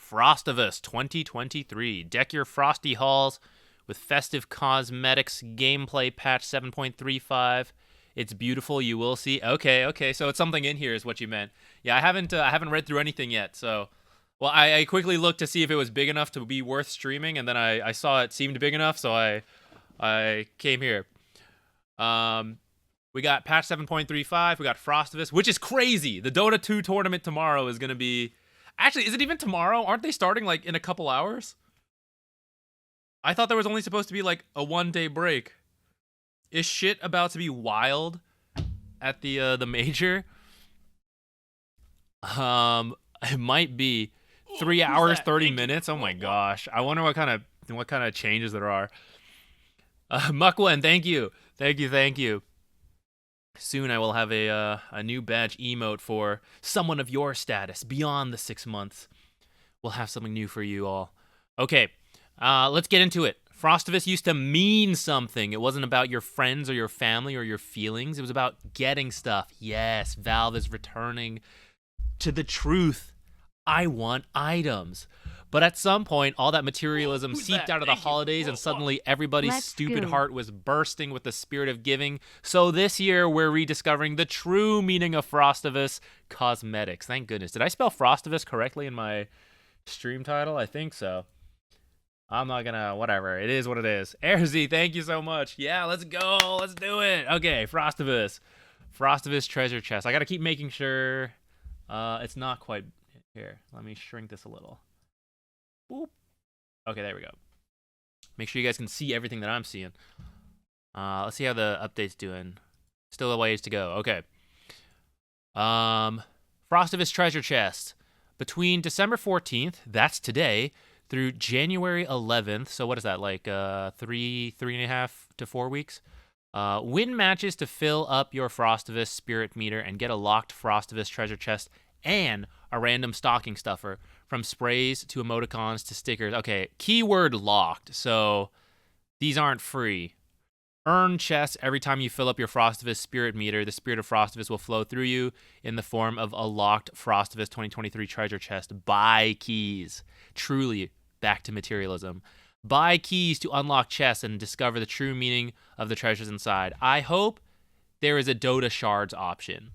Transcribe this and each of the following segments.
Frostivus 2023. Deck your frosty halls with festive cosmetics gameplay patch 7.35. It's beautiful, you will see. Okay, so it's something in here is what you meant. Yeah, I haven't read through anything yet, so well, I quickly looked to see if it was big enough to be worth streaming, and then I saw it seemed big enough, so I came here. We got patch 7.35, we got Frostivus, which is crazy. The Dota 2 tournament tomorrow is going to be... Actually, is it even tomorrow? Aren't they starting, like, in a couple hours? I thought there was only supposed to be, like, a one-day break. Is shit about to be wild at the major? It might be 3 hours, 30 minutes. Oh my gosh. I wonder what kind of changes there are. Muckwen, thank you. Thank you. Soon I will have a new badge emote for someone of your status beyond the 6 months. We'll have something new for you all. Okay, let's get into it. Frostivus used to mean something. It wasn't about your friends or your family or your feelings. It was about getting stuff. Yes, Valve is returning to the truth. I want items. But at some point, all that materialism seeped out of the holidays, and suddenly everybody's stupid heart was bursting with the spirit of giving. So this year, we're rediscovering the true meaning of Frostivus cosmetics. Thank goodness. Did I spell Frostivus correctly in my stream title? I think so. I'm not gonna, whatever. It is what it is. Airzy, thank you so much. Yeah, let's go. Let's do it. Okay, Frostivus. Frostivus treasure chest. I gotta keep making sure it's not quite here. Let me shrink this a little. Boop. Okay, there we go. Make sure you guys can see everything that I'm seeing. Let's see how the update's doing. Still a ways to go. Okay. Frostivus treasure chest. Between December 14th, that's today, through January 11th, so what is that, like 3.5 to 4 weeks? Win matches to fill up your Frostivus spirit meter and get a locked Frostivus treasure chest and a random stocking stuffer, from sprays to emoticons to stickers. Okay, keyword locked, so these aren't free. Earn chests every time you fill up your Frostivus spirit meter. The spirit of Frostivus will flow through you in the form of a locked Frostivus 2023 treasure chest. Buy keys. Truly, back to materialism. Buy keys to unlock chests and discover the true meaning of the treasures inside. I hope there is a Dota shards option.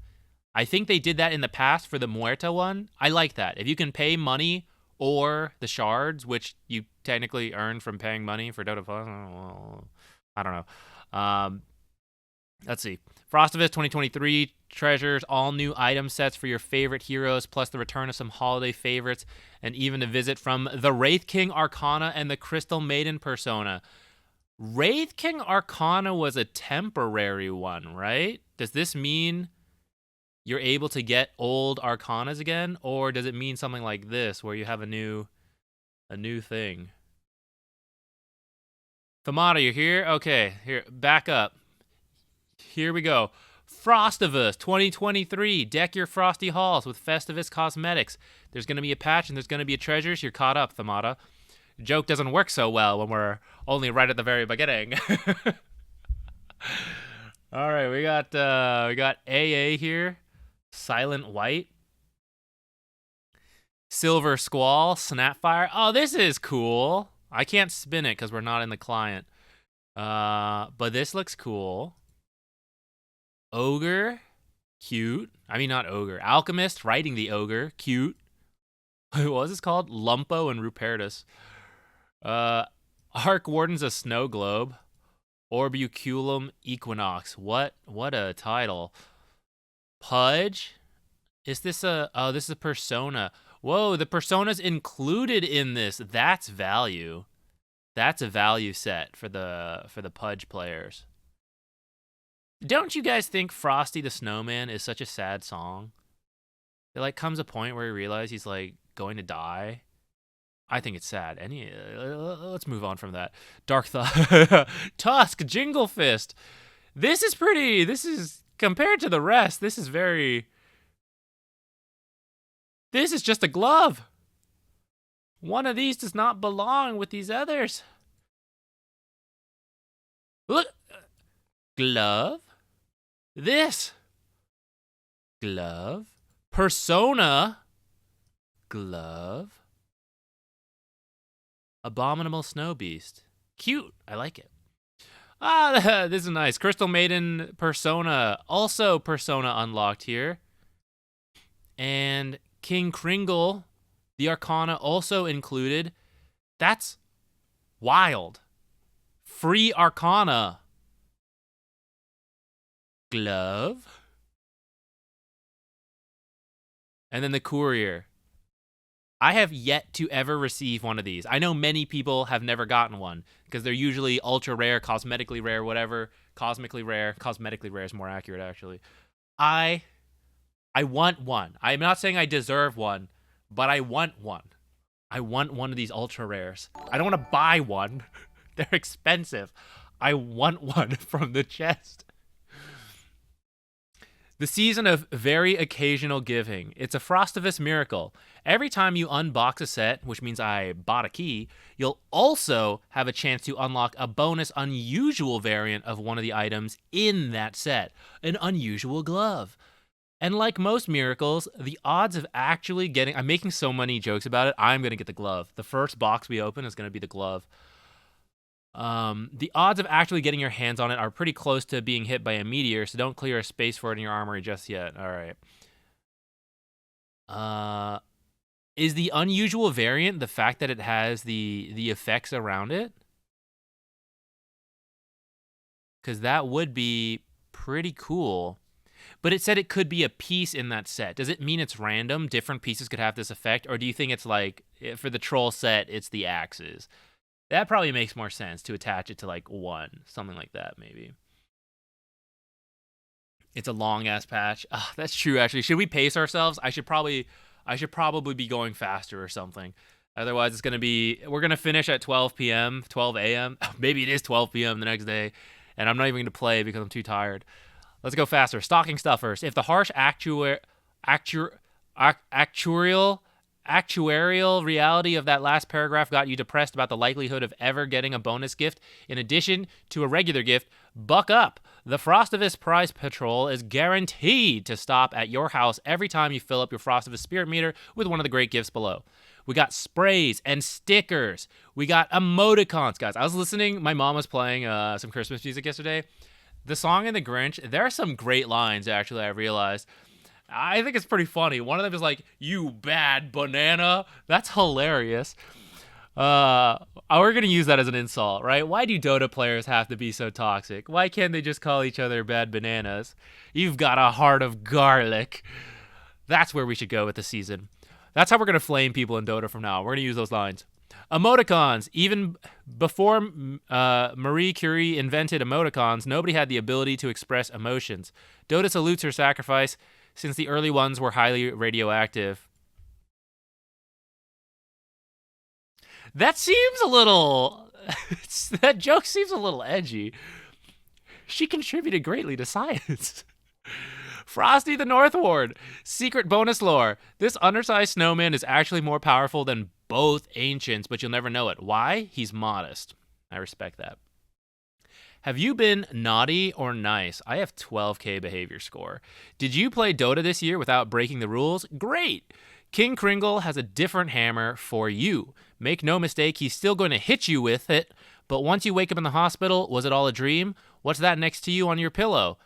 I think they did that in the past for the Muerta one. I like that. If you can pay money or the shards, which you technically earn from paying money for Dota Plus, I don't know. Let's see. Frostivus 2023 treasures, all new item sets for your favorite heroes, plus the return of some holiday favorites, and even a visit from the Wraith King Arcana and the Crystal Maiden persona. Wraith King Arcana was a temporary one, right? Does this mean you're able to get old Arcanas again, or does it mean something like this, where you have a new thing? Famata, you're here? Okay, here, back up. Here we go. Frostivus 2023. Deck your frosty halls with Festivus cosmetics. There's going to be a patch and there's going to be a treasures. You're caught up, Famata. Joke doesn't work so well when we're only right at the very beginning. All right, we got AA here. Silent White. Silver Squall. Snapfire. Oh, this is cool. I can't spin it because we're not in the client. But this looks cool. Ogre. Cute. I mean, not Ogre. Alchemist riding the Ogre. Cute. What was this called? Lumpo and Rupertus. Arc Warden's a snow globe. Orbiculum Equinox. What a title. Pudge? Is this a... Oh, this is a persona. Whoa, the persona's included in this. That's value. That's a value set for the Pudge players. Don't you guys think Frosty the Snowman is such a sad song? There like comes a point where you realize he's like going to die. I think it's sad. Let's move on from that. Dark Thought. Tusk, Jingle Fist. This is pretty. This is... Compared to the rest, this is very... This is just a glove. One of these does not belong with these others. Look. Glove. This. Glove. Persona. Glove. Abominable Snow Beast. Cute. I like it. Ah, this is nice. Crystal Maiden Persona. Also Persona unlocked here. And King Kringle, the Arcana also included. That's wild. Free Arcana. Glove. And then the Courier. I have yet to ever receive one of these. I know many people have never gotten one because they're usually ultra rare, cosmetically rare, whatever. Cosmically rare. Cosmetically rare is more accurate, actually. I want one. I'm not saying I deserve one, but I want one. I want one of these ultra rares. I don't want to buy one. They're expensive. I want one from the chest. The season of very occasional giving. It's a Frostivus miracle. Every time you unbox a set, which means I bought a key, you'll also have a chance to unlock a bonus unusual variant of one of the items in that set. An unusual glove. And like most miracles, the odds of actually getting... I'm making so many jokes about it. I'm going to get the glove. The first box we open is going to be the glove. The odds of actually getting your hands on it are pretty close to being hit by a meteor, so don't clear a space for it in your armory just yet. All right. Is the unusual variant the fact that it has the effects around it? Because that would be pretty cool. But it said it could be a piece in that set. Does it mean it's random? Different pieces could have this effect? Or do you think it's like, for the troll set, it's the axes? That probably makes more sense to attach it to like one. Something like that, maybe. It's a long-ass patch. That's true, actually. Should we pace ourselves? I should probably be going faster or something. Otherwise, it's going to be... We're going to finish at 12 p.m., 12 a.m. Maybe it is 12 p.m. the next day. And I'm not even going to play because I'm too tired. Let's go faster. Stocking stuffers. If the harsh actuarial reality of that last paragraph got you depressed about the likelihood of ever getting a bonus gift in addition to a regular gift, buck up. The Frostivus Prize Patrol is guaranteed to stop at your house every time you fill up your Frostivus Spirit Meter with one of the great gifts below. We got sprays and stickers. We got emoticons, guys. I was listening. My mom was playing some Christmas music yesterday. The song in The Grinch, there are some great lines, actually, I realized. I think it's pretty funny. One of them is like, "You bad banana." That's hilarious. We're going to use that as an insult, right? Why do Dota players have to be so toxic? Why can't they just call each other bad bananas? You've got a heart of garlic. That's where we should go with the season. That's how we're going to flame people in Dota from now on. We're going to use those lines. Emoticons. Even before Marie Curie invented emoticons, nobody had the ability to express emotions. Dota salutes her sacrifice, since the early ones were highly radioactive. That seems a little... that joke seems a little edgy. She contributed greatly to science. Frosty the Northward. Secret bonus lore. This undersized snowman is actually more powerful than both ancients, but you'll never know it. Why? He's modest. I respect that. Have you been naughty or nice? I have 12k behavior score. Did you play Dota this year without breaking the rules? Great! King Kringle has a different hammer for you. Make no mistake, he's still going to hit you with it, but once you wake up in the hospital, was it all a dream? What's that next to you on your pillow?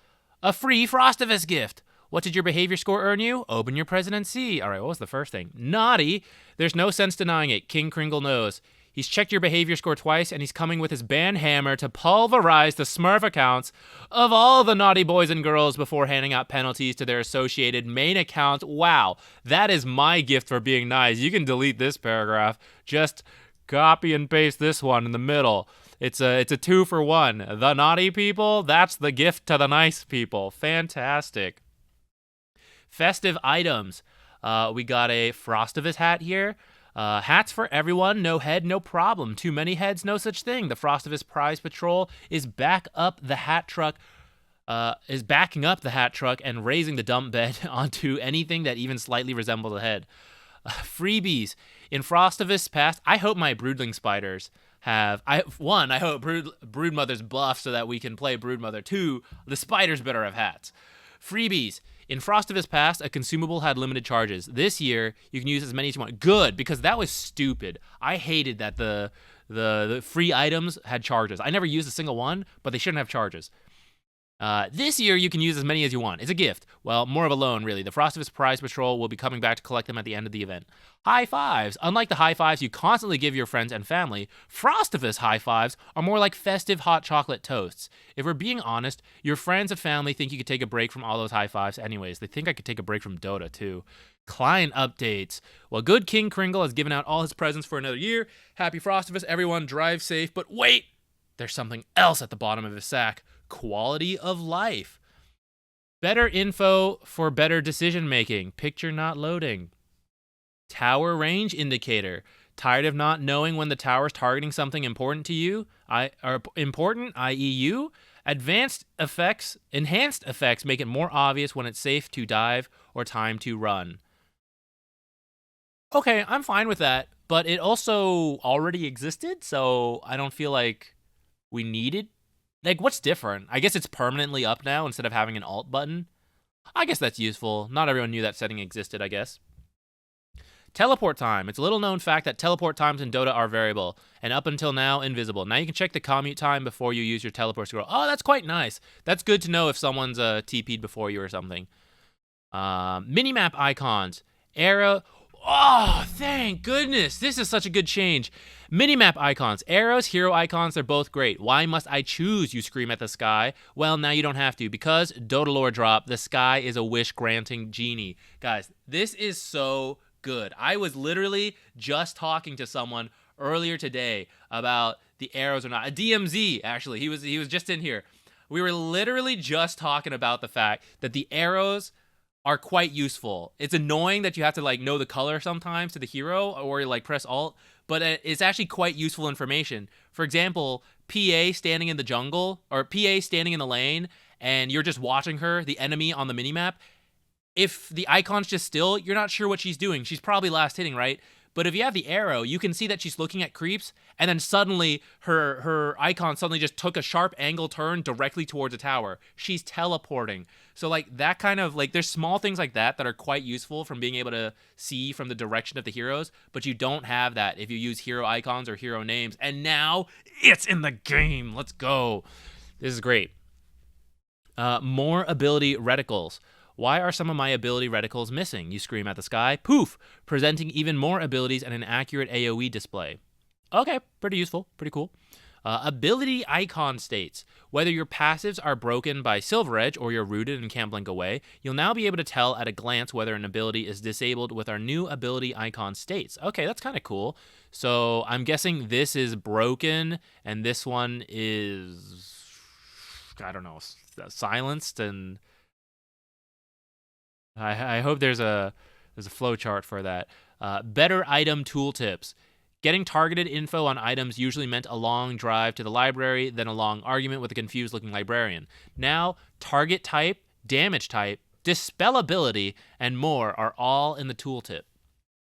A free Frostivus gift! What did your behavior score earn you? Open your presidency. All right, what was the first thing? Naughty. There's no sense denying it. King Kringle knows. He's checked your behavior score twice, and he's coming with his band hammer to pulverize the Smurf accounts of all the naughty boys and girls before handing out penalties to their associated main accounts. Wow, that is my gift for being nice. You can delete this paragraph. Just copy and paste this one in the middle. It's a 2-for-1. The naughty people, that's the gift to the nice people. Fantastic. Festive items. We got a Frostivus hat here. Hats for everyone, no head, no problem. Too many heads, no such thing. The Frostivus Prize Patrol is backing up the hat truck and raising the dump bed onto anything that even slightly resembles a head. Freebies. In Frostivus past, I hope my broodling spiders have... I hope Broodmother's buff so that we can play Broodmother. 2, the spiders better have hats. Freebies. In Frostivus past, a consumable had limited charges. This year, you can use as many as you want. Good, because that was stupid. I hated that the free items had charges. I never used a single one, but they shouldn't have charges. This year, you can use as many as you want. It's a gift. Well, more of a loan, really. The Frostivus Prize Patrol will be coming back to collect them at the end of the event. High fives. Unlike the high fives you constantly give your friends and family, Frostivus high fives are more like festive hot chocolate toasts. If we're being honest, your friends and family think you could take a break from all those high fives anyways. They think I could take a break from Dota, too. Client updates. Well, good King Kringle has given out all his presents for another year. Happy Frostivus, everyone. Drive safe. But wait! There's something else at the bottom of his sack. Quality of life. Better info for better decision making. Picture not loading. Tower range indicator. Tired of not knowing when the tower's targeting something important to you? Important, i.e. you? Enhanced effects make it more obvious when it's safe to dive or time to run. Okay, I'm fine with that, but it also already existed, so I don't feel like we needed. Like, what's different? I guess it's permanently up now instead of having an alt button. I guess that's useful. Not everyone knew that setting existed, I guess. Teleport time. It's a little known fact that teleport times in Dota are variable, and up until now, invisible. Now you can check the commute time before you use your teleport scroll. Oh, that's quite nice. That's good to know if someone's TP'd before you or something. Minimap icons. Arrow. Oh, thank goodness. This is such a good change. Minimap icons. Arrows, hero icons, they're both great. Why must I choose, you scream at the sky? Well, now you don't have to, because Dota lore drop, the sky is a wish-granting genie. Guys, this is so good. I was literally just talking to someone earlier today about the arrows or not. A DMZ, actually. He was just in here. We were literally just talking about the fact that the arrows are quite useful. It's annoying that you have to like know the color sometimes to the hero or like press alt, but it's actually quite useful information. For example, PA standing in the jungle or PA standing in the lane and you're just watching her, the enemy on the minimap. If the icon's just still, you're not sure what she's doing. She's probably last hitting, right? But if you have the arrow, you can see that she's looking at creeps, and then suddenly her icon suddenly just took a sharp angle turn directly towards a tower. She's teleporting. So like that kind of like there's small things like that are quite useful from being able to see from the direction of the heroes, but you don't have that if you use hero icons or hero names. And now it's in the game. Let's go. This is great. More ability reticles. Why are some of my ability reticles missing? You scream at the sky. Poof! Presenting even more abilities and an accurate AoE display. Okay, pretty useful. Pretty cool. Ability icon states. Whether your passives are broken by Silver Edge or you're rooted and can't blink away, you'll now be able to tell at a glance whether an ability is disabled with our new ability icon states. Okay, that's kind of cool. So I'm guessing this is broken and this one is, I don't know, silenced, and I hope there's a flow chart for that. Better item tooltips. Getting targeted info on items usually meant a long drive to the library, then a long argument with a confused-looking librarian. Now, target type, damage type, dispel ability, and more are all in the tooltip.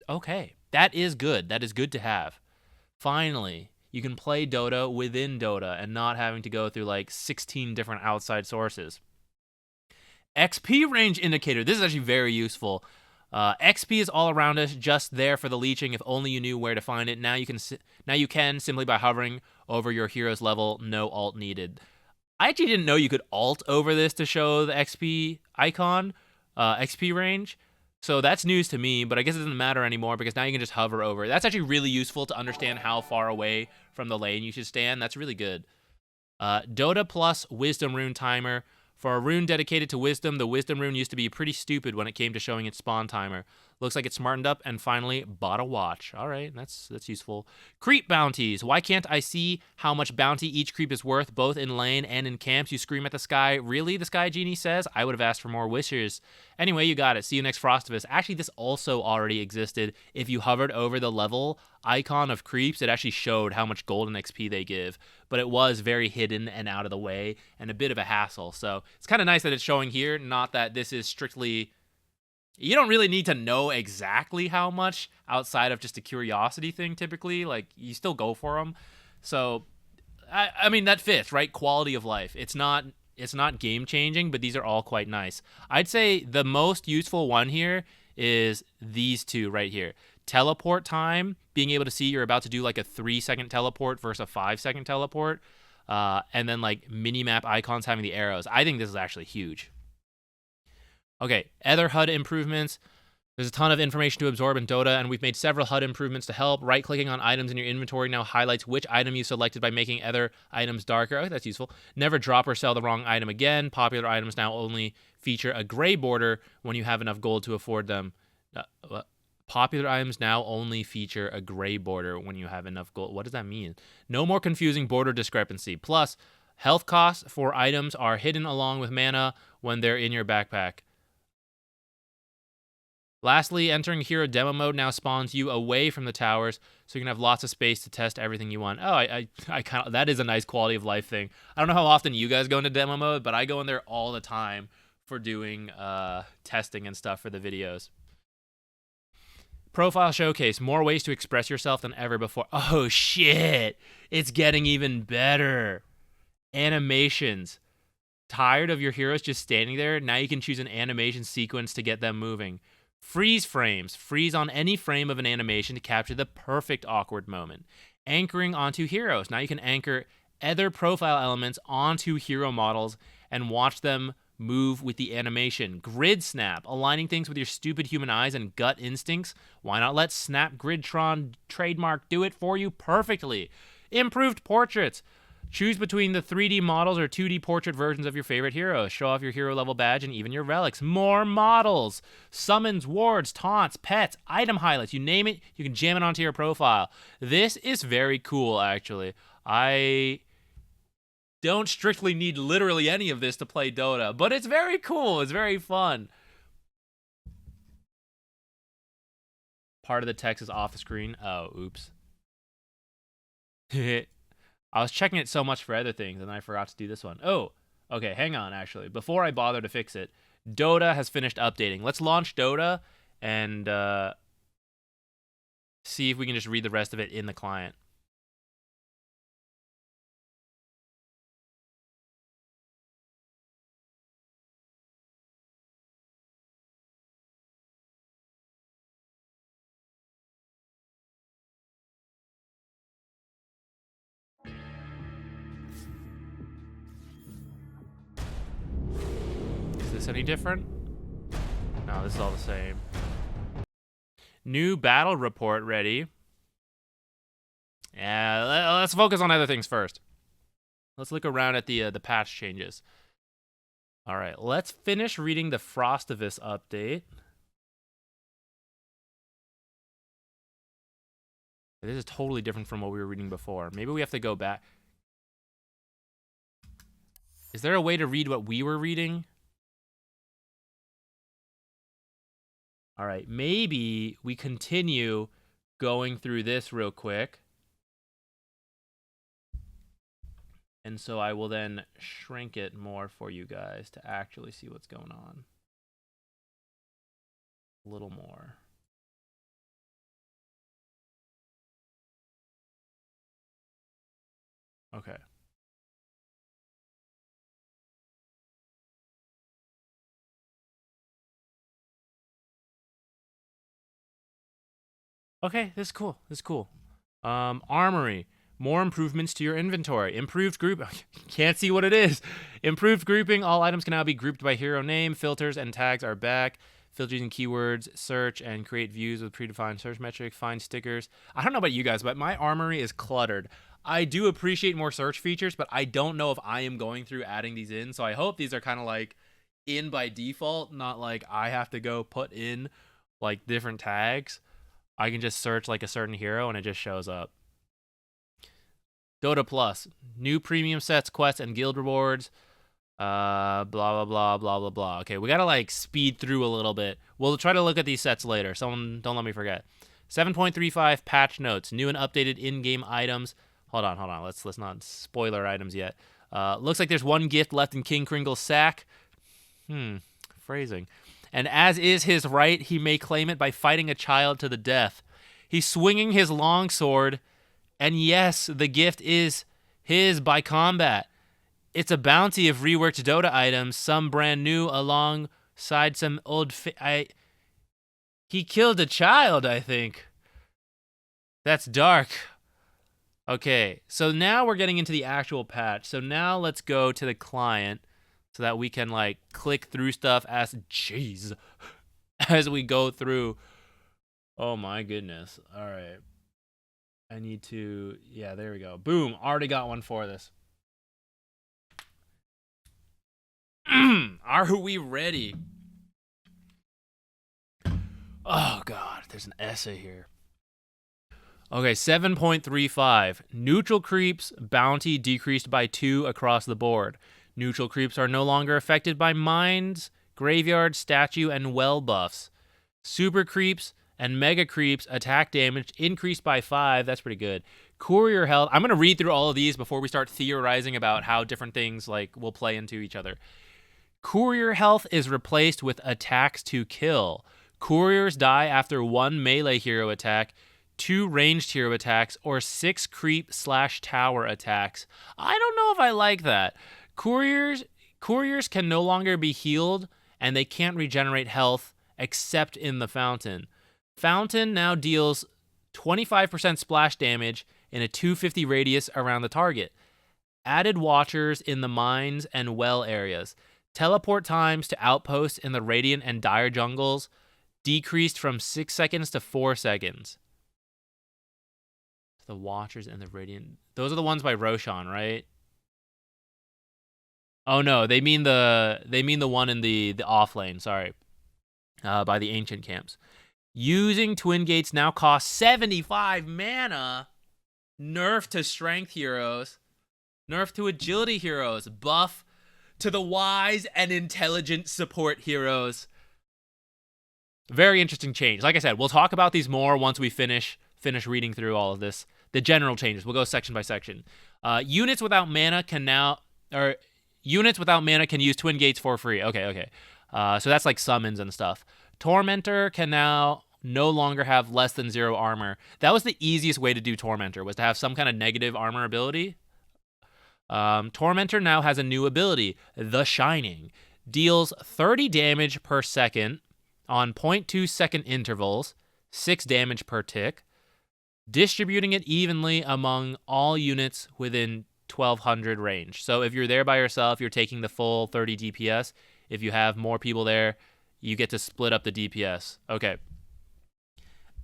Okay, that is good. That is good to have. Finally, you can play Dota within Dota and not having to go through like 16 different outside sources. XP range indicator. This is actually very useful. XP is all around us, just there for the leeching. If only you knew where to find it. Now you can simply by hovering over your hero's level. No alt needed. I actually didn't know you could alt over this to show the XP icon, XP range. So that's news to me, but I guess it doesn't matter anymore because now you can just hover over it. That's actually really useful to understand how far away from the lane you should stand. That's really good. Dota plus Wisdom Rune timer. For a rune dedicated to Wisdom, the Wisdom rune used to be pretty stupid when it came to showing its spawn timer. Looks like it's smartened up and finally bought a watch. All right, that's useful. Creep bounties. Why can't I see how much bounty each creep is worth, both in lane and in camps? You scream at the sky. Really, the Sky Genie says? I would have asked for more wishes. Anyway, you got it. See you next Frostivus. Actually, this also already existed. If you hovered over the level icon of creeps, it actually showed how much golden XP they give. But it was very hidden and out of the way and a bit of a hassle. So it's kind of nice that it's showing here, not that this is strictly... You don't really need to know exactly how much outside of just a curiosity thing, typically. Like, you still go for them. So, I mean, that fits, right? Quality of life. It's not it's not game changing, but these are all quite nice. I'd say the most useful one here is these two right here. Teleport time, being able to see you're about to do like a 3-second teleport versus a 5-second teleport. And then like mini-map icons having the arrows. I think this is actually huge. Okay, other HUD improvements. There's a ton of information to absorb in Dota, and we've made several HUD improvements to help. Right-clicking on items in your inventory now highlights which item you selected by making other items darker. Oh, that's useful. Never drop or sell the wrong item again. Popular items now only feature a gray border when you have enough gold to afford them. Popular items now only feature a gray border when you have enough gold. What does that mean? No more confusing border discrepancy. Plus, health costs for items are hidden along with mana when they're in your backpack. Lastly, entering hero demo mode now spawns you away from the towers, so you can have lots of space to test everything you want. Oh, I kind of, that is a nice quality of life thing. I don't know how often you guys go into demo mode, but I go in there all the time for doing testing and stuff for the videos. Profile showcase, more ways to express yourself than ever before. Oh shit, it's getting even better. Animations. Tired of your heroes just standing there? Now you can choose an animation sequence to get them moving. Freeze frames. Freeze on any frame of an animation to capture the perfect awkward moment. Anchoring onto heroes. Now you can anchor other profile elements onto hero models and watch them move with the animation. Grid snap. Aligning things with your stupid human eyes and gut instincts. Why not let Snap Gridtron trademark do it for you perfectly? Improved portraits. Choose between the 3D models or 2D portrait versions of your favorite heroes. Show off your hero level badge and even your relics. More models. Summons, wards, taunts, pets, item highlights. You name it, you can jam it onto your profile. This is very cool, actually. I don't strictly need literally any of this to play Dota, but it's very cool. It's very fun. Part of the text is off the screen. Oh, oops. I was checking it so much for other things, and I forgot to do this one. Oh, okay, hang on, actually. Before I bother to fix it, Dota has finished updating. Let's launch Dota and see if we can just read the rest of it in the client. Is this any different? No, this is all the same. New battle report ready. Yeah, let's focus on other things first. Let's look around at the patch changes. All right, let's finish reading the Frostivus update. This is totally different from what we were reading before. Maybe we have to go back. Is there a way to read what we were reading? All right, maybe we continue going through this real quick. And so I will then shrink it more for you guys to actually see what's going on. A little more. Okay. Okay, this is cool. This is cool. Armory. More improvements to your inventory. Improved group. Can't see what it is. Improved grouping. All items can now be grouped by hero name. Filters and tags are back. Filter using keywords. Search and create views with predefined search metric. Find stickers. I don't know about you guys, but my armory is cluttered. I do appreciate more search features, but I don't know if I am going through adding these in. So I hope these are kind of like in by default, not like I have to go put in like different tags. I can just search like a certain hero and it just shows up. Dota Plus, new premium sets, quests, and guild rewards. Blah, blah, blah, blah, blah, blah. Okay, we gotta like speed through a little bit. We'll try to look at these sets later. Someone, don't let me forget. 7.35 patch notes, new and updated in-game items. Hold on. Let's not spoiler items yet. Looks like there's one gift left in King Kringle's sack. Phrasing. And as is his right, he may claim it by fighting a child to the death. He's swinging his long sword, and yes, the gift is his by combat. It's a bounty of reworked Dota items, some brand new alongside some old... He killed a child, I think. That's dark. Okay, so now we're getting into the actual patch. So now let's go to the client so that we can, like, click through stuff as we go through. Oh, my goodness. All right. I need to... Yeah, there we go. Boom. Already got one for this. Are we ready? Oh, God. There's an essay here. Okay, 7.35. Neutral creeps bounty decreased by 2 across the board. Neutral creeps are no longer affected by mines, graveyard, statue, and well buffs. Super creeps and mega creeps attack damage increased by 5. That's pretty good. Courier health. I'm going to read through all of these before we start theorizing about how different things like will play into each other. Courier health is replaced with attacks to kill. Couriers die after 1 melee hero attack, 2 ranged hero attacks, or 6 creep/tower attacks. I don't know if I like that. Couriers can no longer be healed, and they can't regenerate health except in the fountain. Fountain now deals 25% splash damage in a 250 radius around the target. Added watchers in the mines and well areas. Teleport times to outposts in the Radiant and Dire jungles decreased from 6 seconds to 4 seconds. The watchers and the Radiant. Those are the ones by Roshan, right? Oh no, they mean the one in the off lane, sorry. By the ancient camps. Using Twin Gates now costs 75 mana. Nerf to strength heroes. Nerf to agility heroes. Buff to the wise and intelligent support heroes. Very interesting change. Like I said, we'll talk about these more once we finish reading through all of this. The general changes. We'll go section by section. Units without mana can use Twin Gates for free. Okay. So that's like summons and stuff. Tormentor can now no longer have less than 0 armor. That was the easiest way to do Tormentor, was to have some kind of negative armor ability. Tormentor now has a new ability, The Shining. Deals 30 damage per second on 0.2 second intervals, 6 damage per tick, distributing it evenly among all units within 1200 range. So if you're there by yourself, you're taking the full 30 DPS. If you have more people there, you get to split up the DPS. Okay.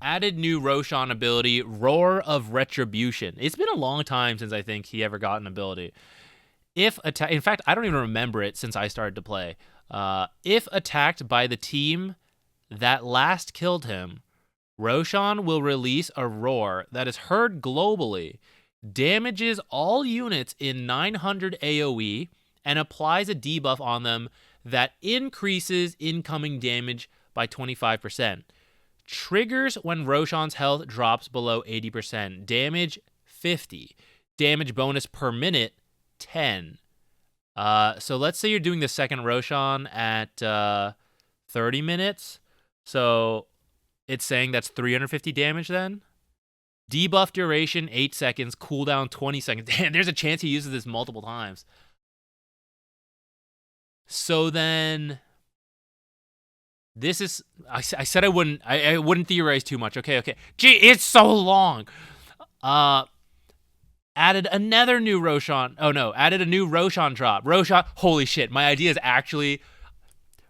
Added new Roshan ability, Roar of Retribution. It's been a long time since I think he ever got an ability. In fact, I don't even remember it since I started to play. If attacked by the team that last killed him, Roshan will release a roar that is heard globally, damages all units in 900 AoE, and applies a debuff on them that increases incoming damage by 25%. Triggers when Roshan's health drops below 80%. Damage 50. Damage bonus per minute 10. So let's say you're doing the second Roshan at 30 minutes. So it's saying that's 350 damage then. Debuff duration 8 seconds. Cooldown 20 seconds. Damn, there's a chance he uses this multiple times. So then... This is... I said I wouldn't theorize too much. Okay. Gee, it's so long. Added another new Roshan. Oh, no. Added a new Roshan drop. Roshan... Holy shit. My idea is actually...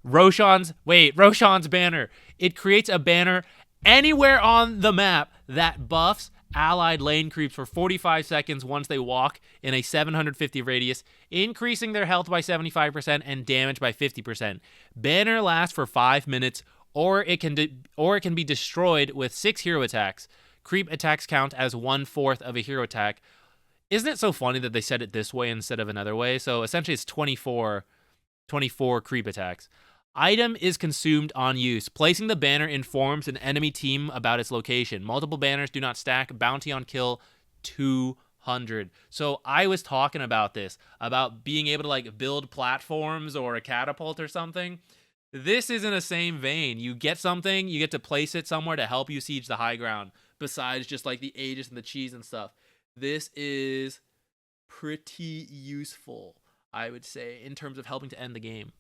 Roshan's banner. It creates a banner anywhere on the map that buffs allied lane creeps for 45 seconds once they walk in a 750 radius, increasing their health by 75% and damage by 50%. Banner lasts for 5 minutes, or it can be destroyed with 6 hero attacks. Creep attacks count as 1/4 of a hero attack. Isn't it so funny that they said it this way instead of another way? So essentially it's 24 creep attacks. Item is consumed on use. Placing the banner informs an enemy team about its location. Multiple banners do not stack. Bounty on kill 200. So I was talking about this, about being able to like build platforms or a catapult or something. This is in the same vein. You get something, you get to place it somewhere to help you siege the high ground, besides just like the Aegis and the cheese and stuff. This is pretty useful. I would say, in terms of helping to end the game.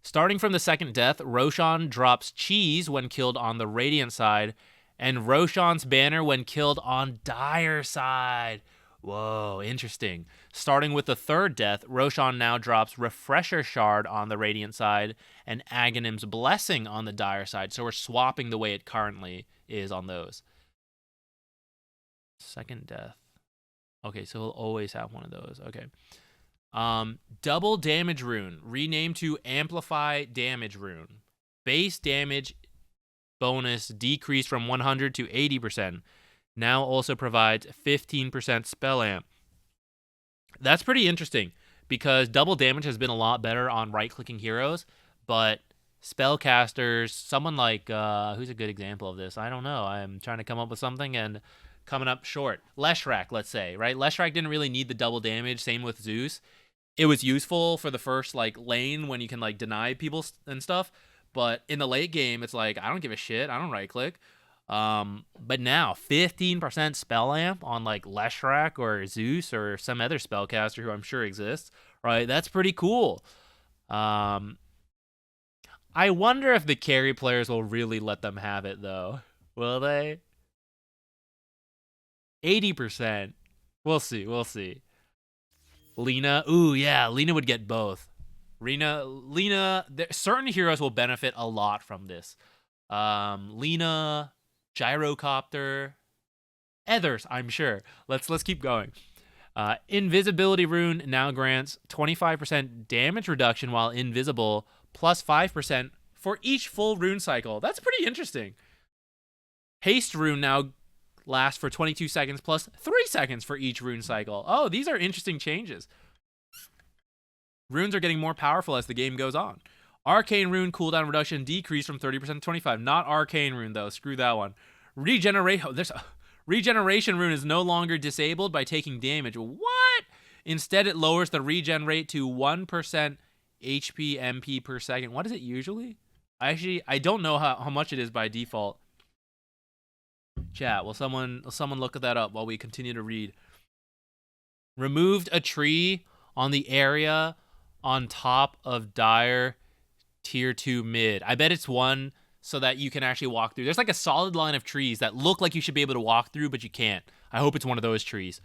Starting from the second death, Roshan drops Cheese when killed on the Radiant side, and Roshan's banner when killed on Dire side. Whoa, interesting. Starting with the third death, Roshan now drops Refresher Shard on the Radiant side and Aghanim's Blessing on the Dire side. So we're swapping the way it currently is on those. Second death. Okay, so we'll always have one of those. Okay. Double Damage Rune, renamed to Amplify Damage Rune. Base damage bonus decreased from 100 to 80%. Now also provides 15% spell amp. That's pretty interesting because double damage has been a lot better on right-clicking heroes, but spellcasters, someone like, who's a good example of this? I don't know. I'm trying to come up with something and coming up short. Leshrac, let's say, right? Leshrac didn't really need the double damage, same with Zeus. It was useful for the first, like, lane when you can, like, deny people and stuff, but in the late game, it's like, I don't give a shit. I don't right-click. But now 15% spell amp on like Leshrac or Zeus or some other spellcaster who I'm sure exists, right? That's pretty cool. I wonder if the carry players will really let them have it though. Will they? 80%. We'll see. We'll see. Lina. Ooh, yeah. Lina would get both. Lina, certain heroes will benefit a lot from this. Lina, Gyrocopter, others, I'm sure. Let's keep going. Invisibility Rune now grants 25% damage reduction while invisible, plus 5% for each full rune cycle. That's pretty interesting. Haste Rune now lasts for 22 seconds plus 3 seconds for each rune cycle. Oh, these are interesting changes. Runes are getting more powerful as the game goes on. Arcane Rune cooldown reduction decreased from 30% to 25%. Not Arcane Rune, though. Screw that one. Regeneration Rune is no longer disabled by taking damage. What? Instead, it lowers the regen rate to 1% HP MP per second. What is it usually? I don't know how much it is by default. Chat, will someone look at that up while we continue to read? Removed a tree on the area on top of Dire tier 2 mid. I bet it's one so that you can actually walk through. There's like a solid line of trees that look like you should be able to walk through, but you can't. I hope it's one of those trees.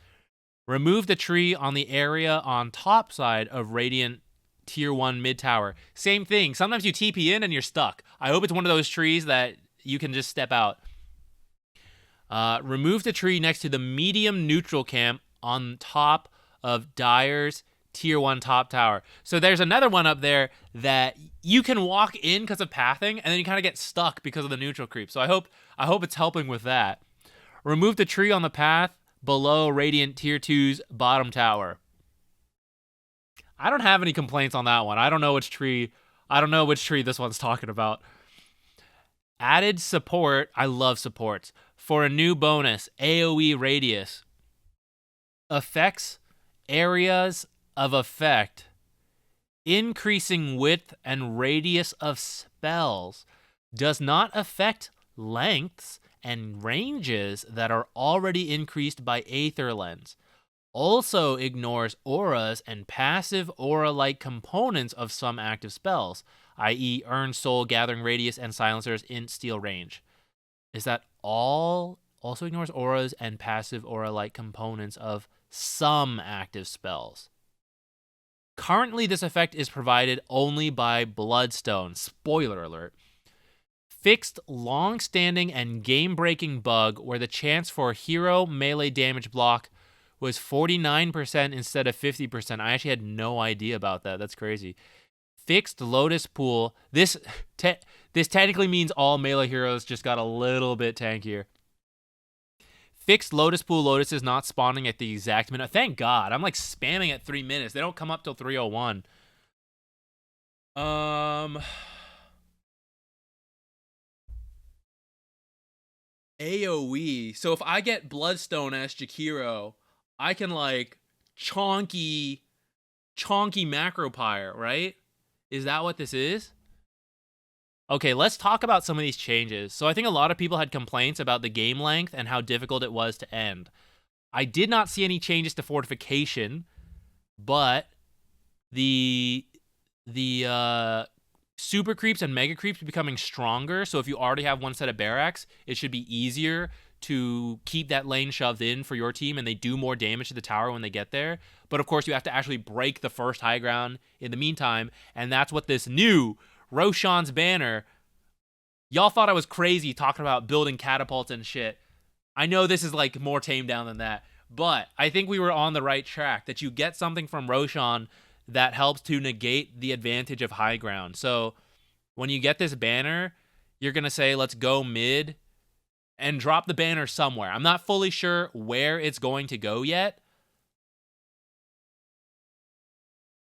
Remove the tree on the area on top side of Radiant tier 1 mid tower. Same thing. Sometimes you TP in and you're stuck. I hope it's one of those trees that you can just step out. Remove the tree next to the medium neutral camp on top of Dire's tier 1 top tower. So there's another one up there that you can walk in because of pathing, and then you kind of get stuck because of the neutral creep. So I hope it's helping with that. Remove the tree on the path below Radiant tier 2's bottom tower. I don't have any complaints on that one. I don't know which tree this one's talking about. Added support. I love supports. For a new bonus, AoE radius. Affects areas of effect, increasing width and radius of spells, does not affect lengths and ranges that are already increased by Aether Lens. Also ignores auras and passive aura-like components of some active spells, i.e. Earn Soul, Gathering Radius, and Silencer's in Steel range. Is that all? Also ignores auras and passive aura-like components of some active spells. Currently, this effect is provided only by Bloodstone. Spoiler alert. Fixed long-standing and game-breaking bug where the chance for hero melee damage block was 49% instead of 50%. I actually had no idea about that. That's crazy. Fixed Lotus Pool. This technically means all melee heroes just got a little bit tankier. Fixed Lotus Pool Lotuses not spawning at the exact minute. Thank God. I'm like spamming at 3 minutes. They don't come up till 3:01. AoE. So if I get Bloodstone as Jakiro, I can like chonky Macropyre, right? Is that what this is? Okay, let's talk about some of these changes. So I think a lot of people had complaints about the game length and how difficult it was to end. I did not see any changes to fortification, but the super creeps and mega creeps becoming stronger. So if you already have one set of barracks, it should be easier to keep that lane shoved in for your team, and they do more damage to the tower when they get there. But of course, you have to actually break the first high ground in the meantime, and that's what this new Roshan's banner. Y'all thought I was crazy talking about building catapults and shit. I know this is like more tamed down than that, but I think we were on the right track, that you get something from Roshan that helps to negate the advantage of high ground. So when you get this banner, you're going to say, let's go mid and drop the banner somewhere. I'm not fully sure where it's going to go yet.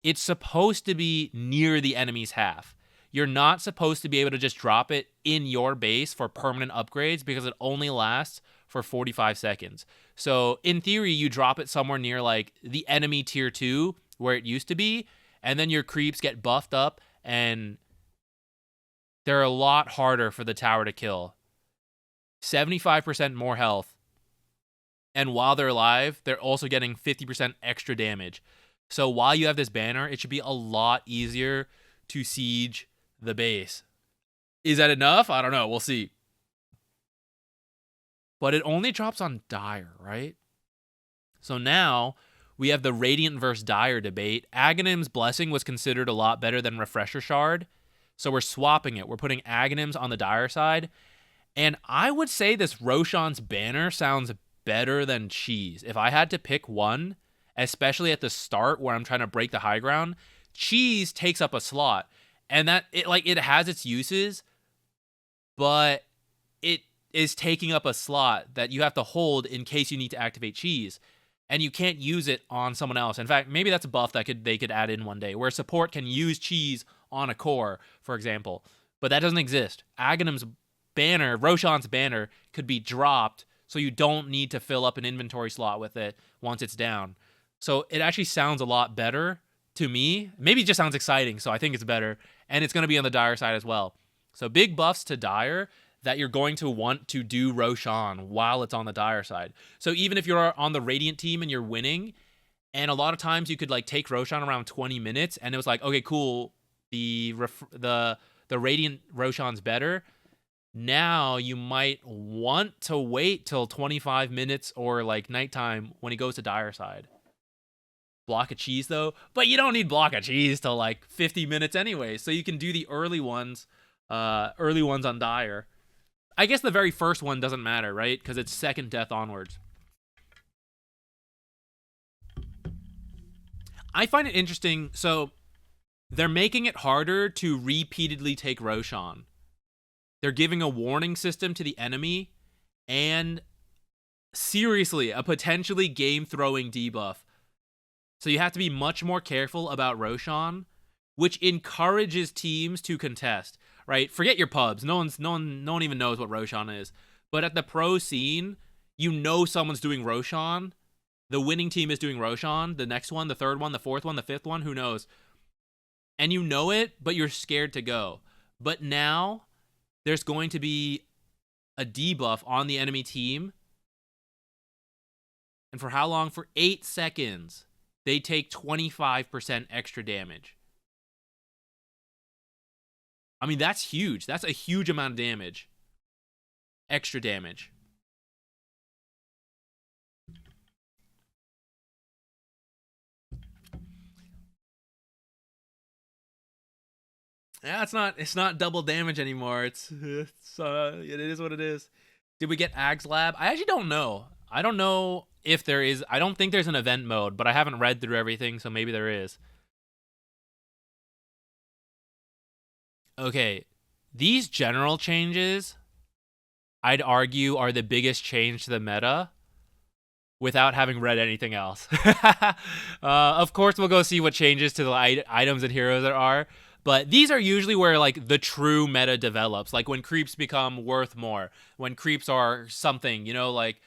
It's supposed to be near the enemy's half. You're not supposed to be able to just drop it in your base for permanent upgrades because it only lasts for 45 seconds. So in theory, you drop it somewhere near like the enemy tier 2 where it used to be, and then your creeps get buffed up and they're a lot harder for the tower to kill. 75% more health. And while they're alive, they're also getting 50% extra damage. So while you have this banner, it should be a lot easier to siege the base. Is that enough? I don't know. We'll see. But it only drops on Dire, right? So now we have the Radiant versus Dire debate. Aghanim's Blessing was considered a lot better than Refresher Shard. So we're swapping it. We're putting Aghanim's on the Dire side. And I would say this Roshan's banner sounds better than Cheese. If I had to pick one, especially at the start where I'm trying to break the high ground, Cheese takes up a slot. And that it has its uses, but it is taking up a slot that you have to hold in case you need to activate Cheese. And you can't use it on someone else. In fact, maybe that's a buff that they could add in one day, where support can use Cheese on a core, for example. But that doesn't exist. Aghanim's banner, Roshan's banner, could be dropped, so you don't need to fill up an inventory slot with it once it's down. So it actually sounds a lot better to me. Maybe it just sounds exciting, so I think it's better. And it's going to be on the Dire side as well. So big buffs to Dire that you're going to want to do Roshan while it's on the Dire side. So even if you're on the Radiant team and you're winning, and a lot of times you could like take Roshan around 20 minutes, and it was like, okay, cool, the Radiant Roshan's better. Now you might want to wait till 25 minutes or like nighttime when he goes to Dire side. Block of Cheese though, but you don't need Block of Cheese till like 50 minutes anyway, so you can do the early ones on Dire. I guess the very first one doesn't matter, right? Because it's second death onwards. I find it interesting. So they're making it harder to repeatedly take Roshan. They're giving a warning system to the enemy and seriously a potentially game-throwing debuff. So you have to be much more careful about Roshan, which encourages teams to contest, right? Forget your pubs. No one even knows what Roshan is. But at the pro scene, you know someone's doing Roshan. The winning team is doing Roshan. The next one, the third one, the fourth one, the fifth one, who knows? And you know it, but you're scared to go. But now there's going to be a debuff on the enemy team. And for how long? For 8 seconds. They take 25% extra damage. I mean, that's huge. That's a huge amount of damage. Extra damage. Yeah, it's not double damage anymore. It is what it is. Did we get Ag's Lab? I actually don't know. I don't know if there is. I don't think there's an event mode, but I haven't read through everything, so maybe there is. Okay, these general changes, I'd argue, are the biggest change to the meta without having read anything else. Of course, we'll go see what changes to the items and heroes there are, but these are usually where like the true meta develops, like when creeps become worth more, when creeps are something, you know, like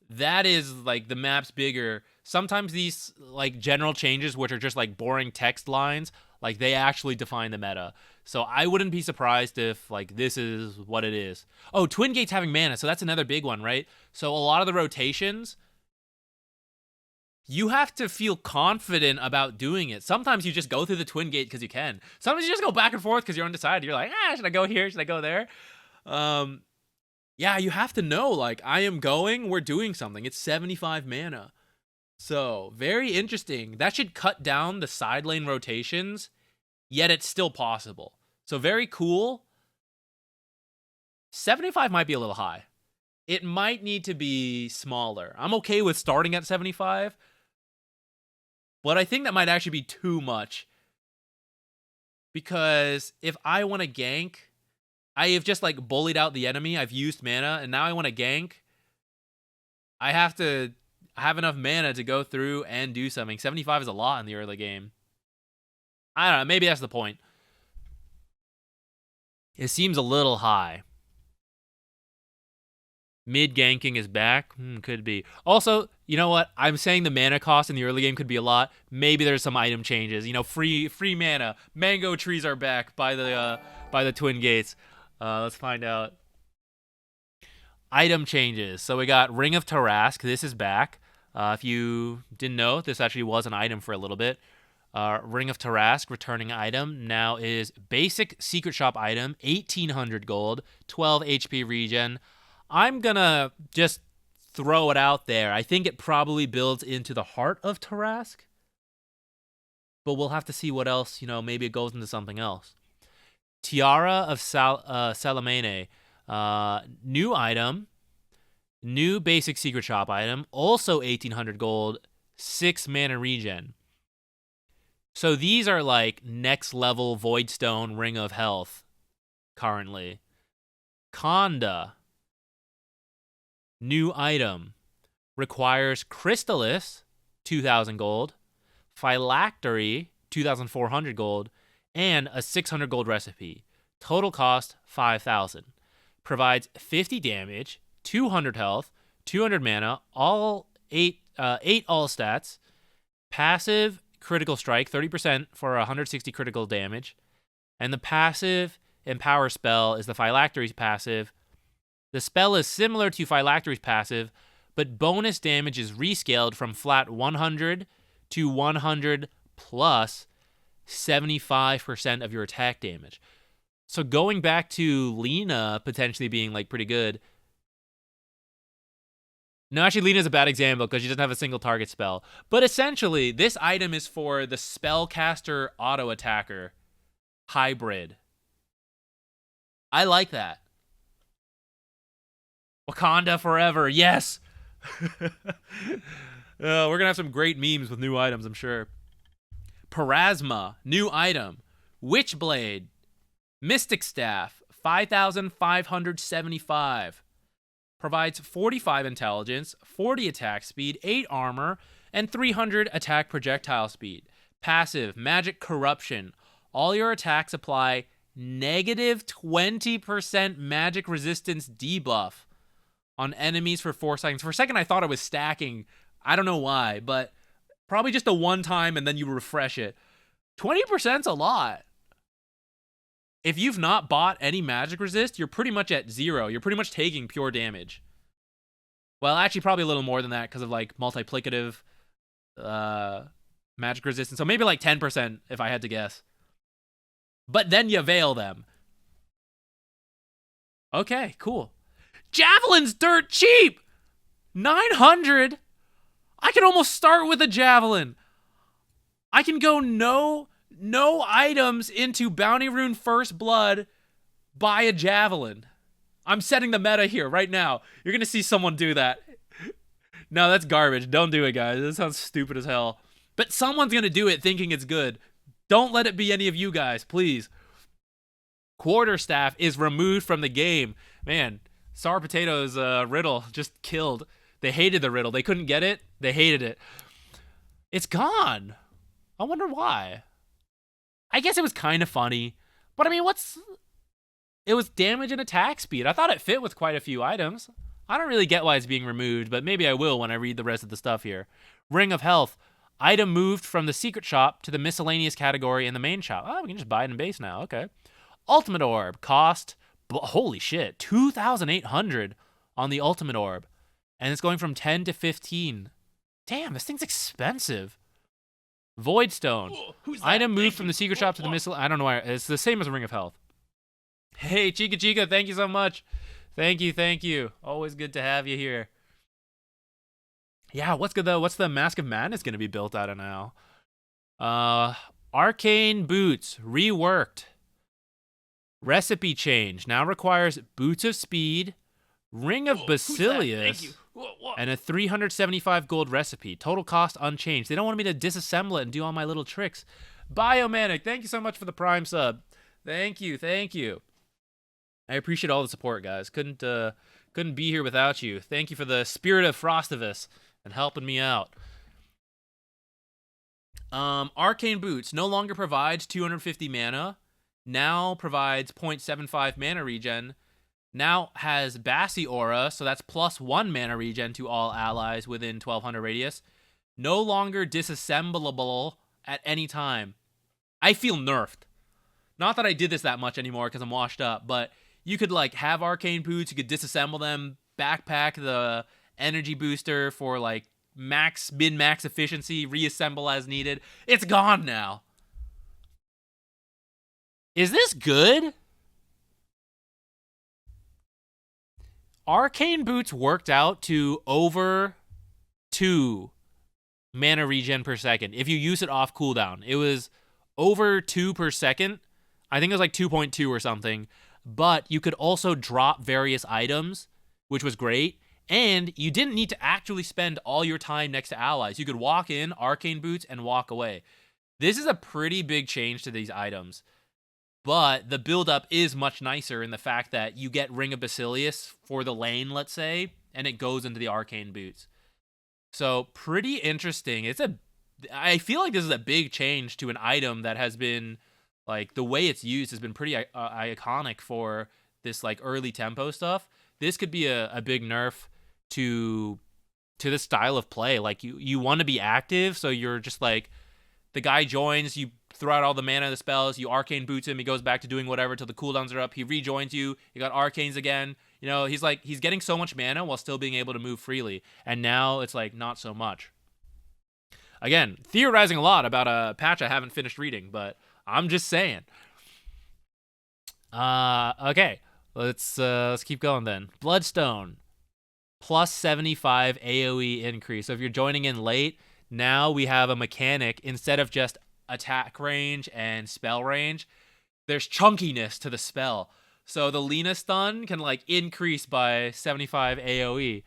that is like the map's bigger. Sometimes these like general changes, which are just like boring text lines, like they actually define the meta. So I wouldn't be surprised if like this is what it is. Oh, Twin Gate's having mana, so that's another big one, right? So a lot of the rotations, you have to feel confident about doing it. Sometimes you just go through the twin gate because you can. Sometimes you just go back and forth because you're undecided. You're like, should I go here? Should I go there? Yeah, you have to know, like, I am going, we're doing something. It's 75 mana. So, very interesting. That should cut down the side lane rotations, yet it's still possible. So, very cool. 75 might be a little high. It might need to be smaller. I'm okay with starting at 75, but I think that might actually be too much. Because if I want to gank, I have just like bullied out the enemy. I've used mana, and now I want to gank. I have to have enough mana to go through and do something. 75 is a lot in the early game. I don't know. Maybe that's the point. It seems a little high. Mid ganking is back. Could be. Also, you know what? I'm saying the mana cost in the early game could be a lot. Maybe there's some item changes. You know, free mana. Mango trees are back by the twin gates. Let's find out. Item changes. So we got Ring of Tarasque. This is back. If you didn't know, this actually was an item for a little bit. Ring of Tarasque, returning item, now is basic secret shop item, 1,800 gold, 12 HP regen. I'm gonna just throw it out there. I think it probably builds into the heart of Tarasque, but we'll have to see what else, maybe it goes into something else. Tiara of Salamene, new item, new basic secret shop item, also 1,800 gold, 6 mana regen. So these are like next level Voidstone Ring of Health currently. Conda, new item, requires Crystallis, 2,000 gold, Phylactery, 2,400 gold, and a 600 gold recipe. Total cost, 5,000. Provides 50 damage, 200 health, 200 mana, all 8 all stats, passive critical strike, 30% for 160 critical damage, and the passive empower spell is the Phylactery's passive. The spell is similar to Phylactery's passive, but bonus damage is rescaled from flat 100 to 100 plus 75% of your attack damage. So going back to Lina potentially being like pretty good. No, actually Lina's a bad example because she doesn't have a single target spell. But essentially, this item is for the spellcaster auto attacker hybrid. I like that. Wakanda forever, yes! We're going to have some great memes with new items, I'm sure. Parasma, new item. Witchblade, Mystic Staff, 5,575. Provides 45 intelligence, 40 attack speed, 8 armor, and 300 attack projectile speed. Passive, Magic Corruption. All your attacks apply negative 20% magic resistance debuff on enemies for 4 seconds. For a second, I thought it was stacking. I don't know why, but probably just a one time and then you refresh it. 20%'s a lot. If you've not bought any magic resist, you're pretty much at 0. You're pretty much taking pure damage. Well, actually, probably a little more than that because of like multiplicative magic resistance. So maybe like 10% if I had to guess. But then you veil them. Okay, cool. Javelin's dirt cheap! 900? I can almost start with a Javelin. I can go no items into Bounty Rune First Blood, buy a Javelin. I'm setting the meta here right now. You're going to see someone do that. No, that's garbage. Don't do it, guys. This sounds stupid as hell. But someone's going to do it thinking it's good. Don't let it be any of you guys, please. Quarterstaff is removed from the game. Man, Sour Potato's riddle just killed. They hated the riddle. They couldn't get it. They hated it. It's gone. I wonder why. I guess it was kind of funny. But I mean, it was damage and attack speed. I thought it fit with quite a few items. I don't really get why it's being removed, but maybe I will when I read the rest of the stuff here. Ring of Health. Item moved from the secret shop to the miscellaneous category in the main shop. Oh, we can just buy it in base now. Okay. Ultimate Orb. Cost, holy shit, 2,800 on the Ultimate Orb. And it's going from 10 to 15. Damn, this thing's expensive. Voidstone. Who's that? Item moved Thank from you. the secret shop to the missile. I don't know why. It's the same as a Ring of Health. Hey, Chica, thank you so much. Thank you. Always good to have you here. Yeah, what's good though? What's the Mask of Madness going to be built out of now? Arcane Boots, reworked. Recipe change. Now requires Boots of Speed, Ring of Basilius, and a 375 gold recipe. Total cost unchanged. They don't want me to disassemble it and do all my little tricks. Biomanic, thank you so much for the Prime sub. Thank you. I appreciate all the support, guys. Couldn't be here without you. Thank you for the spirit of Frostivus and helping me out. Arcane Boots no longer provides 250 mana. Now provides 0.75 mana regen. Now has Bassi Aura, so that's +1 mana regen to all allies within 1200 radius. No longer disassemblable at any time. I feel nerfed. Not that I did this that much anymore because I'm washed up, but you could like have Arcane Boots, you could disassemble them, backpack the energy booster for like min-max efficiency, reassemble as needed. It's gone now. Is this good? Arcane Boots worked out to over 2 mana regen per second if you use it off cooldown. It was over 2 per second. I think it was like 2.2 or something. But you could also drop various items, which was great. And you didn't need to actually spend all your time next to allies. You could walk in, Arcane Boots, and walk away. This is a pretty big change to these items. But the build-up is much nicer in the fact that you get Ring of Basilius for the lane, let's say, and it goes into the Arcane Boots. So, pretty interesting. I feel like this is a big change to an item that has been, like, the way it's used has been pretty iconic for this, like, early tempo stuff. This could be a big nerf to the style of play. Like, you want to be active, so you're just, like, the guy joins, you throw out all the mana of the spells, you Arcane Boots him, he goes back to doing whatever till the cooldowns are up, he rejoins you, you got Arcanes again. You know, he's getting so much mana while still being able to move freely. And now it's like not so much. Again, theorizing a lot about a patch I haven't finished reading, but I'm just saying. Okay, let's keep going then. Bloodstone, +75 AoE increase. So if you're joining in late, now we have a mechanic. Instead of just attack range and spell range, there's chunkiness to the spell. So the Lina stun can like increase by 75 AoE.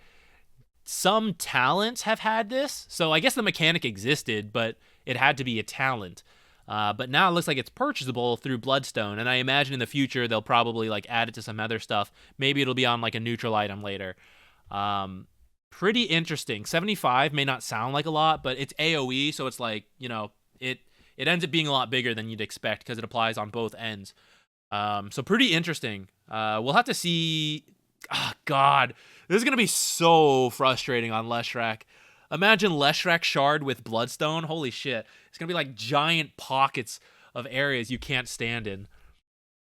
Some talents have had this, so I guess the mechanic existed, but it had to be a talent. But now it looks like it's purchasable through Bloodstone, and I imagine in the future they'll probably like add it to some other stuff. Maybe it'll be on like a neutral item later. Pretty interesting. 75 may not sound like a lot, but it's AoE, so it's like, you know, it ends up being a lot bigger than you'd expect because it applies on both ends. So pretty interesting. We'll have to see. Oh, God, this is going to be so frustrating on Leshrac. Imagine Leshrac Shard with Bloodstone. Holy shit. It's going to be like giant pockets of areas you can't stand in.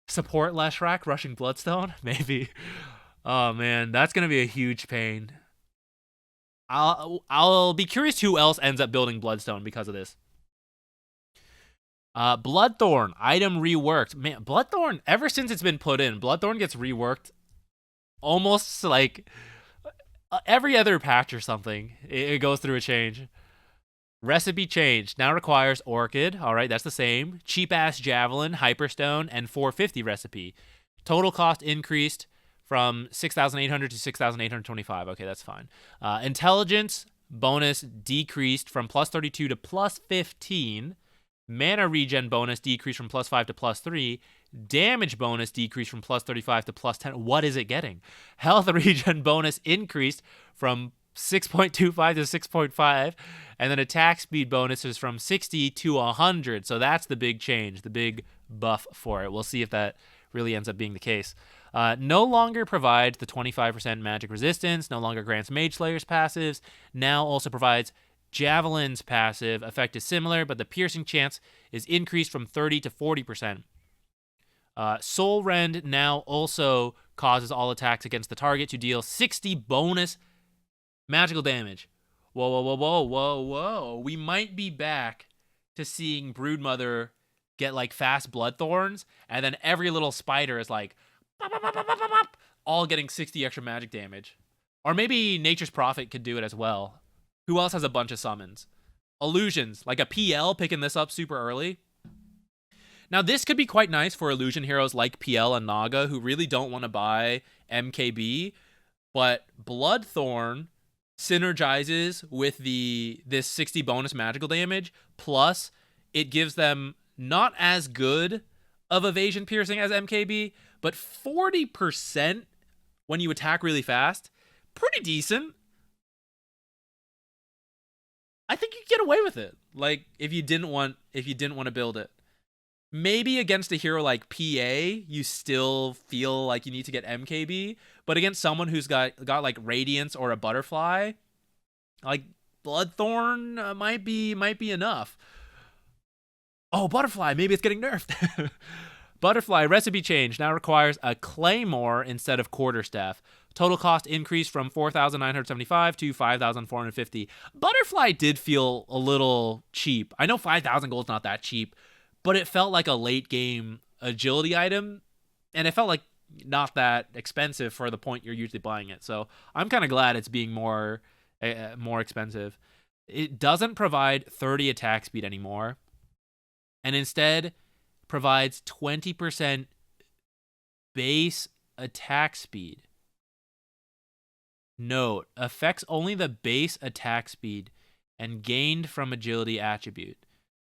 Support Leshrac rushing Bloodstone? Maybe. Oh, man, that's going to be a huge pain. I'll be curious who else ends up building Bloodstone because of this. Bloodthorn, item reworked. Man, Bloodthorn, ever since it's been put in, Bloodthorn gets reworked almost like every other patch or something. It goes through a change. Recipe change. Now requires Orchid. All right, that's the same. Cheap-ass Javelin, Hyperstone, and 450 recipe. Total cost increased from 6,800 to 6,825. Okay, that's fine. Intelligence bonus decreased from +32 to +15. Mana regen bonus decreased from +5 to +3. Damage bonus decreased from +35 to +10. What is it getting? Health regen bonus increased from 6.25 to 6.5. And then attack speed bonus is from 60 to 100. So that's the big change, the big buff for it. We'll see if that really ends up being the case. No longer provides the 25% magic resistance. No longer grants Mage Slayer's passives. Now also provides Javelin's passive. Effect is similar, but the piercing chance is increased from 30 to 40%. Soul Rend now also causes all attacks against the target to deal 60 bonus magical damage. Whoa, whoa, whoa, whoa, whoa, whoa. We might be back to seeing Broodmother get like fast Bloodthorns, and then every little spider is like bop, bop, bop, bop, bop, bop, all getting 60 extra magic damage. Or maybe Nature's Prophet could do it as well. Who else has a bunch of summons? Illusions, like a PL picking this up super early. Now, this could be quite nice for illusion heroes like PL and Naga who really don't want to buy MKB, but Bloodthorn synergizes with this 60 bonus magical damage, plus it gives them not as good of evasion piercing as MKB, but 40% when you attack really fast. Pretty decent. I think you get away with it. Like if you didn't want to build it. Maybe against a hero like PA, you still feel like you need to get MKB, but against someone who's got like Radiance or a Butterfly, like Bloodthorn might be enough. Oh, Butterfly, maybe it's getting nerfed. Butterfly recipe change now requires a Claymore instead of Quarterstaff. Total cost increased from 4,975 to 5,450. Butterfly did feel a little cheap. I know 5,000 gold's not that cheap, but it felt like a late game agility item, and it felt like not that expensive for the point you're usually buying it. So I'm kind of glad it's being more expensive. It doesn't provide 30 attack speed anymore, and instead provides 20% base attack speed. Note, affects only the base attack speed and gained from agility attribute.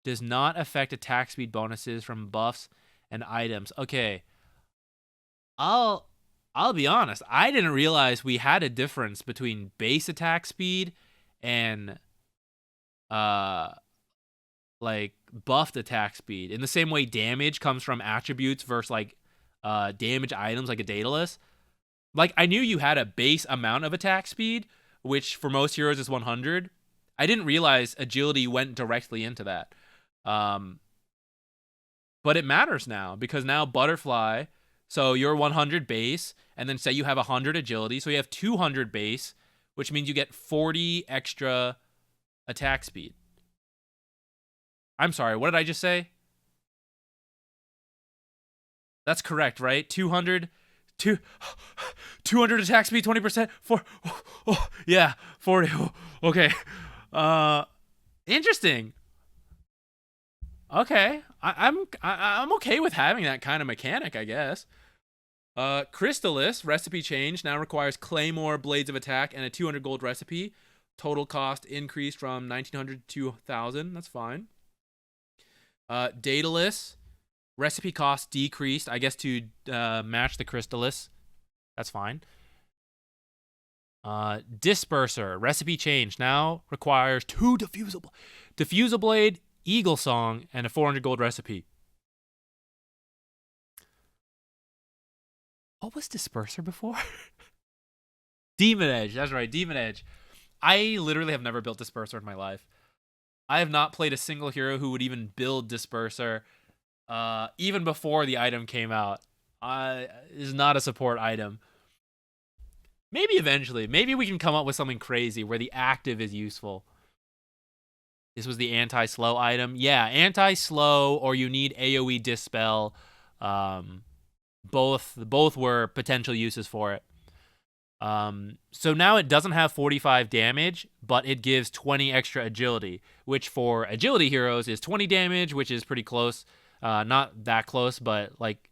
Does not affect attack speed bonuses from buffs and items. Okay. I'll be honest. I didn't realize we had a difference between base attack speed and like buffed attack speed. In the same way damage comes from attributes versus like damage items like a Daedalus. Like I knew you had a base amount of attack speed, which for most heroes is 100. I didn't realize agility went directly into that. But it matters now because now Butterfly, so you're 100 base, and then say you have 100 agility, so you have 200 base, which means you get 40 extra attack speed. I'm sorry, what did I just say? That's correct, right? 200 attack speed, 20%, yeah, 40. Okay. Interesting. Okay, I'm okay with having that kind of mechanic, I guess. Crystallis recipe change now requires Claymore, Blades of Attack, and a 200 gold recipe. Total cost increased from 1,900 to 2,000. That's fine. Daedalus recipe cost decreased, I guess, to match the Crystallis. That's fine. Disperser recipe change now requires 2 Diffusal Blade, Eagle Song, and a 400 gold recipe. What was Disperser before? Demon Edge. That's right, Demon Edge. I literally have never built Disperser in my life. I have not played a single hero who would even build Disperser even before the item came out. It is not a support item. Maybe eventually. Maybe we can come up with something crazy where the active is useful. This was the anti-slow item. Yeah, anti-slow or you need AoE Dispel. Both were potential uses for it. So now it doesn't have 45 damage, but it gives 20 extra agility, which for agility heroes is 20 damage, which is pretty close. Not that close, but like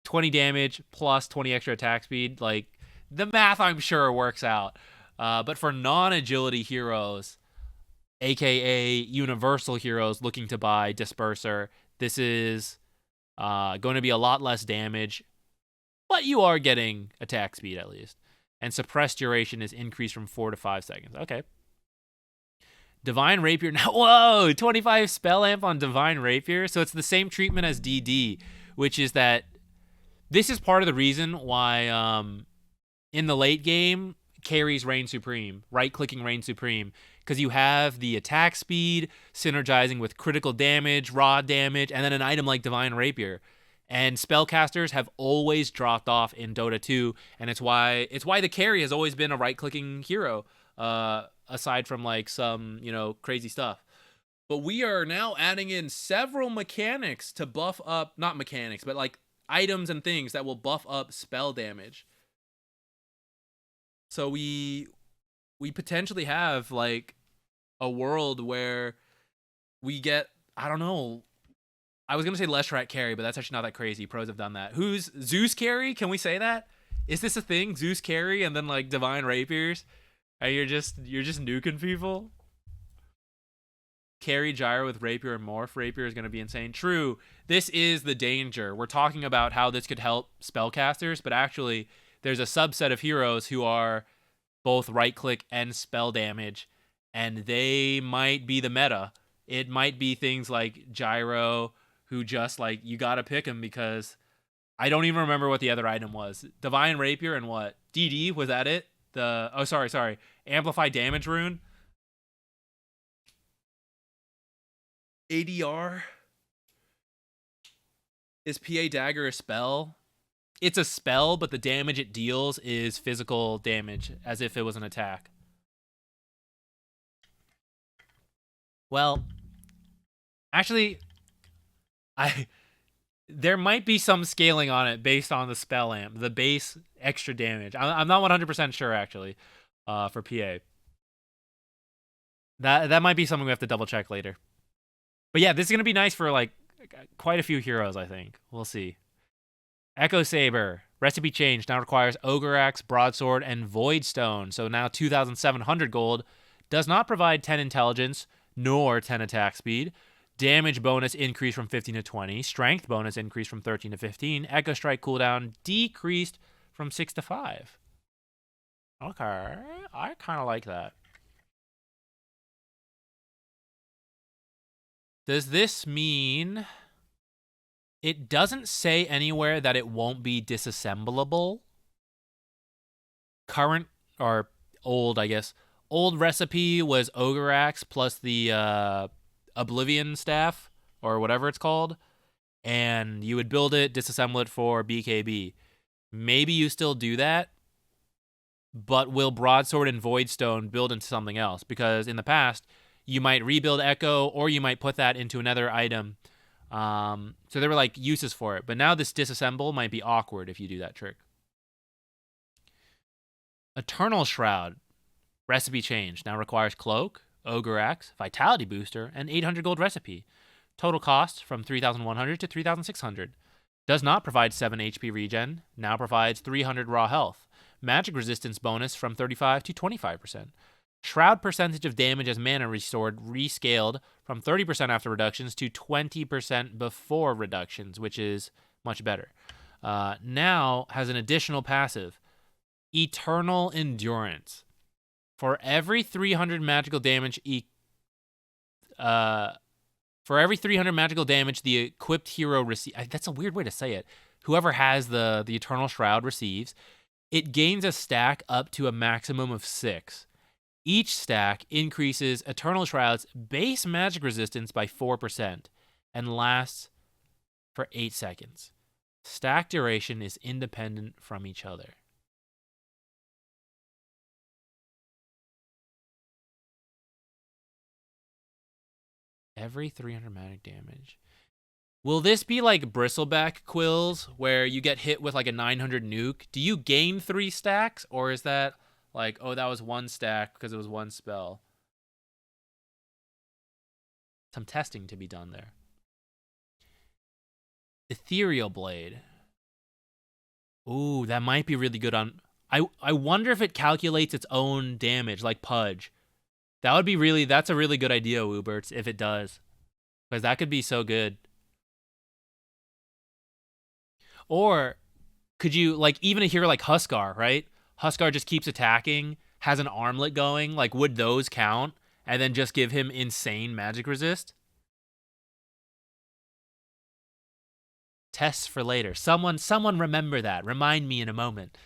20 damage plus 20 extra attack speed. Like the math, I'm sure, works out. But for non-agility heroes, aka universal heroes looking to buy Disperser, this is going to be a lot less damage, but you are getting attack speed at least. And suppressed duration is increased from 4 to 5 seconds. Okay. Divine Rapier. Now, whoa, 25 spell amp on Divine Rapier. So it's the same treatment as DD, which is that this is part of the reason why in the late game, carries Reign Supreme, right-clicking Reign Supreme, because you have the attack speed synergizing with critical damage, raw damage, and then an item like Divine Rapier. And spellcasters have always dropped off in Dota 2, and it's why the carry has always been a right-clicking hero, a aside from like some, crazy stuff. But we are now adding in several mechanics to buff up, not mechanics, but like items and things that will buff up spell damage. So we potentially have like a world where we get, I don't know, I was going to say Leshrat carry, but that's actually not that crazy. Pros have done that. Who's Zeus carry? Can we say that? Is this a thing? Zeus carry and then like divine rapiers? And you're just nuking people? Carry gyro with rapier and morph. Rapier is going to be insane. True. This is the danger. We're talking about how this could help spellcasters, but actually there's a subset of heroes who are both right click and spell damage, and they might be the meta. It might be things like gyro, who just like, you got to pick him because I don't even remember what the other item was. Divine rapier and what? DD, was that it? Sorry. Amplify damage rune. ADR. Is PA Dagger a spell? It's a spell, but the damage it deals is physical damage, as if it was an attack. Well, actually, there might be some scaling on it based on the spell amp, the base extra damage. I'm not 100% sure, actually, for PA. That might be something we have to double check later. But yeah, this is going to be nice for like quite a few heroes, I think. We'll see. Echo Saber. Recipe change. Now requires Ogre Axe, Broadsword, and Voidstone. So now 2,700 gold. Does not provide 10 intelligence, nor 10 attack speed. Damage bonus increased from 15 to 20. Strength bonus increased from 13 to 15. Echo Strike cooldown decreased from 6 to 5. Okay. I kind of like that. Does this mean it doesn't say anywhere that it won't be disassemblable? Current, or old, I guess. Old recipe was Ogre Axe plus the Oblivion Staff, or whatever it's called. And you would build it, disassemble it for BKB. Maybe you still do that, but will Broadsword and Voidstone build into something else? Because in the past, you might rebuild Echo, or you might put that into another item. So there were like uses for it. But now this disassemble might be awkward if you do that trick. Eternal Shroud. Recipe change. Now requires Cloak, Ogre Axe, Vitality Booster, and 800 gold recipe. Total cost from 3,100 to 3,600. Does not provide 7 HP regen. Now provides 300 raw health. Magic resistance bonus from 35 to 25%. Shroud percentage of damage as mana restored rescaled from 30% after reductions to 20% before reductions, which is much better. Now has an additional passive, Eternal Endurance. For every 300 magical damage, the equipped hero receives. That's a weird way to say it. Whoever has the Eternal Shroud receives. It gains a stack up to a maximum of 6. Each stack increases Eternal Shroud's base magic resistance by 4% and lasts for 8 seconds. Stack duration is independent from each other. Every 300 magic damage. Will this be like Bristleback Quills, where you get hit with like a 900 nuke? Do you gain 3 stacks, or is that like, oh, that was 1 stack because it was 1 spell? Some testing to be done there. Ethereal Blade. Ooh, that might be really good on... I wonder if it calculates its own damage, like Pudge. That's a really good idea, Wooberts, if it does. Because that could be so good. Or could you, like, even a hero like Huskar, right? Huskar just keeps attacking, has an armlet going. Like, would those count? And then just give him insane magic resist? Tests for later. Someone remember that. Remind me in a moment.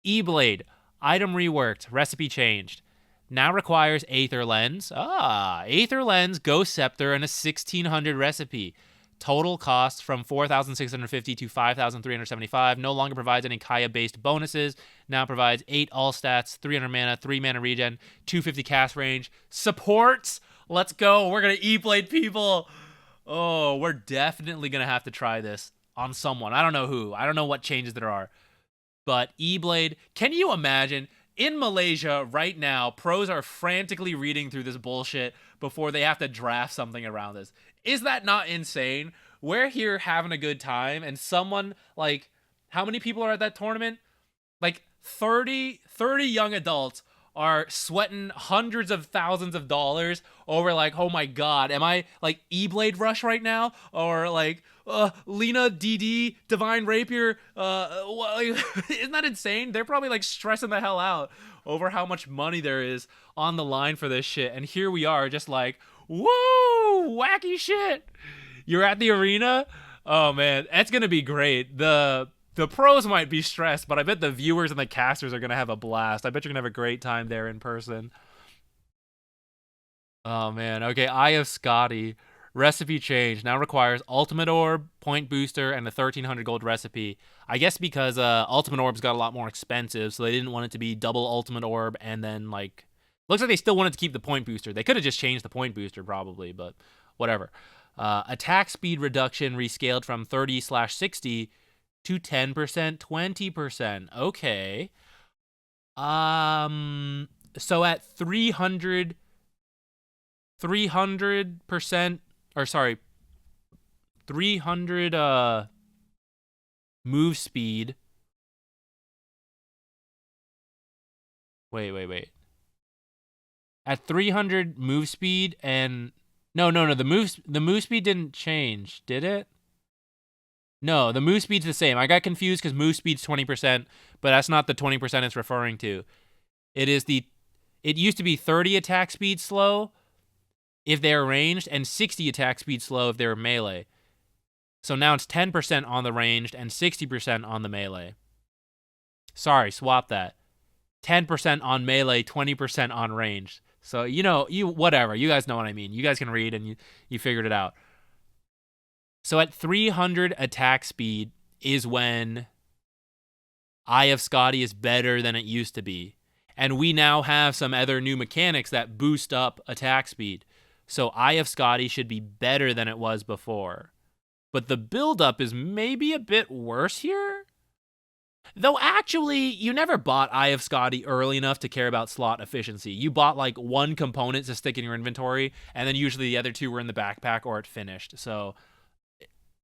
Eblade. Item reworked. Recipe changed. Now requires Aether Lens. Aether Lens, Ghost Scepter, and a 1600 recipe. Total cost from 4,650 to 5,375. No longer provides any Kaya-based bonuses. Now provides 8 all stats, 300 mana, 3 mana regen, 250 cast range. Supports. Let's go. We're going to Eblade people. Oh, we're definitely going to have to try this on someone. I don't know who. I don't know what changes there are. But Eblade, can you imagine? In Malaysia right now, pros are frantically reading through this bullshit before they have to draft something around this. Is that not insane? We're here having a good time, and someone, like, how many people are at that tournament? Like, 30 young adults are sweating hundreds of thousands of dollars over, like, oh my god, am I, like, Eblade Rush right now? Or, like, Lena, DD, Divine Rapier, isn't that insane? They're probably, like, stressing the hell out over how much money there is on the line for this shit. And here we are, just like, woo, wacky shit. You're at the arena? Oh, man, that's gonna be great. The pros might be stressed, but I bet the viewers and the casters are going to have a blast. I bet you're going to have a great time there in person. Oh, man. Okay, IOF Scotty. Recipe change. Now requires Ultimate Orb, Point Booster, and a 1,300 gold recipe. I guess because Ultimate Orbs got a lot more expensive, so they didn't want it to be double Ultimate Orb, and then, like... Looks like they still wanted to keep the Point Booster. They could have just changed the Point Booster, probably, but whatever. Attack speed reduction rescaled from 30/60 to 10%, 20%. Okay. So at 300%, or sorry, 300 move speed. Wait. At 300 move speed and no, the move speed didn't change, did it? No, the move speed's the same. I got confused because move speed's 20%, but that's not the 20% it's referring to. It used to be 30 attack speed slow if they're ranged and 60 attack speed slow if they're melee. So now it's 10% on the ranged and 60% on the melee. Sorry, swap that. 10% on melee, 20% on ranged. So, whatever. You guys know what I mean. You guys can read and you figured it out. So at 300 attack speed is when IOF Scotty is better than it used to be. And we now have some other new mechanics that boost up attack speed. So IOF Scotty should be better than it was before. But the build-up is maybe a bit worse here? Though actually, you never bought IOF Scotty early enough to care about slot efficiency. You bought like one component to stick in your inventory, and then usually the other two were in the backpack or it finished. So...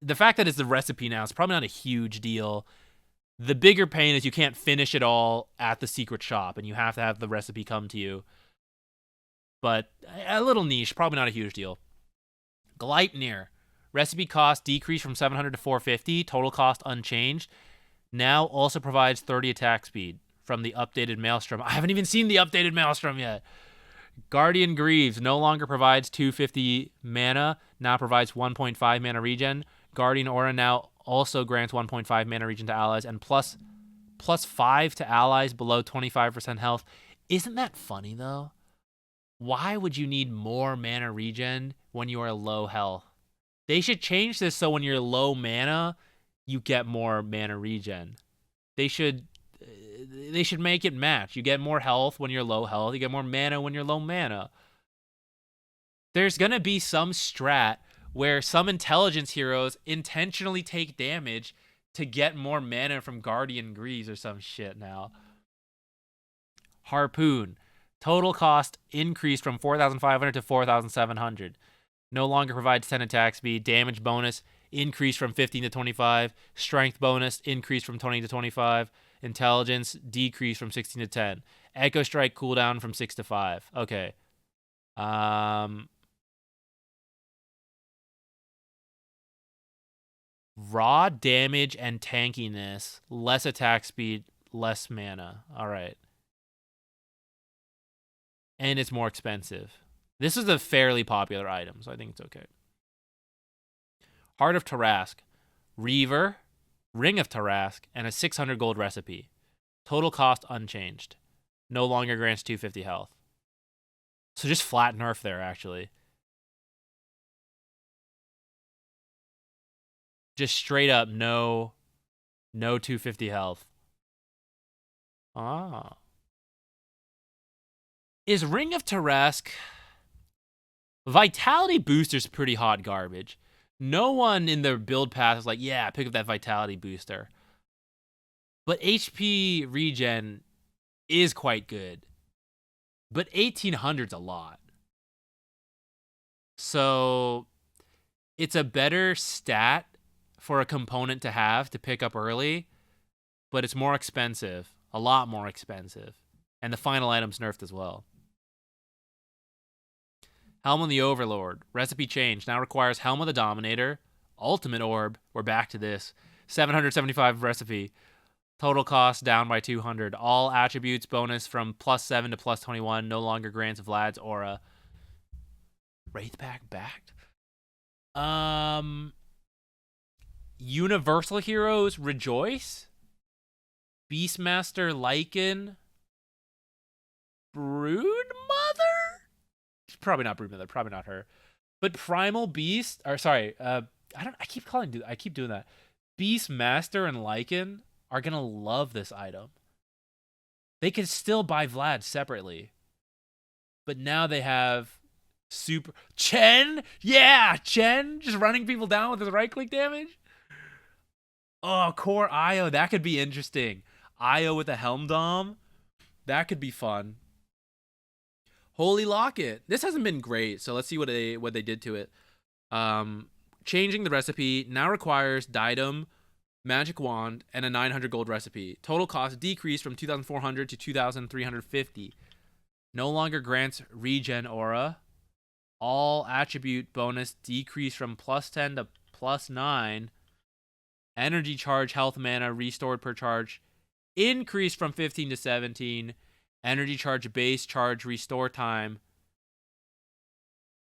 the fact that it's the recipe now is probably not a huge deal. The bigger pain is you can't finish it all at the secret shop, and you have to have the recipe come to you. But a little niche, probably not a huge deal. Gleipnir. Recipe cost decreased from 700 to 450. Total cost unchanged. Now also provides 30 attack speed from the updated Maelstrom. I haven't even seen the updated Maelstrom yet. Guardian Greaves no longer provides 250 mana. Now provides 1.5 mana regen. Guardian Aura now also grants 1.5 mana regen to allies and plus 5 to allies below 25% health. Isn't that funny, though? Why would you need more mana regen when you are low health? They should change this so when you're low mana, you get more mana regen. They should make it match. You get more health when you're low health. You get more mana when you're low mana. There's going to be some strat where some intelligence heroes intentionally take damage to get more mana from Guardian Greaves or some shit now. Harpoon. Total cost increased from 4,500 to 4,700. No longer provides 10 attack speed. Damage bonus increased from 15 to 25. Strength bonus increased from 20 to 25. Intelligence decreased from 16 to 10. Echo Strike cooldown from 6 to 5. Okay. Raw damage and tankiness. Less attack speed, less mana. All right. And it's more expensive. This is a fairly popular item, so I think it's okay. Heart of Tarasque. Reaver. Ring of Tarasque, and a 600 gold recipe. Total cost unchanged. No longer grants 250 health. So just flat nerf there, actually. Just straight up no 250 health. Ah. Is Ring of Tarasque... Vitality Booster's pretty hot garbage. No one in their build path is like, yeah, pick up that Vitality Booster. But HP regen is quite good. But 1800's a lot. So it's a better stat for a component to have to pick up early, but it's more expensive. A lot more expensive. And the final item's nerfed as well. Helm of the Overlord. Recipe change. Now requires Helm of the Dominator. Ultimate Orb. We're back to this. 775 recipe. Total cost down by 200. All attributes bonus from +7 to +21. No longer grants Vlad's aura. Wraithback backed. Universal Heroes Rejoice. Beastmaster Lycan. Broodmother? Probably not Broodmother, probably not her. But Primal Beast, or sorry, I keep doing that. Beastmaster and Lycan are gonna love this item. They can still buy Vlad separately. But now they have super Chen? Yeah, Chen just running people down with his right click damage. Oh, core Io, that could be interesting. Io with a Helm Dom. That could be fun. Holy Locket. This hasn't been great, so let's see what they did to it. Changing the recipe now requires Diadem, Magic Wand, and a 900 gold recipe. Total cost decreased from 2,400 to 2,350. No longer grants regen aura. All attribute bonus decreased from +10 to +9. Energy charge, health mana restored per charge increased from 15 to 17. Energy charge, base charge, restore time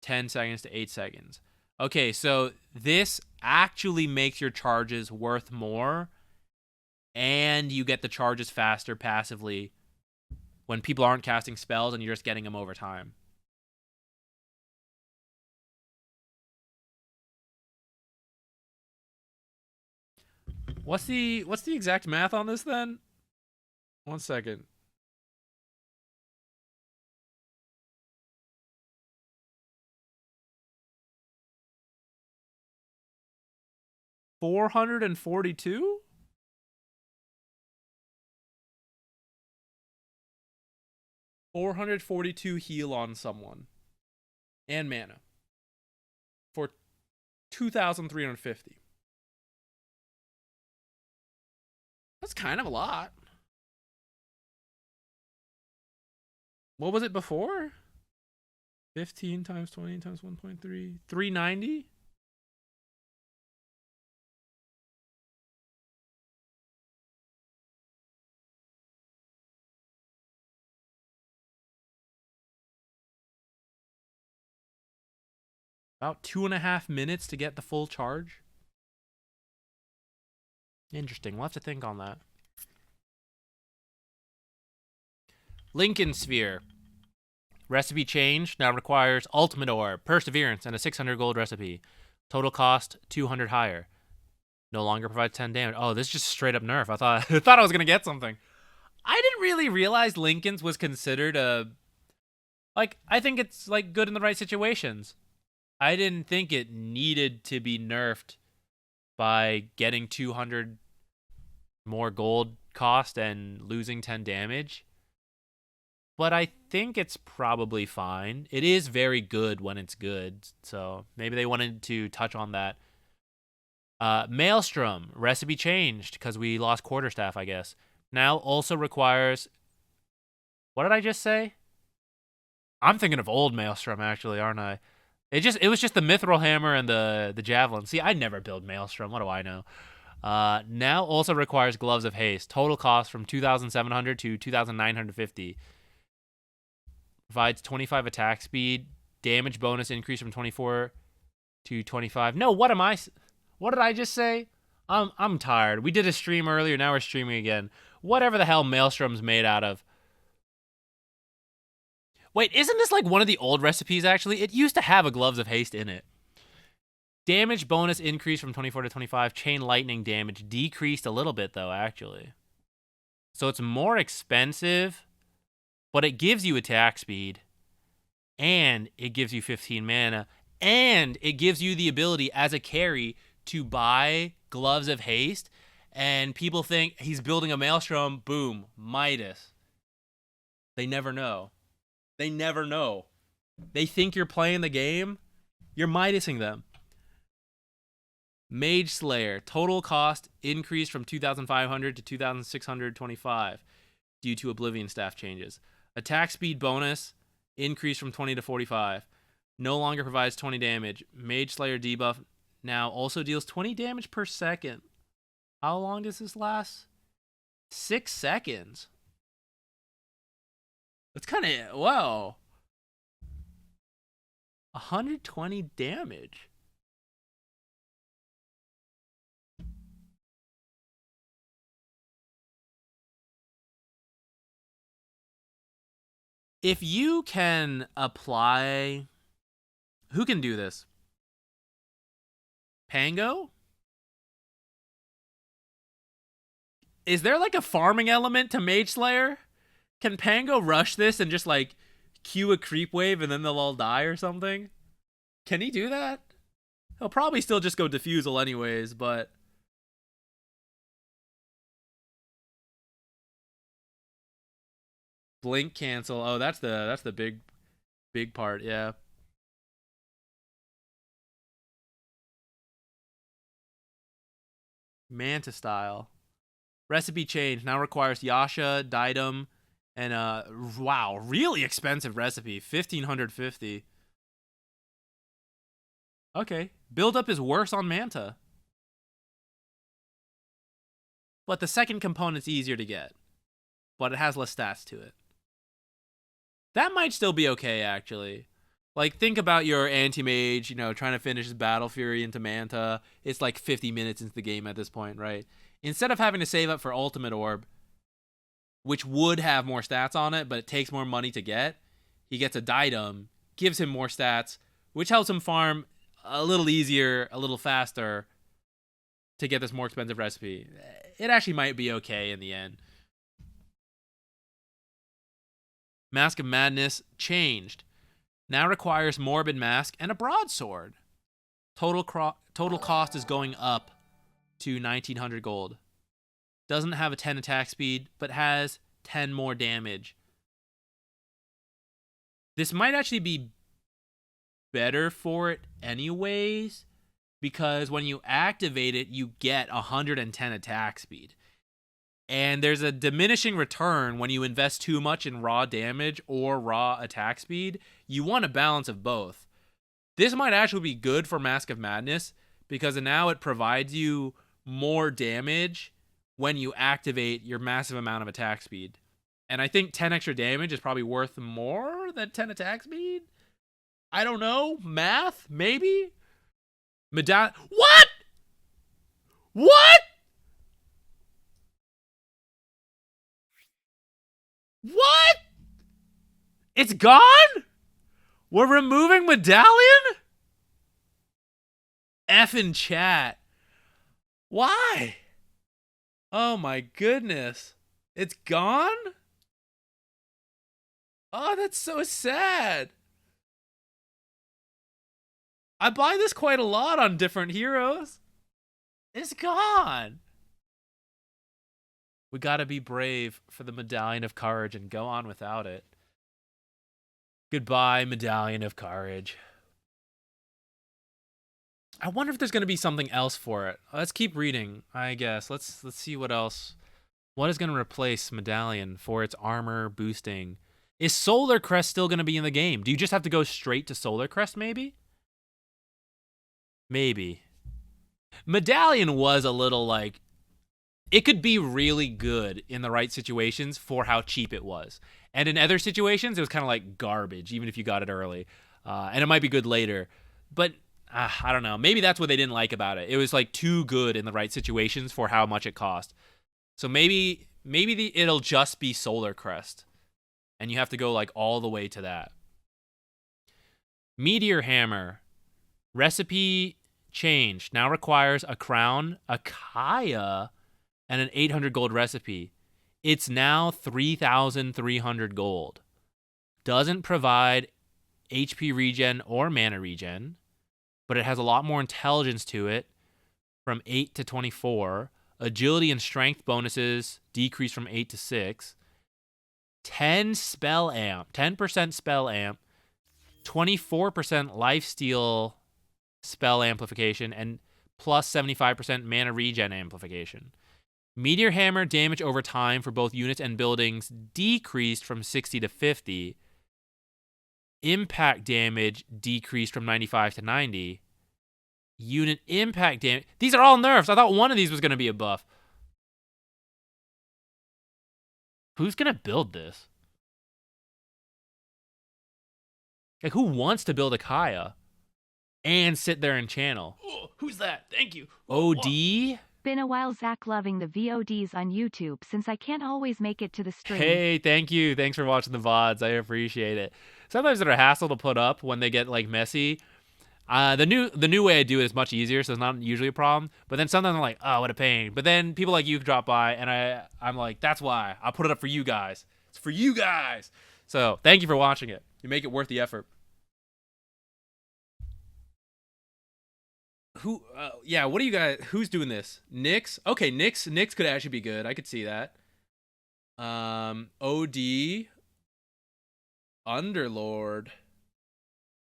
10 seconds to 8 seconds. Okay, so this actually makes your charges worth more, and you get the charges faster passively when people aren't casting spells and you're just getting them over time. What's the exact math on this then? 1 second. $442? $442 heal on someone. And mana. For 2,350. That's kind of a lot. What was it before? 15 times 20 times 1.3. 390? About 2.5 minutes to get the full charge. Interesting. We'll have to think on that. Lincoln Sphere. Recipe change now requires Ultimate Orb, Perseverance, and a 600 gold recipe. Total cost 200 higher. No longer provides 10 damage. Oh, this is just straight up nerf. I thought I was gonna get something. I didn't really realize Lincoln's was considered a... Like, I think it's like good in the right situations. I didn't think it needed to be nerfed by getting 200 more gold cost and losing 10 damage. But I think it's probably fine. It is very good when it's good, so maybe they wanted to touch on that. Maelstrom, recipe changed because we lost Quarterstaff, I guess. Now also requires... What did I just say? I'm thinking of old Maelstrom, actually, aren't I? It was just the Mithril Hammer and the Javelin. See, I never build Maelstrom. What do I know? Now also requires Gloves of Haste. Total cost from 2,700 to 2,950. Provides 25 attack speed. Damage bonus increase from 24 to 25. No, what did I just say? I'm tired. We did a stream earlier. Now we're streaming again. Whatever the hell Maelstrom's made out of. Wait, isn't this like one of the old recipes, actually? It used to have a Gloves of Haste in it. Damage bonus increased from 24 to 25. Chain lightning damage decreased a little bit, though, actually. So it's more expensive, but it gives you attack speed, and it gives you 15 mana, and it gives you the ability as a carry to buy Gloves of Haste, and people think he's building a Maelstrom, boom, Midas. They never know. They never know. They think you're playing the game, you're Midasing them. Mage Slayer, total cost increased from 2,500 to 2,625 due to Oblivion staff changes. Attack speed bonus increased from 20 to 45. No longer provides 20 damage. Mage Slayer debuff now also deals 20 damage per second. How long does this last? 6 seconds. That's kind of, whoa. 120 damage. If you can apply... Who can do this? Pango? Is there like a farming element to Mage Slayer? Can Pango rush this and just like cue a creep wave and then they'll all die or something? Can he do that? He'll probably still just go Diffusal anyways, but... Blink cancel. Oh, that's the big part, yeah. Manta style. Recipe change now requires Yasha, Didum, and wow, really expensive recipe, 1,550. Okay, build-up is worse on Manta. But the second component's easier to get. But it has less stats to it. That might still be okay, actually. Like, think about your anti-mage, you know, trying to finish his Battle Fury into Manta. It's like 50 minutes into the game at this point, right? Instead of having to save up for Ultimate Orb, which would have more stats on it, but it takes more money to get, he gets a Didum, gives him more stats, which helps him farm a little easier, a little faster to get this more expensive recipe. It actually might be okay in the end. Mask of Madness changed. Now requires Morbid Mask and a Broadsword. Total cost is going up to 1,900 gold. Doesn't have a 10 attack speed, but has 10 more damage. This might actually be better for it anyways, because when you activate it, you get 110 attack speed. And there's a diminishing return when you invest too much in raw damage or raw attack speed. You want a balance of both. This might actually be good for Mask of Madness because now it provides you more damage when you activate your massive amount of attack speed. And I think 10 extra damage is probably worth more than 10 attack speed. I don't know. Math? Maybe? What? What? What? It's gone? We're removing Medallion? Effing chat. Why? Oh my goodness. It's gone? Oh, that's so sad. I buy this quite a lot on different heroes. It's gone. We gotta be brave for the Medallion of Courage and go on without it. Goodbye, Medallion of Courage. I wonder if there's gonna be something else for it. Let's keep reading, I guess. Let's see what else. What is gonna replace Medallion for its armor boosting? Is Solar Crest still gonna be in the game? Do you just have to go straight to Solar Crest, maybe? Maybe. Medallion was a little like... It could be really good in the right situations for how cheap it was. And in other situations, it was kind of like garbage, even if you got it early. And it might be good later. But I don't know. Maybe that's what they didn't like about it. It was like too good in the right situations for how much it cost. So maybe it'll just be Solar Crest. And you have to go like all the way to that. Meteor Hammer. Recipe changed. Now requires a crown, a Kaya, and an 800 gold recipe. It's now 3,300 gold. Doesn't provide HP regen or mana regen, but it has a lot more intelligence to it, from 8 to 24. Agility and strength bonuses decrease from 8 to 6. 10% spell amp, 24% lifesteal spell amplification, and plus 75% mana regen amplification. Meteor Hammer damage over time for both units and buildings decreased from 60 to 50. Impact damage decreased from 95 to 90. Unit impact damage. These are all nerfs. I thought one of these was going to be a buff. Who's going to build this? Like, who wants to build a Kaya and sit there and channel? Oh, who's that? Thank you. OD? Been a while, Zach, loving the VODs on YouTube since I can't always make it to the stream. Hey, thank you. Thanks for watching the VODs. I appreciate it. Sometimes they're a hassle to put up when they get like messy. The new way I do it is much easier, so it's not usually a problem. But then sometimes I'm like, oh, what a pain. But then people like you drop by, and I'm like, that's why. I'll put it up for you guys. It's for you guys. So thank you for watching it. You make it worth the effort. Yeah, what do you guys, who's doing this? Nyx? Okay, Nyx could actually be good. I could see that. OD. Underlord.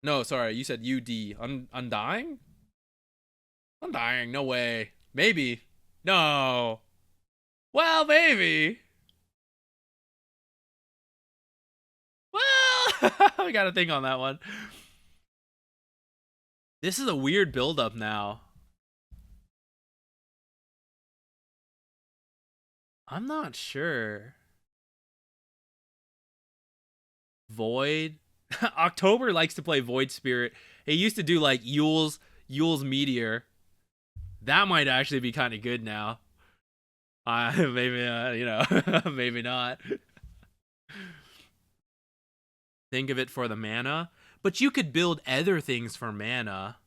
No, sorry, you said UD. Undying? Undying, no way. Maybe. No. Well, maybe. Well, I gotta think on that one. This is a weird build-up now. I'm not sure. Void. October likes to play Void Spirit. He used to do like Yule's Meteor. That might actually be kind of good now. Maybe, you know, maybe not. Think of it for the mana. But you could build other things for mana.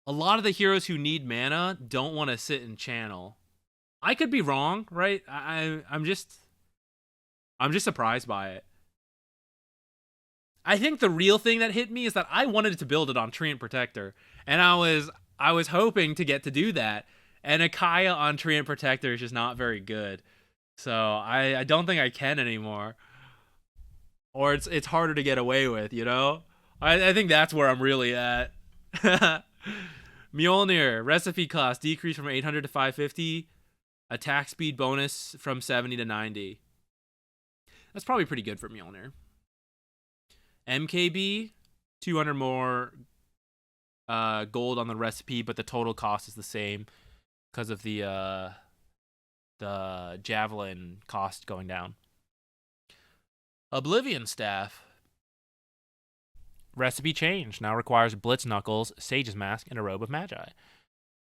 A lot of the heroes who need mana don't want to sit and channel. I could be wrong, right? I'm just surprised by it. I think the real thing that hit me is that I wanted to build it on Treant Protector, and I was hoping to get to do that. And a Kaya on Treant Protector is just not very good, so I don't think I can anymore. Or it's harder to get away with, you know? I think that's where I'm really at. Mjolnir, recipe cost decreased from 800 to 550. Attack speed bonus from 70 to 90. That's probably pretty good for Mjolnir. MKB, 200 more gold on the recipe, but the total cost is the same because of the javelin cost going down. Oblivion Staff. Recipe change. Now requires Blitz Knuckles, Sage's Mask, and a Robe of Magi.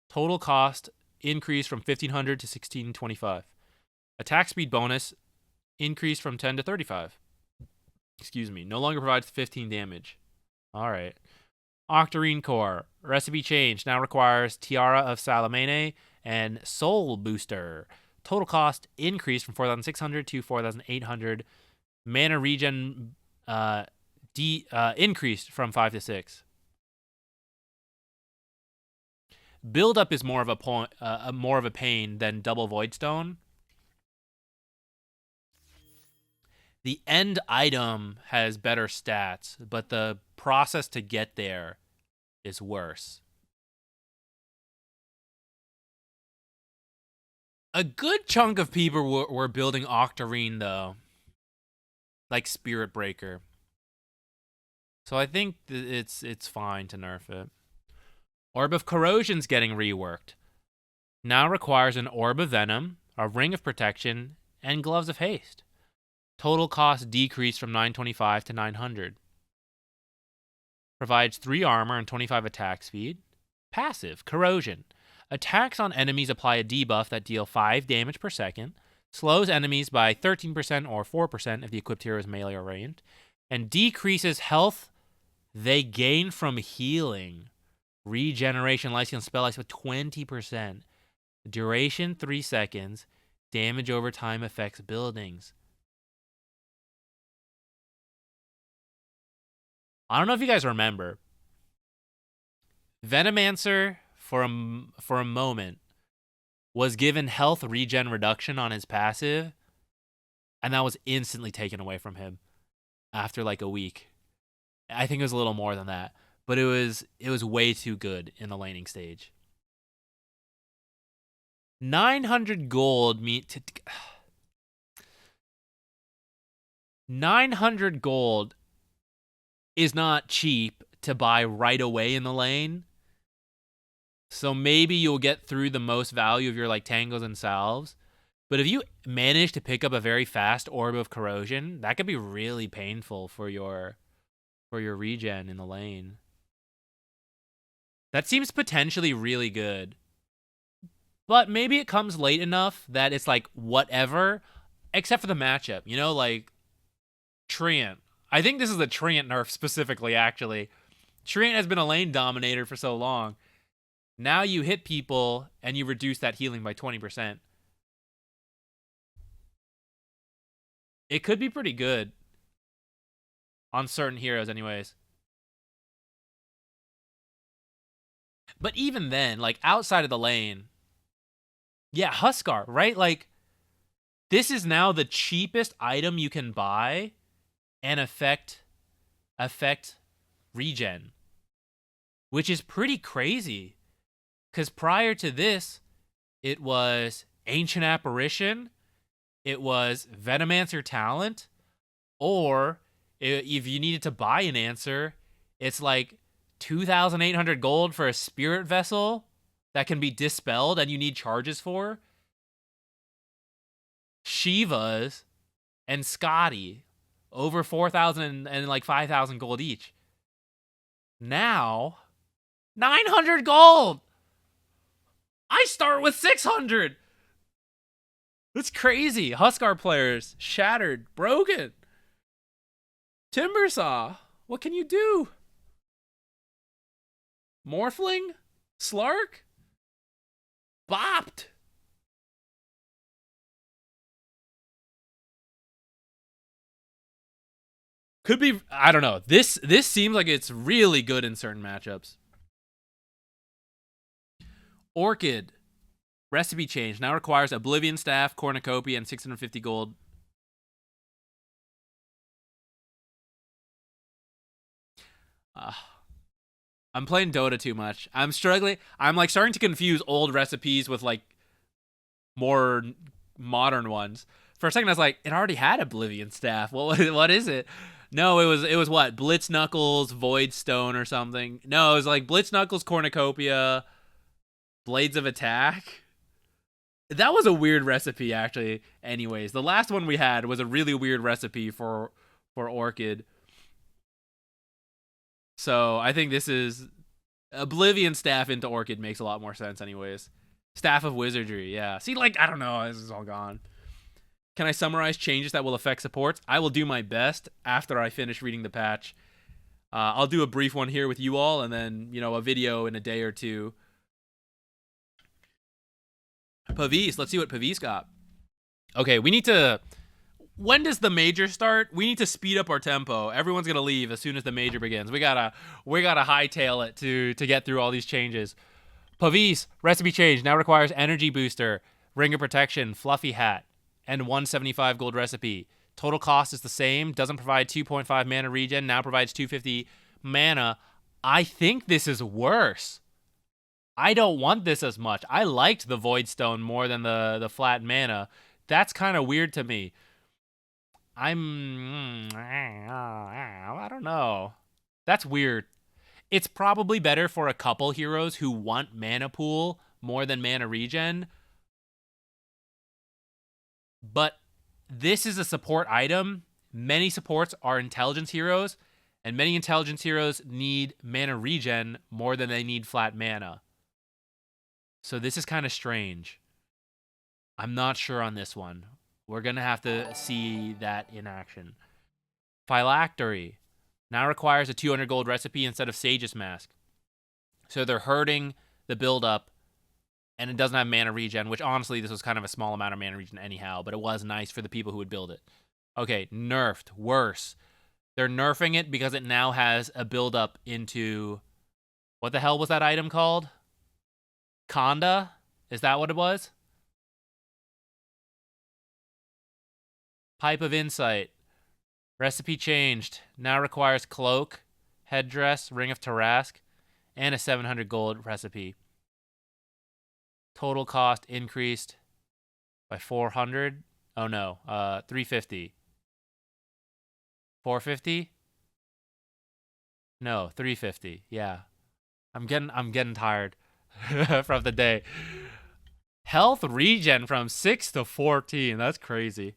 Total cost increased from 1,500 to 1,625. Attack speed bonus increased from 10 to 35. Excuse me. No longer provides 15 damage. Alright. Octarine Core. Recipe change. Now requires Tiara of Salamene and Soul Booster. Total cost increased from 4,600 to 4,800. Mana regen increased from 5 to 6. Build up is more of a pain than double Voidstone. The end item has better stats, but the process to get there is worse. A good chunk of people were building Octarine though. Like Spirit Breaker. So I think it's fine to nerf it. Orb of Corrosion's getting reworked. Now requires an Orb of Venom, a Ring of Protection, and Gloves of Haste. Total cost decreased from 925 to 900. Provides 3 armor and 25 attack speed. Passive, Corrosion. Attacks on enemies apply a debuff that deal 5 damage per second. Slows enemies by 13% or 4% if the equipped hero is melee or ranged, and decreases health they gain from healing Regeneration, Lycium spell ice with 20%. Duration 3 seconds. Damage over time affects buildings. I don't know if you guys remember. Venomancer for a moment was given health regen reduction on his passive, and that was instantly taken away from him after like a week. I think it was a little more than that, but it was way too good in the laning stage. 900 gold 900 gold is not cheap to buy right away in the lane. So maybe you'll get through the most value of your like tangles and salves. But if you manage to pick up a very fast Orb of Corrosion, that could be really painful for your regen in the lane. That seems potentially really good. But maybe it comes late enough that it's like whatever, except for the matchup. You know, like Treant. I think this is a Treant nerf specifically, actually. Treant has been a lane dominator for so long. Now you hit people and you reduce that healing by 20%. It could be pretty good. On certain heroes, anyways. But even then, like, outside of the lane... Yeah, Huskar, right? Like, this is now the cheapest item you can buy and affect regen. Which is pretty crazy. Because prior to this, it was Ancient Apparition, it was Venomancer Talent, or if you needed to buy an answer, it's like 2,800 gold for a Spirit Vessel that can be dispelled and you need charges for. Shivas and Scotty, over 4,000 and like 5,000 gold each. Now, 900 gold! I start with 600! That's crazy. Huskar players, shattered, broken. Timbersaw, what can you do? Morphling? Slark? Bopped. Could be, I don't know. This seems like it's really good in certain matchups. Orchid. Recipe change. Now requires Oblivion Staff, Cornucopia, and 650 gold. I'm playing Dota too much. I'm struggling. I'm like starting to confuse old recipes with like more modern ones. For a second, I was like, it already had Oblivion Staff. What is it? No, it was what? Blitz Knuckles, Void Stone, or something. No, it was like Blitz Knuckles, Cornucopia, Blades of Attack. That was a weird recipe, actually. Anyways, the last one we had was a really weird recipe for Orchid. So I think this is Oblivion Staff into Orchid makes a lot more sense, anyways. Staff of Wizardry, yeah. See, like, I don't know. This is all gone. Can I summarize changes that will affect supports? I will do my best after I finish reading the patch. I'll do a brief one here with you all, and then, you know, a video in a day or two. Pavis, let's see what Pavis got. Okay, we need to... When does the major start? We need to speed up our tempo. Everyone's gonna leave as soon as the major begins. We gotta hightail it to get through all these changes. Pavis, recipe change, now requires energy booster, ring of protection, fluffy hat, and 175 gold recipe. Total cost is the same, doesn't provide 2.5 mana regen, now provides 250 mana. I think this is worse. I don't want this as much. I liked the Void Stone more than the flat mana. That's kind of weird to me. I don't know. That's weird. It's probably better for a couple heroes who want mana pool more than mana regen. But this is a support item. Many supports are intelligence heroes, and many intelligence heroes need mana regen more than they need flat mana. So this is kind of strange. I'm not sure on this one. We're going to have to see that in action. Phylactery now requires a 200 gold recipe instead of Sage's Mask. So they're hurting the build-up, and it doesn't have mana regen, which honestly, this was kind of a small amount of mana regen anyhow, but it was nice for the people who would build it. Okay, nerfed. Worse. They're nerfing it because it now has a build-up into... What the hell was that item called? Conda? Is that what it was? Pipe of Insight. Recipe changed. Now requires cloak, headdress, ring of Tarasque, and a 700 gold recipe. Total cost increased by 400. Oh no, 350. 450? No, 350. Yeah. I'm getting tired from the day. Health regen from 6 to 14. That's crazy.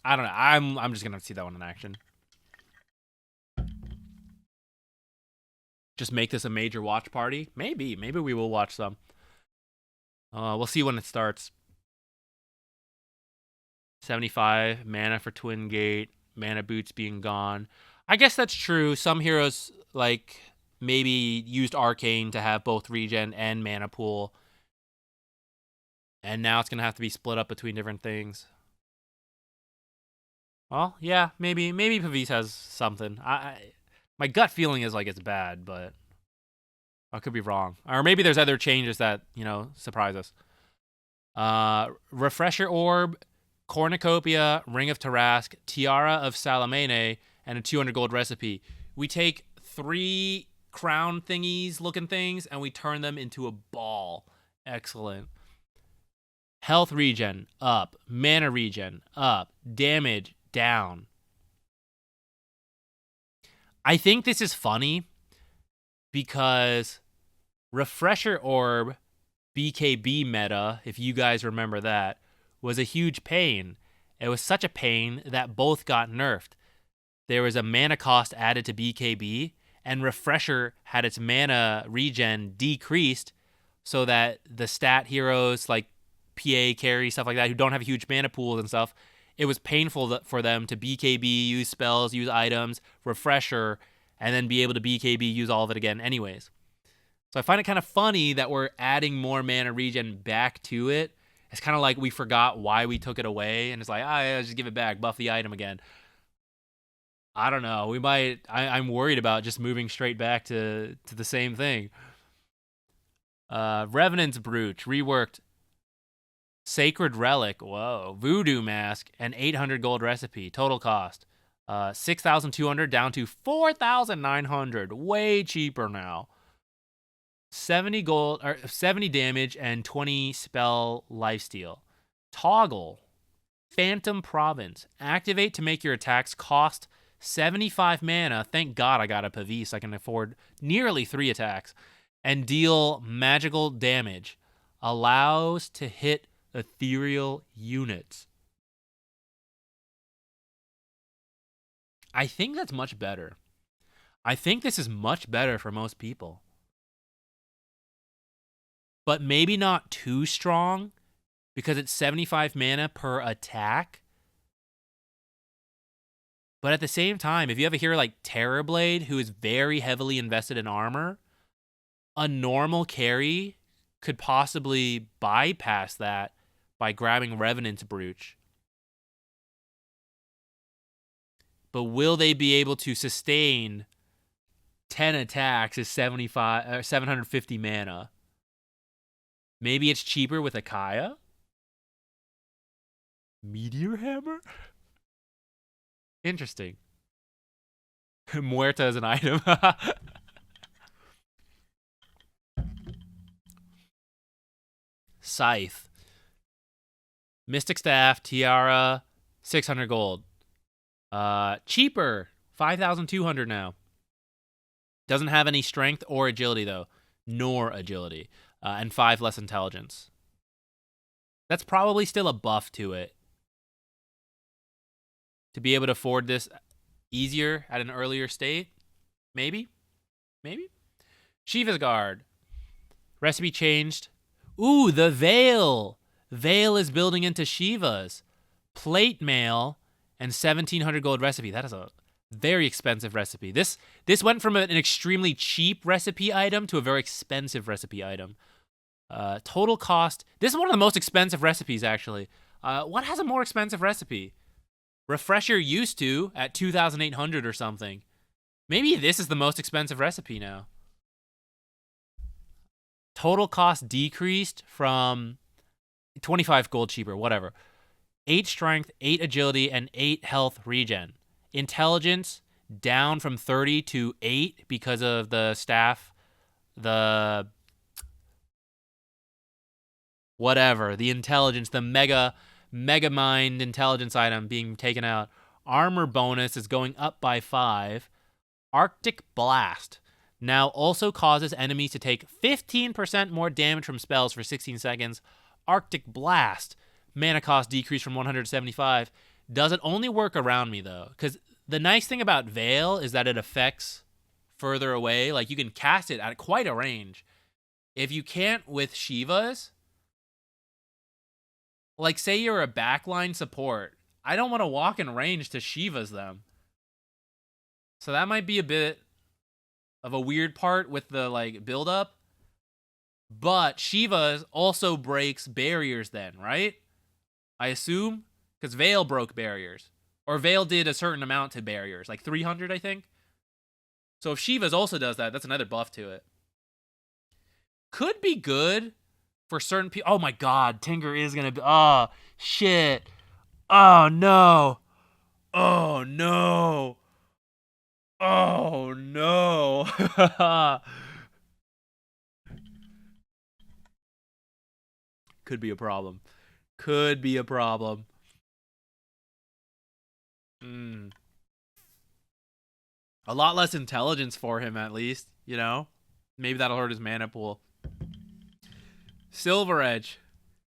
I don't know. I'm just gonna see that one in action. Just make this a major watch party. Maybe we will watch some. We'll see when it starts. 75 mana for Twin Gate. Mana Boots being gone. I guess that's true. Some heroes like maybe used Arcane to have both regen and mana pool, and now it's gonna have to be split up between different things. Well, yeah, maybe Pavis has something. My gut feeling is like it's bad, but I could be wrong. Or maybe there's other changes that, surprise us. Refresher Orb, Cornucopia, Ring of Tarasque, Tiara of Salamene, and a 200 gold recipe. We take 3 crown thingies looking things and we turn them into a ball. Excellent. Health regen, up. Mana regen, up. Damage, down. I think this is funny because Refresher Orb BKB meta, if you guys remember that, was a huge pain. It was such a pain that both got nerfed. There was a mana cost added to BKB, and Refresher had its mana regen decreased so that the stat heroes like PA, carry, stuff like that, who don't have huge mana pools and stuff, it was painful for them to BKB, use spells, use items, Refresher, and then be able to BKB, use all of it again anyways. So I find it kind of funny that we're adding more mana regen back to it. It's kind of like we forgot why we took it away, and it's like, yeah, just give it back, buff the item again. I don't know. We might. I'm worried about just moving straight back to the same thing. Revenant's Brooch reworked. Sacred Relic, whoa, Voodoo Mask, and 800 gold recipe. Total cost 6,200 down to 4,900. Way cheaper now. 70 gold or 70 damage and 20 spell lifesteal. Toggle. Phantom Province. Activate to make your attacks cost 75 mana. Thank God I got a Pavis. I can afford nearly 3 attacks. And deal magical damage. Allows to hit ethereal units. I think that's much better. I think this is much better for most people. But maybe not too strong because it's 75 mana per attack. But at the same time, if you have a hero like Terrorblade, who is very heavily invested in armor, a normal carry could possibly bypass that by grabbing Revenant's Brooch. But will they be able to sustain 10 attacks at 750 mana? Maybe it's cheaper with a Kaya? Meteor Hammer? Interesting. Muerta as an item. Scythe. Mystic Staff, Tiara, 600 gold. Cheaper, 5,200 now. Doesn't have any strength or agility, though. Nor agility. And 5 less intelligence. That's probably still a buff to it. To be able to afford this easier at an earlier state? Maybe? Shiva's Guard. Recipe changed. Ooh, the Veil! Veil is building into Shiva's. Plate Mail and 1,700 gold recipe. That is a very expensive recipe. This went from an extremely cheap recipe item to a very expensive recipe item. Total cost. This is one of the most expensive recipes, actually. What has a more expensive recipe? Refresher used to at 2,800 or something. Maybe this is the most expensive recipe now. Total cost decreased from 25 gold cheaper, whatever. 8 strength, 8 agility, and 8 health regen. Intelligence down from 30 to 8 because of the staff, the whatever, the intelligence, the mega mind intelligence item being taken out. Armor bonus is going up by 5. Arctic Blast now also causes enemies to take 15% more damage from spells for 16 seconds. Arctic Blast, mana cost decreased from 175. Does it only work around me, though? Because the nice thing about Veil is that it affects further away. Like, you can cast it at quite a range. If you can't with Shivas, like, say you're a backline support, I don't want to walk in range to Shivas them. So that might be a bit of a weird part with the, like, build-up. But Shivas also breaks barriers then, right? I assume? Because Veil broke barriers. Or Veil did a certain amount to barriers. Like 300, I think. So if Shivas also does that, that's another buff to it. Could be good for certain people. Oh my god, Tinker is going to be... Oh, shit. Oh, no. Oh, no. Oh, no. Could be a problem. Could be a problem. A lot less intelligence for him, at least, you know? Maybe that'll hurt his mana pool. Silver Edge.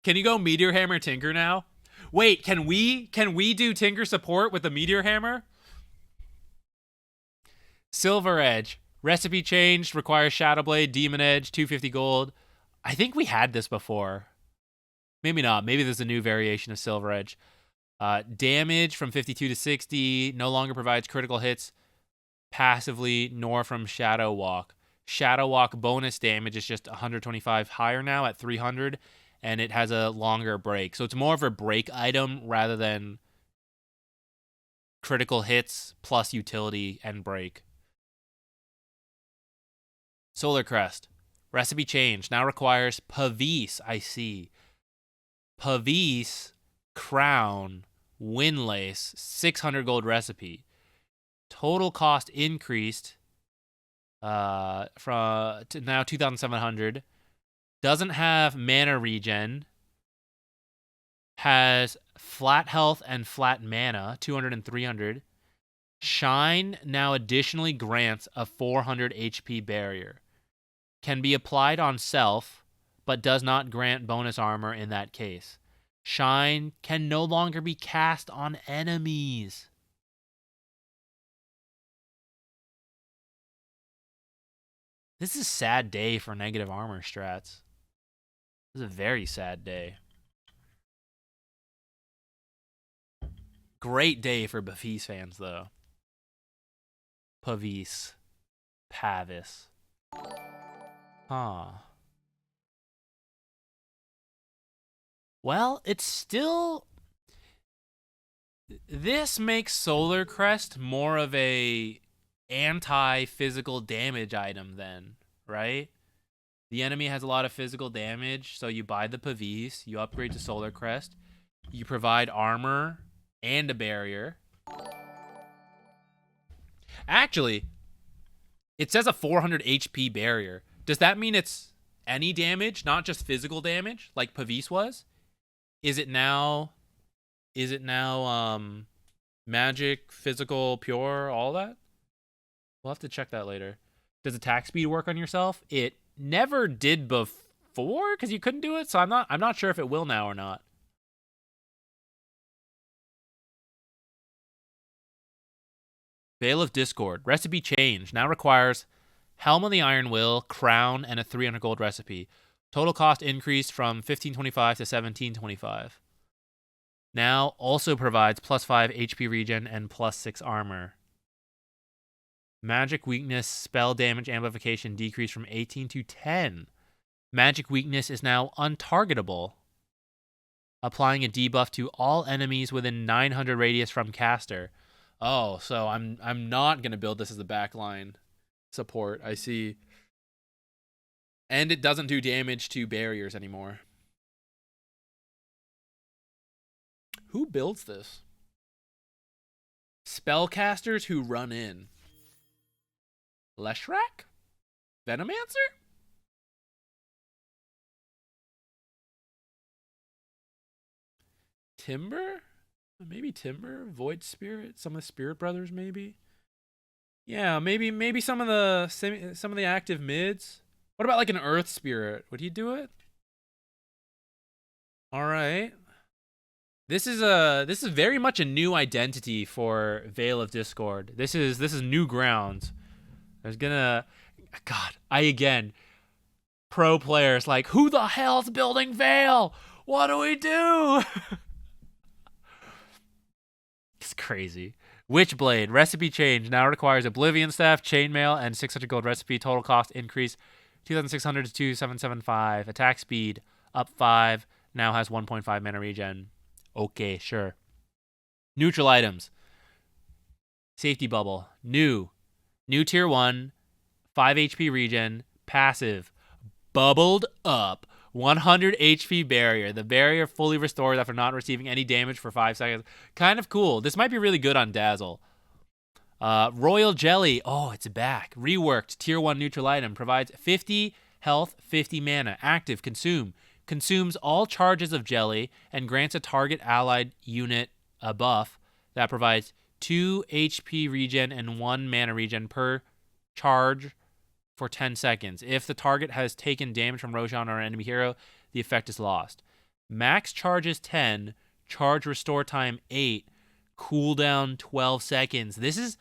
Can you go Meteor Hammer Tinker now? Wait, can we do Tinker support with the Meteor Hammer? Silver Edge. Recipe changed, requires Shadow Blade, Demon Edge, 250 gold. I think we had this before. Maybe not. Maybe there's a new variation of Silver Edge. Damage from 52 to 60. No longer provides critical hits passively, nor from Shadow Walk. Shadow Walk bonus damage is just 125 higher now at 300, and it has a longer break. So it's more of a break item rather than critical hits plus utility and break. Solar Crest. Recipe change. Now requires Pavis, I see. Pavis, Crown, Windlace, 600 gold recipe. Total cost increased from to now 2,700. Doesn't have mana regen. Has flat health and flat mana, 200 and 300. Shine now additionally grants a 400 HP barrier. Can be applied on self, but does not grant bonus armor in that case. Shine can no longer be cast on enemies. This is a sad day for negative armor strats. This is a very sad day. Great day for Pavis fans, though. Pavis. Pavis. Huh. Well, it's still... This makes Solar Crest more of a anti-physical damage item then, right? The enemy has a lot of physical damage, so you buy the Pavis, you upgrade to Solar Crest, you provide armor and a barrier. Actually, it says a 400 HP barrier. Does that mean it's any damage, not just physical damage, like Pavis was? Is it now magic, physical, pure, all that? We'll have to check that later. Does attack speed work on yourself? It never did before because you couldn't do it, so I'm not sure if it will now or not. Veil of Discord. Recipe change. Now requires Helm of the Iron Will, Crown, and a 300 gold recipe. Total cost increased from 1525 to 1725. now also provides +5 HP regen and +6 armor. Magic weakness spell damage amplification decreased from 18 to 10. Magic weakness is now untargetable, applying a debuff to all enemies within 900 radius from caster. Oh, so I'm not gonna build this as a backline support. I see. And it doesn't do damage to barriers anymore. Who builds this? Spellcasters who run in. Leshrac? Venomancer? Timber? Maybe Timber? Void Spirit? Some of the Spirit Brothers, maybe? Yeah, maybe some of the active mids. What about like an Earth Spirit? Would he do it? All right. This is very much a new identity for Veil of Discord. This is new grounds. There's gonna, God, pro players like, who the hell's building Veil? What do we do? It's crazy. Witchblade recipe change now requires Oblivion Staff, Chainmail, and 600 gold recipe. Total cost increase 2,600 to 2,775. Attack speed up 5. Now has 1.5 mana regen. Okay, sure. Neutral items. Safety bubble. New tier 1. 5 HP regen. Passive. Bubbled up. 100 HP barrier. The barrier fully restores after not receiving any damage for 5 seconds. Kind of cool. This might be really good on Dazzle. Royal Jelly. Oh, it's back. Reworked. Tier 1 neutral item. Provides 50 health, 50 mana. Active. Consume. Consumes all charges of jelly and grants a target allied unit a buff that provides 2 HP regen and 1 mana regen per charge for 10 seconds. If the target has taken damage from Roshan or an enemy hero, the effect is lost. Max charge is 10, charge restore time 8, cooldown 12 seconds. This is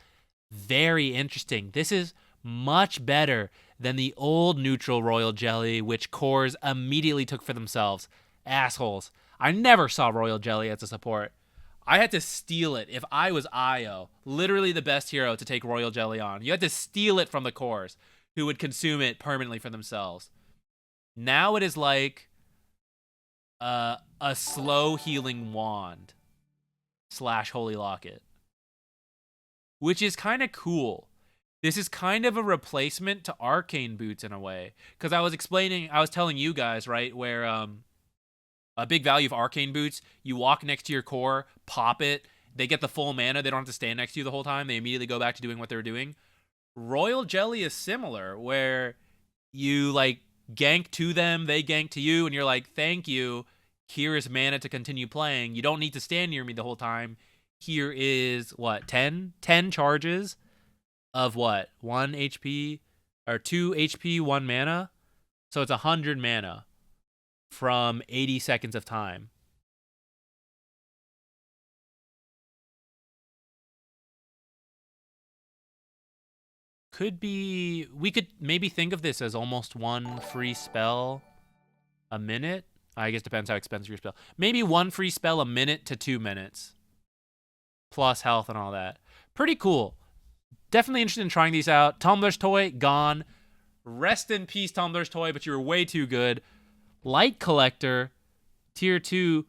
very interesting. This is much better than the old neutral Royal Jelly, which cores immediately took for themselves. Assholes. I never saw Royal Jelly as a support. I had to steal it if I was Io, literally the best hero to take Royal Jelly on. You had to steal it from the cores, who would consume it permanently for themselves. Now it is like a slow healing wand / holy locket, which is kind of cool. This is kind of a replacement to Arcane Boots in a way. Because I was telling you guys, right, where a big value of Arcane Boots, you walk next to your core, pop it, they get the full mana, they don't have to stand next to you the whole time, they immediately go back to doing what they were doing. Royal Jelly is similar, where you like gank to them, they gank to you, and you're like, thank you, here is mana to continue playing. You don't need to stand near me the whole time. Here is, 10 charges of 1 HP or 2 HP, 1 mana. So it's 100 mana from 80 seconds of time. We could maybe think of this as almost 1 free spell a minute. I guess depends how expensive your spell. Maybe 1 free spell a minute to 2 minutes. Plus health and all that. Pretty cool. Definitely interested in trying these out. Tumblr's Toy, gone. Rest in peace, Tumblr's Toy, but you were way too good. Light Collector, Tier 2,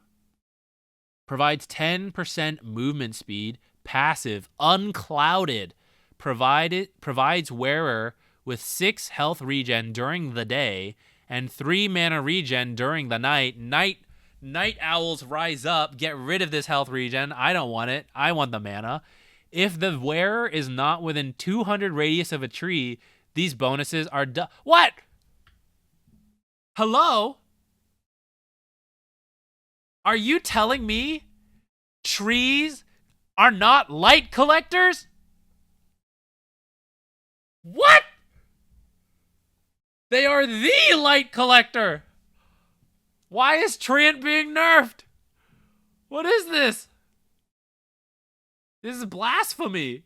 provides 10% movement speed. Passive, unclouded. Provides wearer with 6 health regen during the day and 3 mana regen during the night. Night owls rise up. Get rid of this health regen. I don't want it. I want the mana. If the wearer is not within 200 radius of a tree, these bonuses are What? Hello? Are you telling me trees are not light collectors? What? They are the light collector. Why is Treant being nerfed? What is this? This is blasphemy.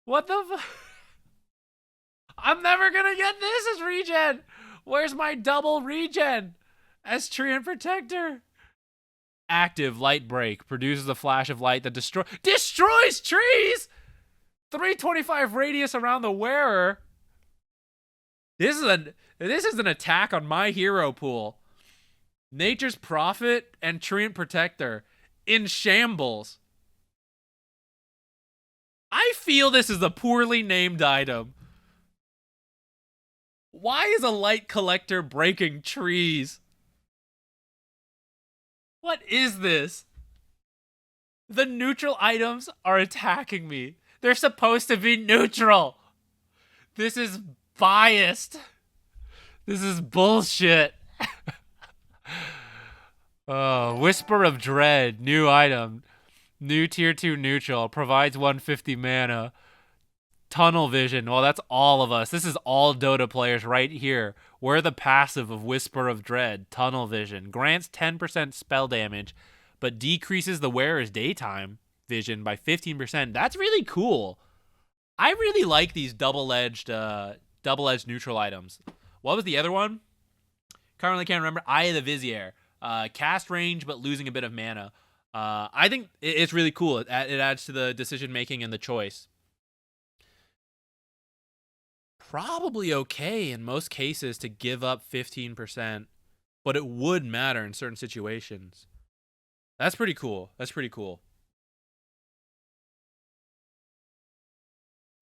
What the I'm never gonna get this as regen. Where's my double regen as Treant Protector? Active light break. Produces a flash of light that destroys trees! 325 radius around the wearer. This is an attack on my hero pool. Nature's Prophet and Treant Protector in shambles. I feel this is a poorly named item. Why is a light collector breaking trees? What is this? The neutral items are attacking me. They're supposed to be neutral. This is biased. This is bullshit. Oh, Whisper of Dread, new item. New tier 2 neutral, provides 150 mana. Tunnel Vision, well, that's all of us. This is all Dota players right here. We're the passive of Whisper of Dread. Tunnel Vision grants 10% spell damage, but decreases the wearer's daytime vision by 15%. That's really cool. I really like these double-edged neutral items. What was the other one? Currently can't remember. Eye of the Vizier. Cast range, but losing a bit of mana. I think it's really cool. It adds to the decision-making and the choice. Probably okay in most cases to give up 15%, but it would matter in certain situations. That's pretty cool. That's pretty cool.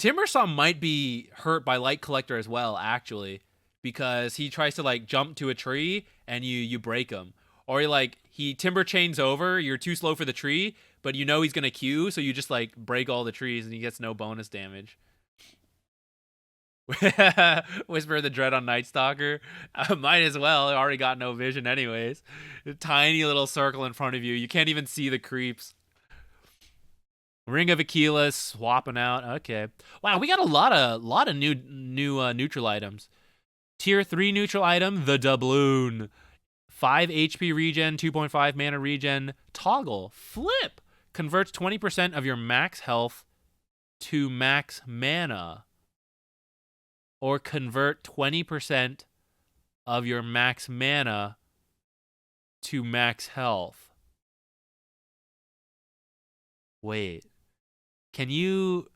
Timbersaw might be hurt by Light Collector as well, actually, because he tries to like jump to a tree and you break him. Or he timber chains over, you're too slow for the tree, but you know he's gonna Q, so you just like break all the trees and he gets no bonus damage. Whisper of the Dread on Night Stalker. Might as well. I already got no vision anyways. A tiny little circle in front of you. You can't even see the creeps. Ring of Achilles swapping out. Okay. Wow, we got a lot of new neutral items. Tier 3 neutral item, the Doubloon. 5 HP regen, 2.5 mana regen. Toggle. Flip. Converts 20% of your max health to max mana. Or convert 20% of your max mana to max health. Wait. Can you...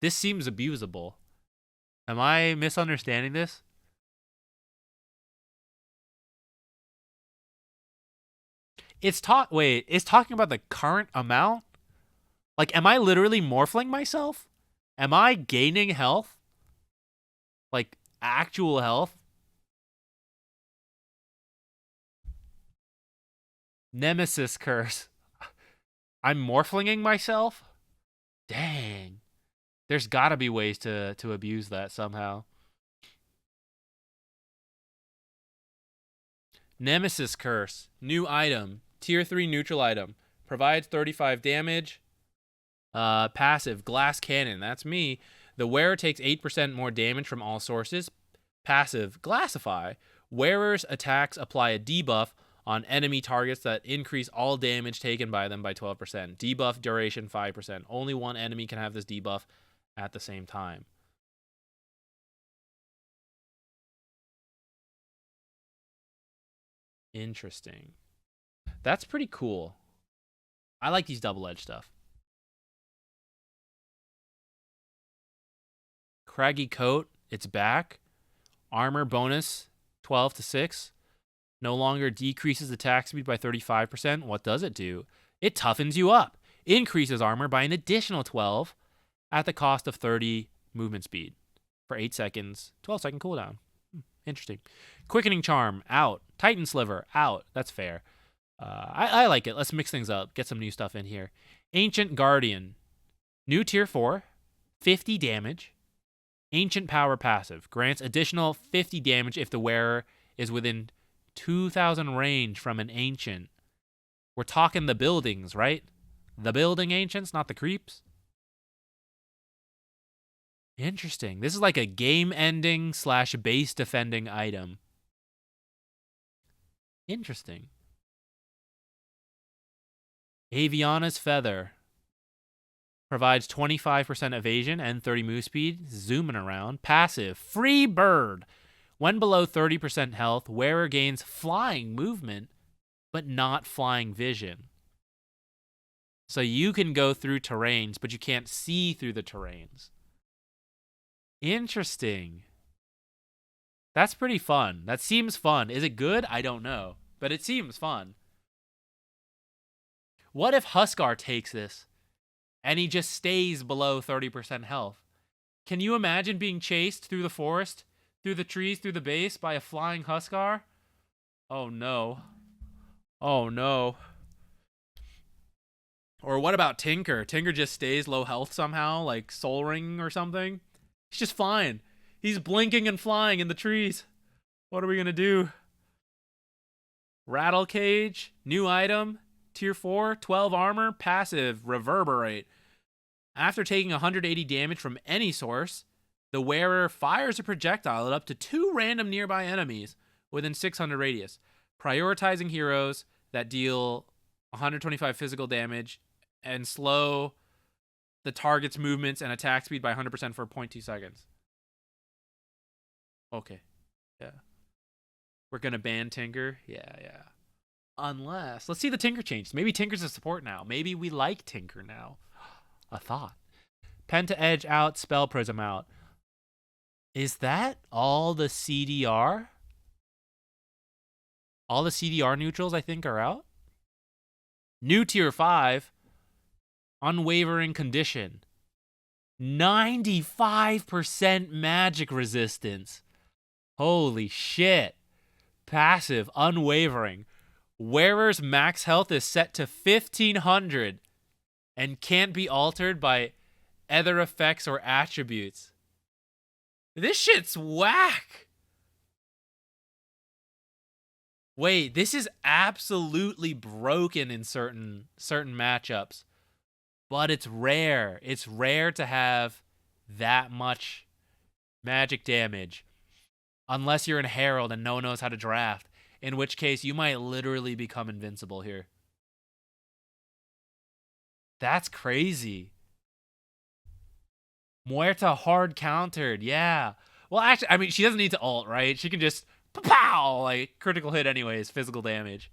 This seems abusable. Am I misunderstanding this? It's talking about the current amount? Like, am I literally morphling myself? Am I gaining health? Like, actual health? Nemesis Curse. I'm morphlinging myself? Dang. There's gotta be ways to abuse that somehow. Nemesis Curse. New item. Tier 3 neutral item. Provides 35 damage. Passive. Glass Cannon. That's me. The wearer takes 8% more damage from all sources. Passive. Glassify. Wearer's attacks apply a debuff on enemy targets that increase all damage taken by them by 12%. Debuff duration 5%. Only one enemy can have this debuff at the same time. Interesting. That's pretty cool. I like these double-edged stuff. Craggy Coat, it's back. Armor bonus, 12 to 6. No longer decreases attack speed by 35%. What does it do? It toughens you up. Increases armor by an additional 12 at the cost of 30 movement speed for 8 seconds. 12-second cooldown. Interesting. Quickening Charm, out. Titan Sliver, out. That's fair. I like it. Let's mix things up. Get some new stuff in here. Ancient Guardian. New tier 4. 50 damage. Ancient Power passive. Grants additional 50 damage if the wearer is within 2,000 range from an ancient. We're talking the buildings, right? The building ancients, not the creeps. Interesting. This is like a game-ending / base defending item. Interesting. Aviana's Feather. Provides 25% evasion and 30 move speed. Zooming around. Passive. Free Bird. When below 30% health, wearer gains flying movement but not flying vision. So you can go through terrains, but you can't see through the terrains. Interesting. That's pretty fun. That seems fun. Is it good? I don't know, but it seems fun. What if Huskar takes this and he just stays below 30% health? Can you imagine being chased through the forest, through the trees, through the base by a flying Huskar? Oh no. Oh no. Or what about Tinker? Tinker just stays low health somehow, like Soul Ring or something. He's just fine. He's blinking and flying in the trees. What are we gonna do? Rattle Cage, new item, tier 4, 12 armor, passive, reverberate. After taking 180 damage from any source, the wearer fires a projectile at up to 2 random nearby enemies within 600 radius, prioritizing heroes that deal 125 physical damage and slow the target's movements and attack speed by 100% for 0.2 seconds. Okay. Yeah. We're going to ban Tinker? Yeah. Unless, let's see the Tinker changes. Maybe Tinker's a support now. Maybe we like Tinker now. A thought. Penta Edge out, Spell Prism out. Is that all the CDR? All the CDR neutrals, I think, are out. New tier 5. Unwavering Condition. 95% magic resistance. Holy shit. Passive, Unwavering. Wearer's max health is set to 1500 and can't be altered by other effects or attributes. This shit's whack. Wait, this is absolutely broken in certain matchups. But it's rare. It's rare to have that much magic damage. Unless you're in Herald and no one knows how to draft. In which case, you might literally become invincible here. That's crazy. Muerta hard countered. Yeah. Well, actually, I mean, she doesn't need to ult, right? She can just pow, like critical hit anyways, physical damage.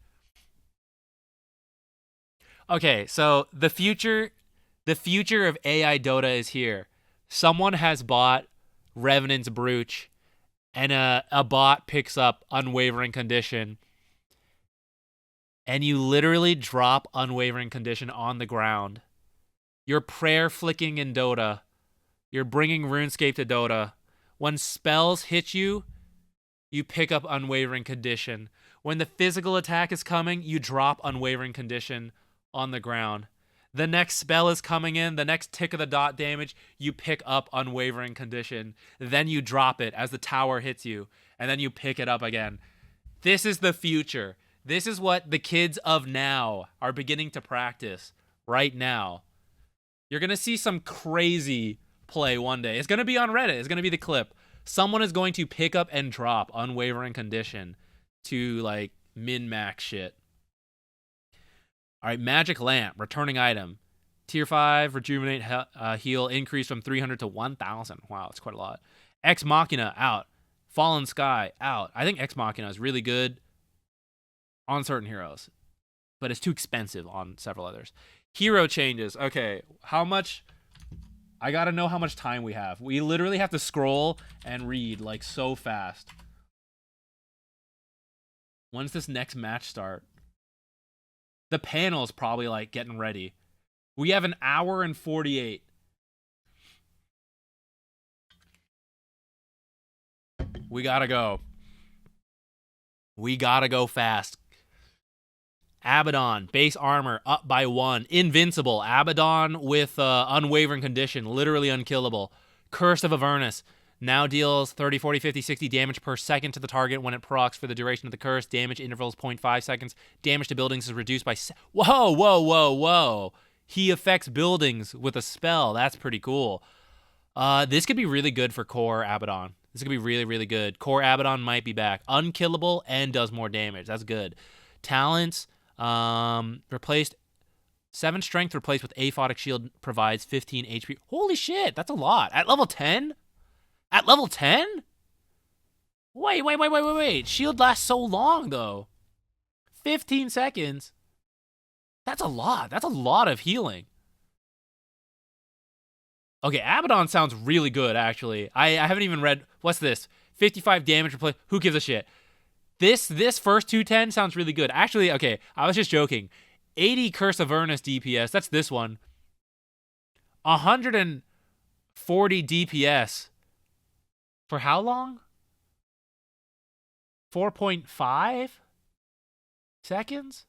Okay, so the future of AI Dota is here. Someone has bought Revenant's Brooch, and a bot picks up Unwavering Condition, and you literally drop Unwavering Condition on the ground. You're prayer flicking in Dota. You're bringing RuneScape to Dota. When spells hit you, you pick up Unwavering Condition. When the physical attack is coming, you drop Unwavering Condition on the ground. The next spell is coming in, the next tick of the dot damage, you pick up Unwavering Condition. Then you drop it as the tower hits you, and then you pick it up again. This is the future. This is what the kids of now are beginning to practice right now. You're going to see some crazy play one day. It's going to be on Reddit. It's going to be the clip. Someone is going to pick up and drop Unwavering Condition to, like, min-max shit. All right, Magic Lamp, returning item. Tier 5, Rejuvenate heal, increase from 300 to 1,000. Wow, that's quite a lot. Ex Machina, out. Fallen Sky, out. I think Ex Machina is really good on certain heroes, but it's too expensive on several others. Hero changes. Okay, how much? I gotta know how much time we have. We literally have to scroll and read, like, so fast. When's this next match start? The panel's probably, like, getting ready. We have an hour and 48. We gotta go. We gotta go fast. Abaddon, base armor, up by 1. Invincible. Abaddon with Unwavering Condition, literally unkillable. Curse of Avernus, now deals 30, 40, 50, 60 damage per second to the target when it procs for the duration of the curse. Damage interval is 0.5 seconds. Damage to buildings is reduced by... Whoa. He affects buildings with a spell. That's pretty cool. This could be really good for core Abaddon. This could be really, really good. Core Abaddon might be back. Unkillable and does more damage. That's good. Talents... replaced 7 strength replaced with Aphotic Shield provides 15 HP. Holy shit, that's a lot. At level 10? At level 10? Wait. Shield lasts so long, though. 15 seconds? That's a lot. That's a lot of healing. Okay, Abaddon sounds really good, actually. I haven't even read... What's this? 55 damage per play. Who gives a shit? This first 210 sounds really good. Actually, okay, I was just joking. 80 Curse of Avernus DPS. That's this one. 140 DPS. For how long? 4.5 seconds?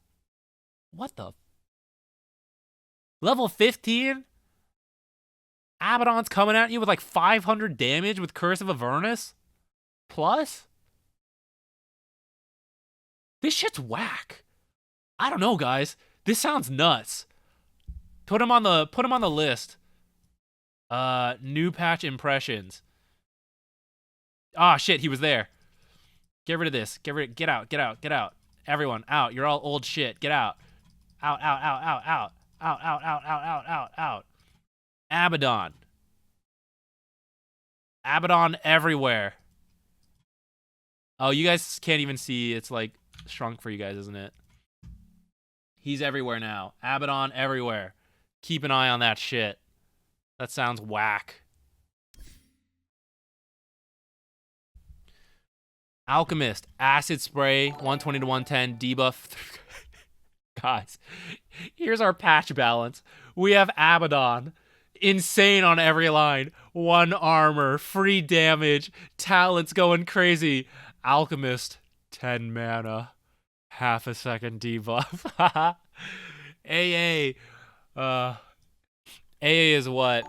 What the? Level 15? Abaddon's coming at you with like 500 damage with Curse of Avernus? Plus? This shit's whack. I don't know, guys. This sounds nuts. Put him on the list. New patch impressions. Ah, shit, he was there. Get rid of this. Get out. Everyone, out. You're all old shit. Get out. Out. Abaddon. Abaddon everywhere. Oh, you guys can't even see. It's like shrunk for you guys, isn't it? He's everywhere now. Abaddon everywhere. Keep an eye on that shit. That sounds whack. Alchemist, Acid Spray, 120 to 110, debuff. Guys, here's our patch balance. We have Abaddon, insane on every line. 1 armor, free damage, talents going crazy. Alchemist, 10 mana, half a second debuff. AA is what?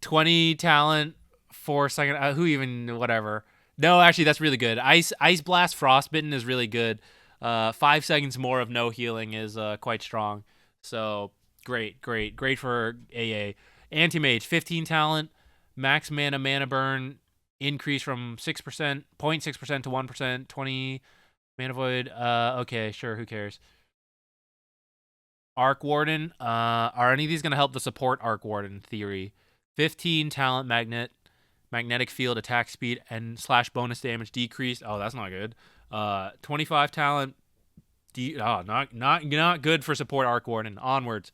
20 talent, 4 second. Who even? Whatever. No, actually, that's really good. Ice Blast Frostbitten is really good. 5 seconds more of no healing is quite strong. So great for AA. Anti-Mage, 15 talent, max mana burn increase from 6%, 0.6% to 1%, 20 mana void. Okay, sure, who cares? Arc Warden, are any of these going to help the support Arc Warden theory? 15 talent magnetic field attack speed and / bonus damage decreased. Oh, that's not good. 25 talent, not good for support Arc Warden. Onwards.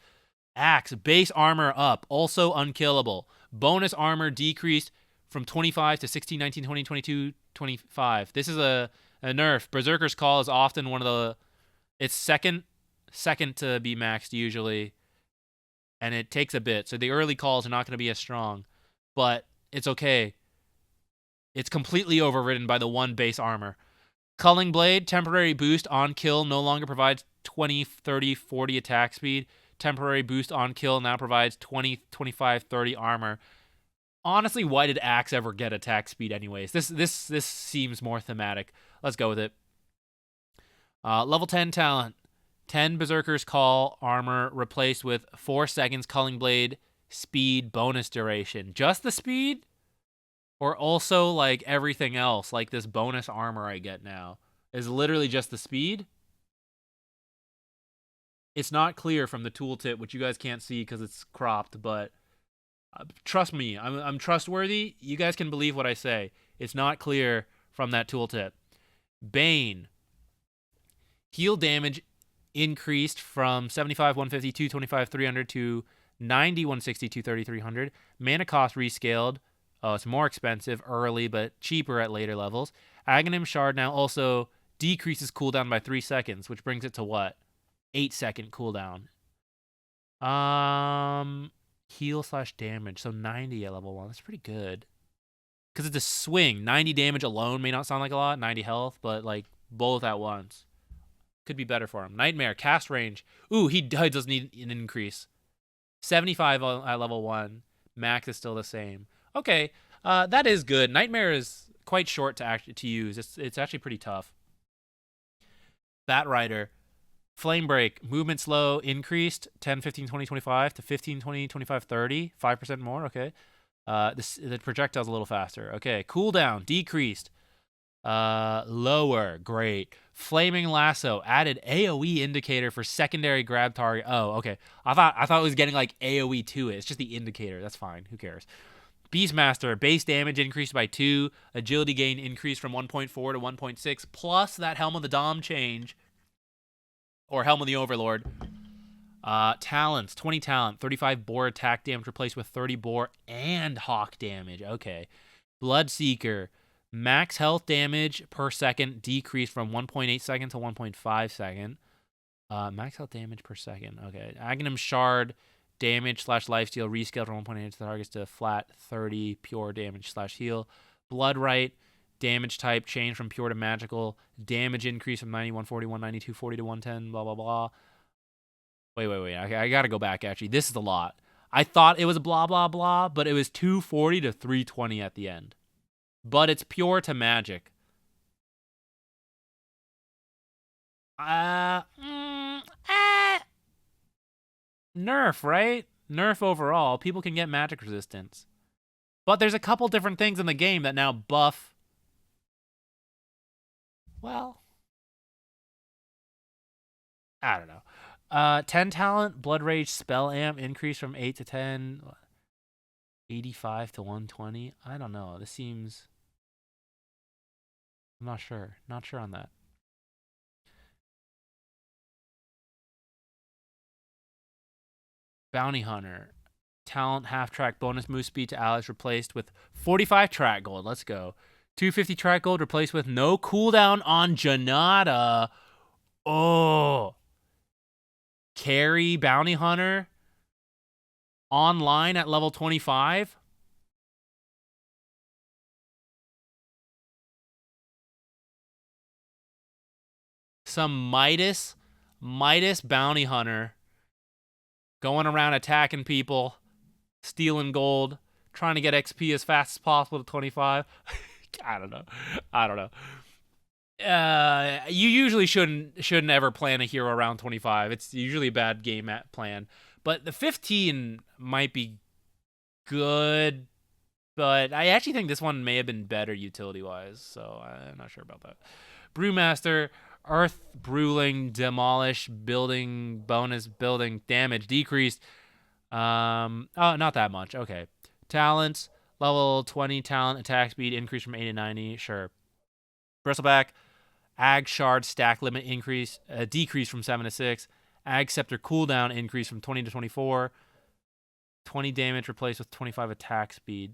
Axe, base armor up, also unkillable. Bonus armor decreased from 25 to 16, 19, 20, 22, 25. This is a nerf. Berserker's Call is often one of the... It's second to be maxed usually, and it takes a bit. So the early calls are not going to be as strong, but it's okay. It's completely overridden by the 1 base armor. Culling Blade, temporary boost on kill, no longer provides 20, 30, 40 attack speed. Temporary boost on kill now provides 20, 25, 30 armor. Honestly, why did Axe ever get attack speed anyways? This seems more thematic. Let's go with it. Level 10 talent. 10 Berserker's Call armor replaced with 4 seconds Culling Blade speed bonus duration. Just the speed? Or also like everything else, like this bonus armor I get now is literally just the speed? It's not clear from the tooltip, which you guys can't see because it's cropped, but trust me, I'm trustworthy. You guys can believe what I say. It's not clear from that tooltip. Bane. Heal damage increased from 75, 150, 225, 300 to 90, 160, 230, 300. Mana cost rescaled. Oh, it's more expensive early, but cheaper at later levels. Aghanim Shard now also decreases cooldown by 3 seconds, which brings it to what? 8-second cooldown. Heal / damage. So 90 at level 1. That's pretty good. Because it's a swing. 90 damage alone may not sound like a lot. 90 health, but like both at once. Could be better for him. Nightmare. Cast range. Ooh, he does need an increase. 75 at level 1. Max is still the same. Okay, that is good. Nightmare is quite short to use. It's actually pretty tough. Bat Rider. Flame Break. Movement slow increased 10, 15, 20, 25 to 15, 20, 25, 30. 5% more. Okay. The projectile's a little faster. Okay. Cooldown decreased. Lower. Great. Flaming Lasso added AoE indicator for secondary grab target. Oh, okay. I thought it was getting like AoE to it. It's just the indicator. That's fine. Who cares? Beastmaster, base damage increased by 2, agility gain increased from 1.4 to 1.6, plus that Helm of the Dom change, or Helm of the Overlord. Talents, 20 talent, 35 boar attack damage replaced with 30 boar and hawk damage. Okay. Bloodseeker, max health damage per second decreased from 1.8 second to 1.5 second. Max health damage per second. Okay. Aghanim Shard, damage / lifesteal rescaled from 1.8 to targets to flat 30 pure damage / heal. Bloodright, damage type changed from pure to magical. Damage increase from 90, 140, 190, 240 to 110, blah, blah, blah. Wait. I got to go back, actually. This is a lot. I thought it was blah, blah, blah, but it was 240 to 320 at the end. But it's pure to magic. Nerf, right? Nerf overall. People can get magic resistance. But there's a couple different things in the game that now buff. Well, I don't know. 10 talent, Blood Rage Spell Amp increase from 8 to 10, 85 to 120. I don't know. This seems... I'm not sure. Not sure on that. Bounty Hunter. Talent half-track bonus move speed to allies replaced with 45 track gold. Let's go. 250 track gold replaced with no cooldown on Janata. Oh. Carry Bounty Hunter online at level 25. Some Midas Bounty Hunter going around attacking people, stealing gold, trying to get XP as fast as possible to 25. I don't know. You usually shouldn't ever plan a hero around 25. It's usually a bad game plan. But the 15 might be good, but I actually think this one may have been better utility-wise, so I'm not sure about that. Brewmaster, Earth Brewing, Demolish, Building, Bonus, Building, Damage, decreased. Oh, not that much. Okay. Talents, level 20 talent, attack speed, increase from 80 to 90. Sure. Bristleback, Ag Shard, stack limit increase, decrease from 7 to 6. Ag Scepter cooldown increase from 20 to 24. 20 damage replaced with 25 attack speed.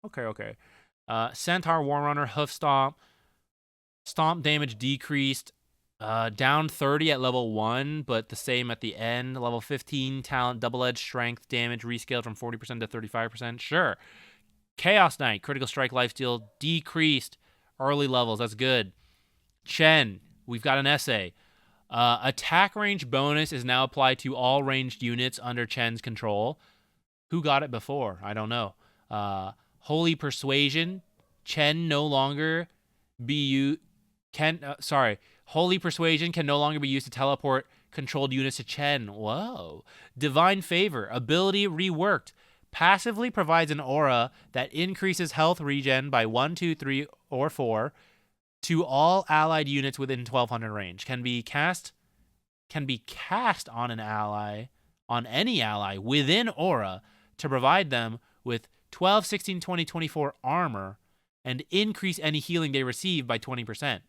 Okay. Centaur Warrunner, Hoof Stomp. Stomp damage decreased, down 30 at level 1, but the same at the end. Level 15 talent, double-edged strength damage rescaled from 40% to 35%. Sure. Chaos Knight, critical strike lifesteal decreased early levels. That's good. Chen, we've got an essay. Attack range bonus is now applied to all ranged units under Chen's control. Who got it before? I don't know. Holy Persuasion, Chen no longer be used. Holy Persuasion can no longer be used to teleport controlled units to Chen. Whoa. Divine Favor, ability reworked. Passively provides an aura that increases health regen by 1, 2, 3, or 4 to all allied units within 1200 range. Can be cast on any ally within aura to provide them with 12, 16, 20, 24 armor and increase any healing they receive by 20%.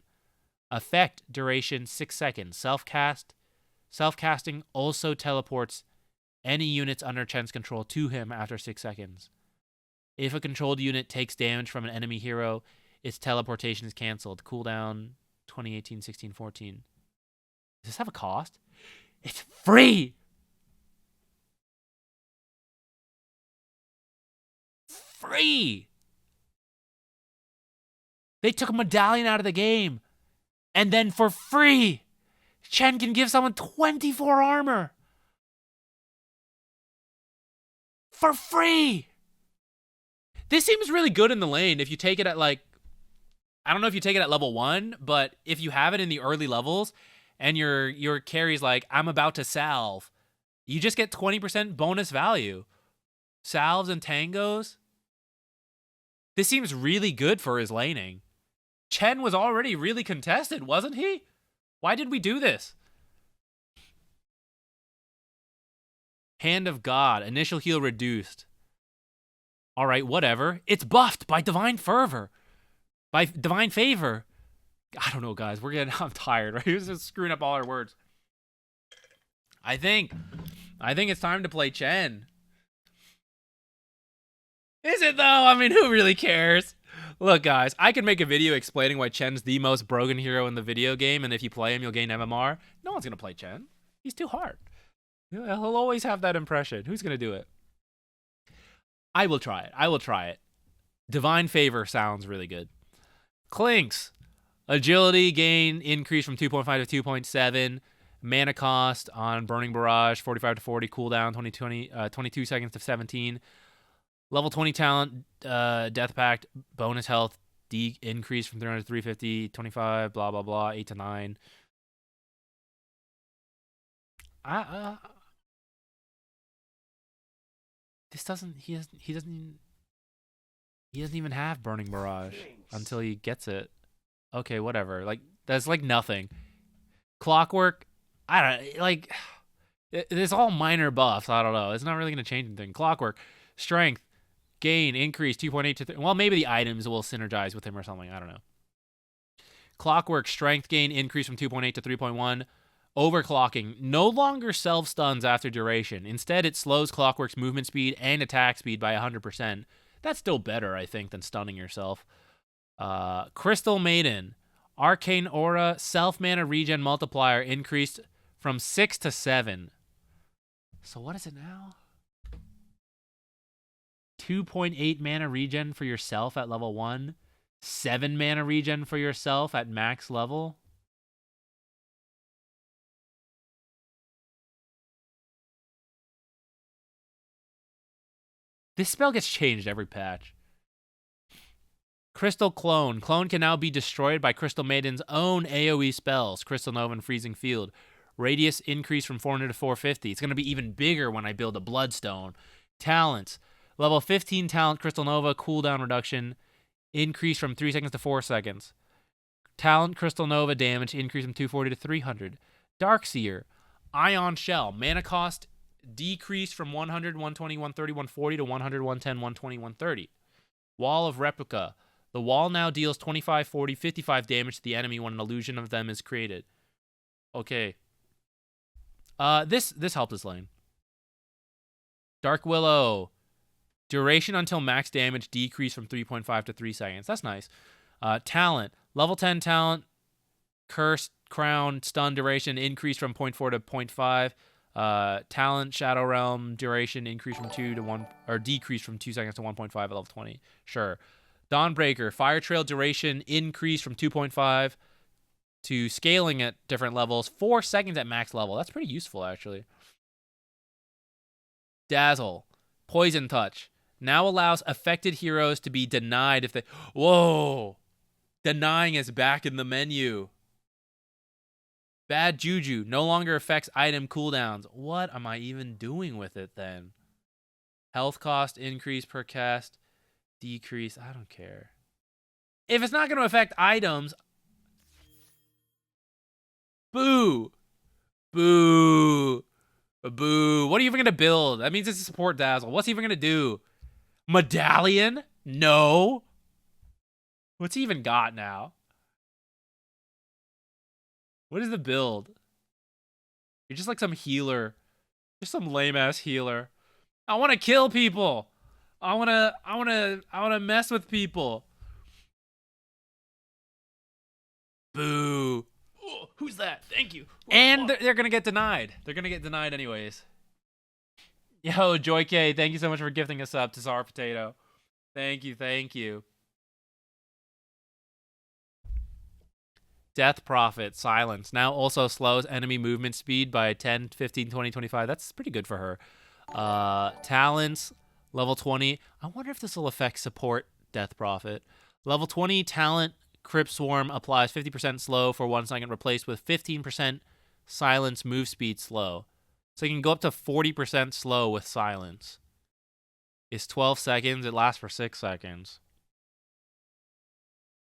Effect duration 6 seconds. Self-casting also teleports any units under Chen's control to him after 6 seconds. If a controlled unit takes damage from an enemy hero, its teleportation is canceled. Cooldown 2018, 16, 14. Does this have a cost? It's free! Free! They took a medallion out of the game. And then for free, Chen can give someone 24 armor. For free. This seems really good in the lane if you take it at I don't know if you take it at level 1, but if you have it in the early levels and your carry's like, I'm about to salve, you just get 20% bonus value. Salves and tangos. This seems really good for his laning. Chen was already really contested, wasn't he? Why did we do this? Hand of God. Initial heal reduced. All right, whatever. It's buffed by Divine Fervor. By Divine Favor. I don't know, guys. I'm tired, right? We're just screwing up all our words. I think it's time to play Chen. Is it though? I mean, who really cares? Look, guys, I could make a video explaining why Chen's the most broken hero in the video game, and if you play him, you'll gain MMR. No one's gonna play Chen. He's too hard. He'll always have that impression. Who's gonna do it? I will try it. Divine Favor sounds really good. Clinks. Agility gain increase from 2.5 to 2.7. Mana cost on Burning Barrage, 45 to 40. Cooldown, 22 seconds to 17. Level 20 talent, Death Pact, bonus health, increase from 300 to 350, 25, blah, blah, blah, 8 to 9. This doesn't, he doesn't even have Burning Barrage until he gets it. Okay, whatever. Like, that's like nothing. Clockwork, I don't, like, it's all minor buffs. I don't know. It's not really going to change anything. Clockwork, strength, gain, increase, 2.8 to 3. Well, maybe the items will synergize with him or something. I don't know. Clockwork, strength gain, increase from 2.8 to 3.1. Overclocking, no longer self-stuns after duration. Instead, it slows Clockwork's movement speed and attack speed by 100%. That's still better, I think, than stunning yourself. Crystal Maiden, Arcane Aura, self-mana regen multiplier increased from 6 to 7. So what is it now? 2.8 mana regen for yourself at level 1. 7 mana regen for yourself at max level. This spell gets changed every patch. Crystal Clone. Clone can now be destroyed by Crystal Maiden's own AoE spells. Crystal Nova and Freezing Field. Radius increase from 400 to 450. It's going to be even bigger when I build a Bloodstone. Talents. Level 15 talent Crystal Nova. Cooldown reduction. Increase from 3 seconds to 4 seconds. Talent Crystal Nova damage. Increase from 240 to 300. Darkseer. Ion Shell. Mana cost decrease from 100, 120, 130, 140 to 100, 110, 120, 130. Wall of Replica. The wall now deals 25, 40, 55 damage to the enemy when an illusion of them is created. Okay. This helped this lane. Dark Willow. Duration until max damage decrease from 3.5 to 3 seconds. That's nice. Talent. Level 10 talent. Cursed Crown. Stun duration increase from 0.4 to 0.5. Talent Shadow Realm duration increase from 2 to 1, or decrease from 2 seconds to 1.5 at level 20. Sure. Dawnbreaker, Fire Trail duration increase from 2.5 to scaling at different levels, 4 seconds at max level. That's pretty useful, actually. Dazzle, Poison Touch, now allows affected heroes to be denied if they... Whoa! Denying is back in the menu. Bad Juju, no longer affects item cooldowns. What am I even doing with it, then? Health cost increase per cast. Decrease. I don't care. If it's not going to affect items... Boo! Boo! Boo! What are you even going to build? That means it's to support Dazzle. What's he even going to do? Medallion? No! What's he even got now? What is the build? You're just like some healer. You're some lame-ass healer. I want to kill people! I wanna mess with people. Boo. Oh, who's that? Thank you. And they're gonna get denied. They're gonna get denied anyways. Yo, Joy K, thank you so much for gifting us up to Sour Potato. Thank you. Death Prophet, Silence. Now also slows enemy movement speed by 10, 15, 20, 25. That's pretty good for her. Talents. Level 20. I wonder if this will affect support Death Prophet. Level 20 talent Crypt Swarm applies 50% slow for 1 second, replaced with 15% silence move speed slow. So you can go up to 40% slow with silence. It's 12 seconds. It lasts for 6 seconds.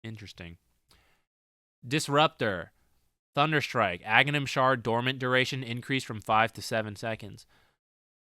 Interesting. Disruptor. Thunderstrike. Aghanim Shard dormant duration increased from 5 to 7 seconds.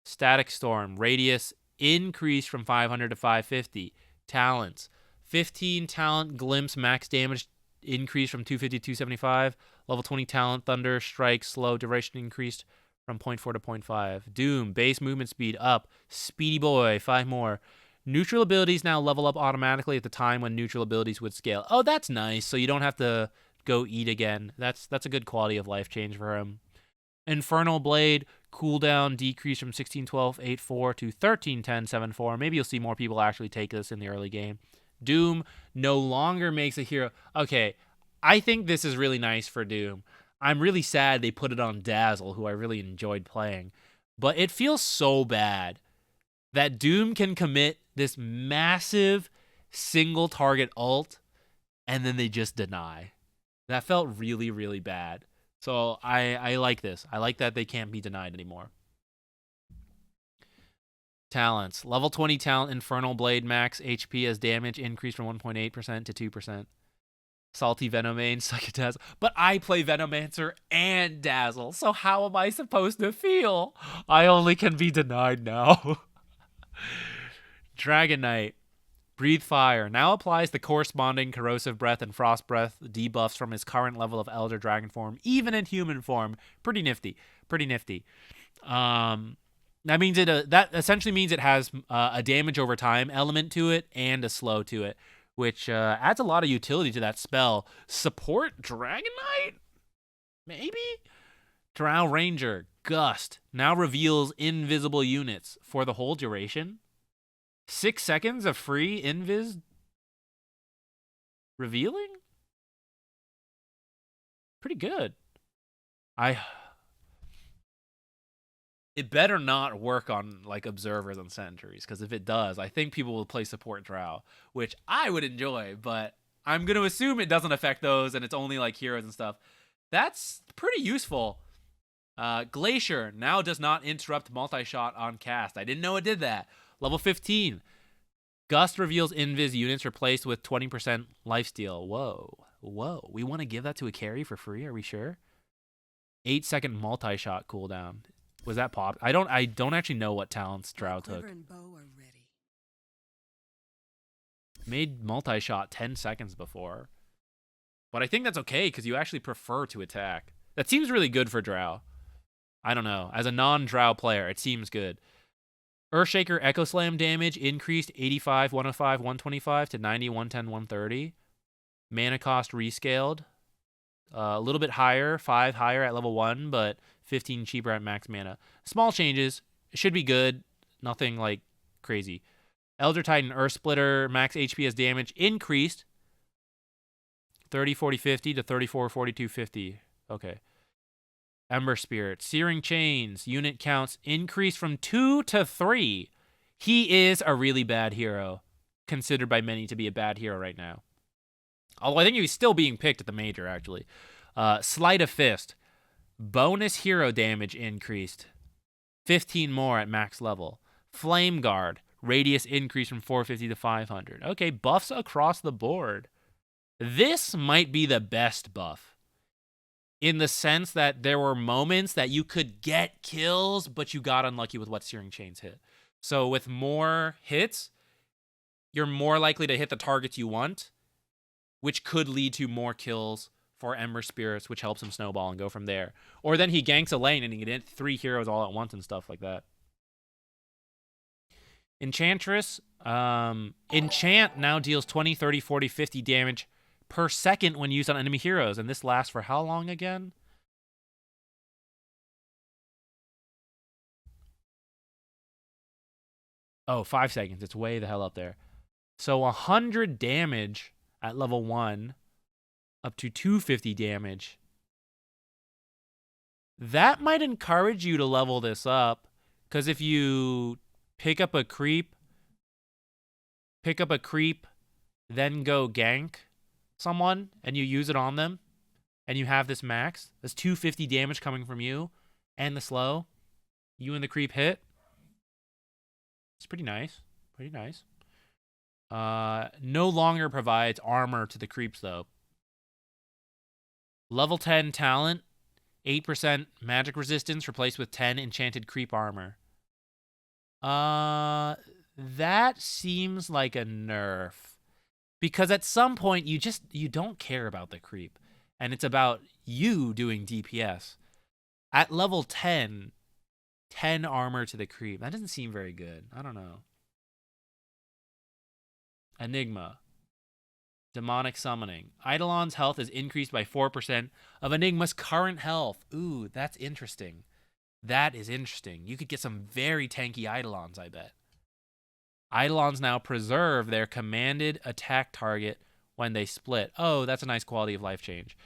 Static Storm. Radius increased from 500 to 550. Talents. 15 talent glimpse max damage increased from 250 to 275. Level 20 talent thunder strike slow duration increased from 0.4 to 0.5. Doom base movement speed up. Speedy boy 5 more. Neutral abilities now level up automatically at the time when neutral abilities would scale. Oh, that's nice. So you don't have to go eat again. That's a good quality of life change for him. Infernal Blade cooldown decrease from 16-12-8-4 to 13-10-7-4. Maybe you'll see more people actually take this in the early game. Doom no longer makes a hero. Okay, I think this is really nice for Doom. I'm really sad they put it on Dazzle, who I really enjoyed playing. But it feels so bad that Doom can commit this massive single target ult and then they just deny. That felt really, really bad. So I like this. I like that they can't be denied anymore. Talents. Level 20 talent Infernal Blade max HP as damage increased from 1.8% to 2%. Salty Venomane, suck at Dazzle. But I play Venomancer and Dazzle, so how am I supposed to feel? I only can be denied now. Dragon Knight. Breathe Fire now applies the corresponding Corrosive Breath and Frost Breath debuffs from his current level of Elder Dragon form, even in human form. Pretty nifty. Pretty nifty. That means that essentially means it has a damage over time element to it and a slow to it, which adds a lot of utility to that spell. Support Dragon Knight? Maybe? Drow Ranger. Gust now reveals invisible units for the whole duration. 6 seconds of free invis revealing? Pretty good. It better not work on like observers and sentries, because if it does, I think people will play support Drow, which I would enjoy, but I'm going to assume it doesn't affect those and it's only like heroes and stuff. That's pretty useful. Glacier now does not interrupt multi-shot on cast. I didn't know it did that. Level 15. Gust reveals invis units replaced with 20% lifesteal. Whoa. We want to give that to a carry for free? Are we sure? 8-second multi-shot cooldown. Was that pop? I don't actually know what talents Drow took. Made multi-shot 10 seconds before. But I think that's okay because you actually prefer to attack. That seems really good for Drow. I don't know. As a non-Drow player, it seems good. Earthshaker Echo Slam damage increased 85, 105, 125 to 90, 110, 130. Mana cost rescaled. A little bit higher, 5 higher at level 1, but 15 cheaper at max mana. Small changes. It should be good. Nothing like crazy. Elder Titan Earth Splitter max HP as damage increased 30, 40, 50 to 34, 42, 50. Okay. Ember Spirit. Searing Chains. Unit counts increased from 2 to 3. He is a really bad hero. Considered by many to be a bad hero right now. Although I think he's still being picked at the major, actually. Sleight of Fist. Bonus hero damage increased. 15 more at max level. Flame Guard. Radius increased from 450 to 500. Okay, buffs across the board. This might be the best buff. In the sense that there were moments that you could get kills, but you got unlucky with what Searing Chains hit. So with more hits, you're more likely to hit the targets you want, which could lead to more kills for Ember Spirits, which helps him snowball and go from there. Or then he ganks a lane and he can hit 3 heroes all at once and stuff like that. Enchantress. Enchant now deals 20, 30, 40, 50 damage per second when used on enemy heroes. And this lasts for how long again? Oh, 5 seconds. It's way the hell up there. So 100 damage at level 1 up to 250 damage. That might encourage you to level this up, because if you pick up a creep, then go gank someone, and you use it on them, and you have this max, that's 250 damage coming from you, and the slow, you and the creep hit. It's pretty nice. Pretty nice. No longer provides armor to the creeps, though. Level 10 talent, 8% magic resistance replaced with 10 enchanted creep armor. That seems like a nerf. Because at some point you don't care about the creep. And it's about you doing DPS. At level 10, 10 armor to the creep. That doesn't seem very good. I don't know. Enigma. Demonic summoning. Eidolon's health is increased by 4% of Enigma's current health. Ooh, that's interesting. That is interesting. You could get some very tanky Eidolons, I bet. Eidolons now preserve their commanded attack target when they split. Oh, that's a nice quality of life change.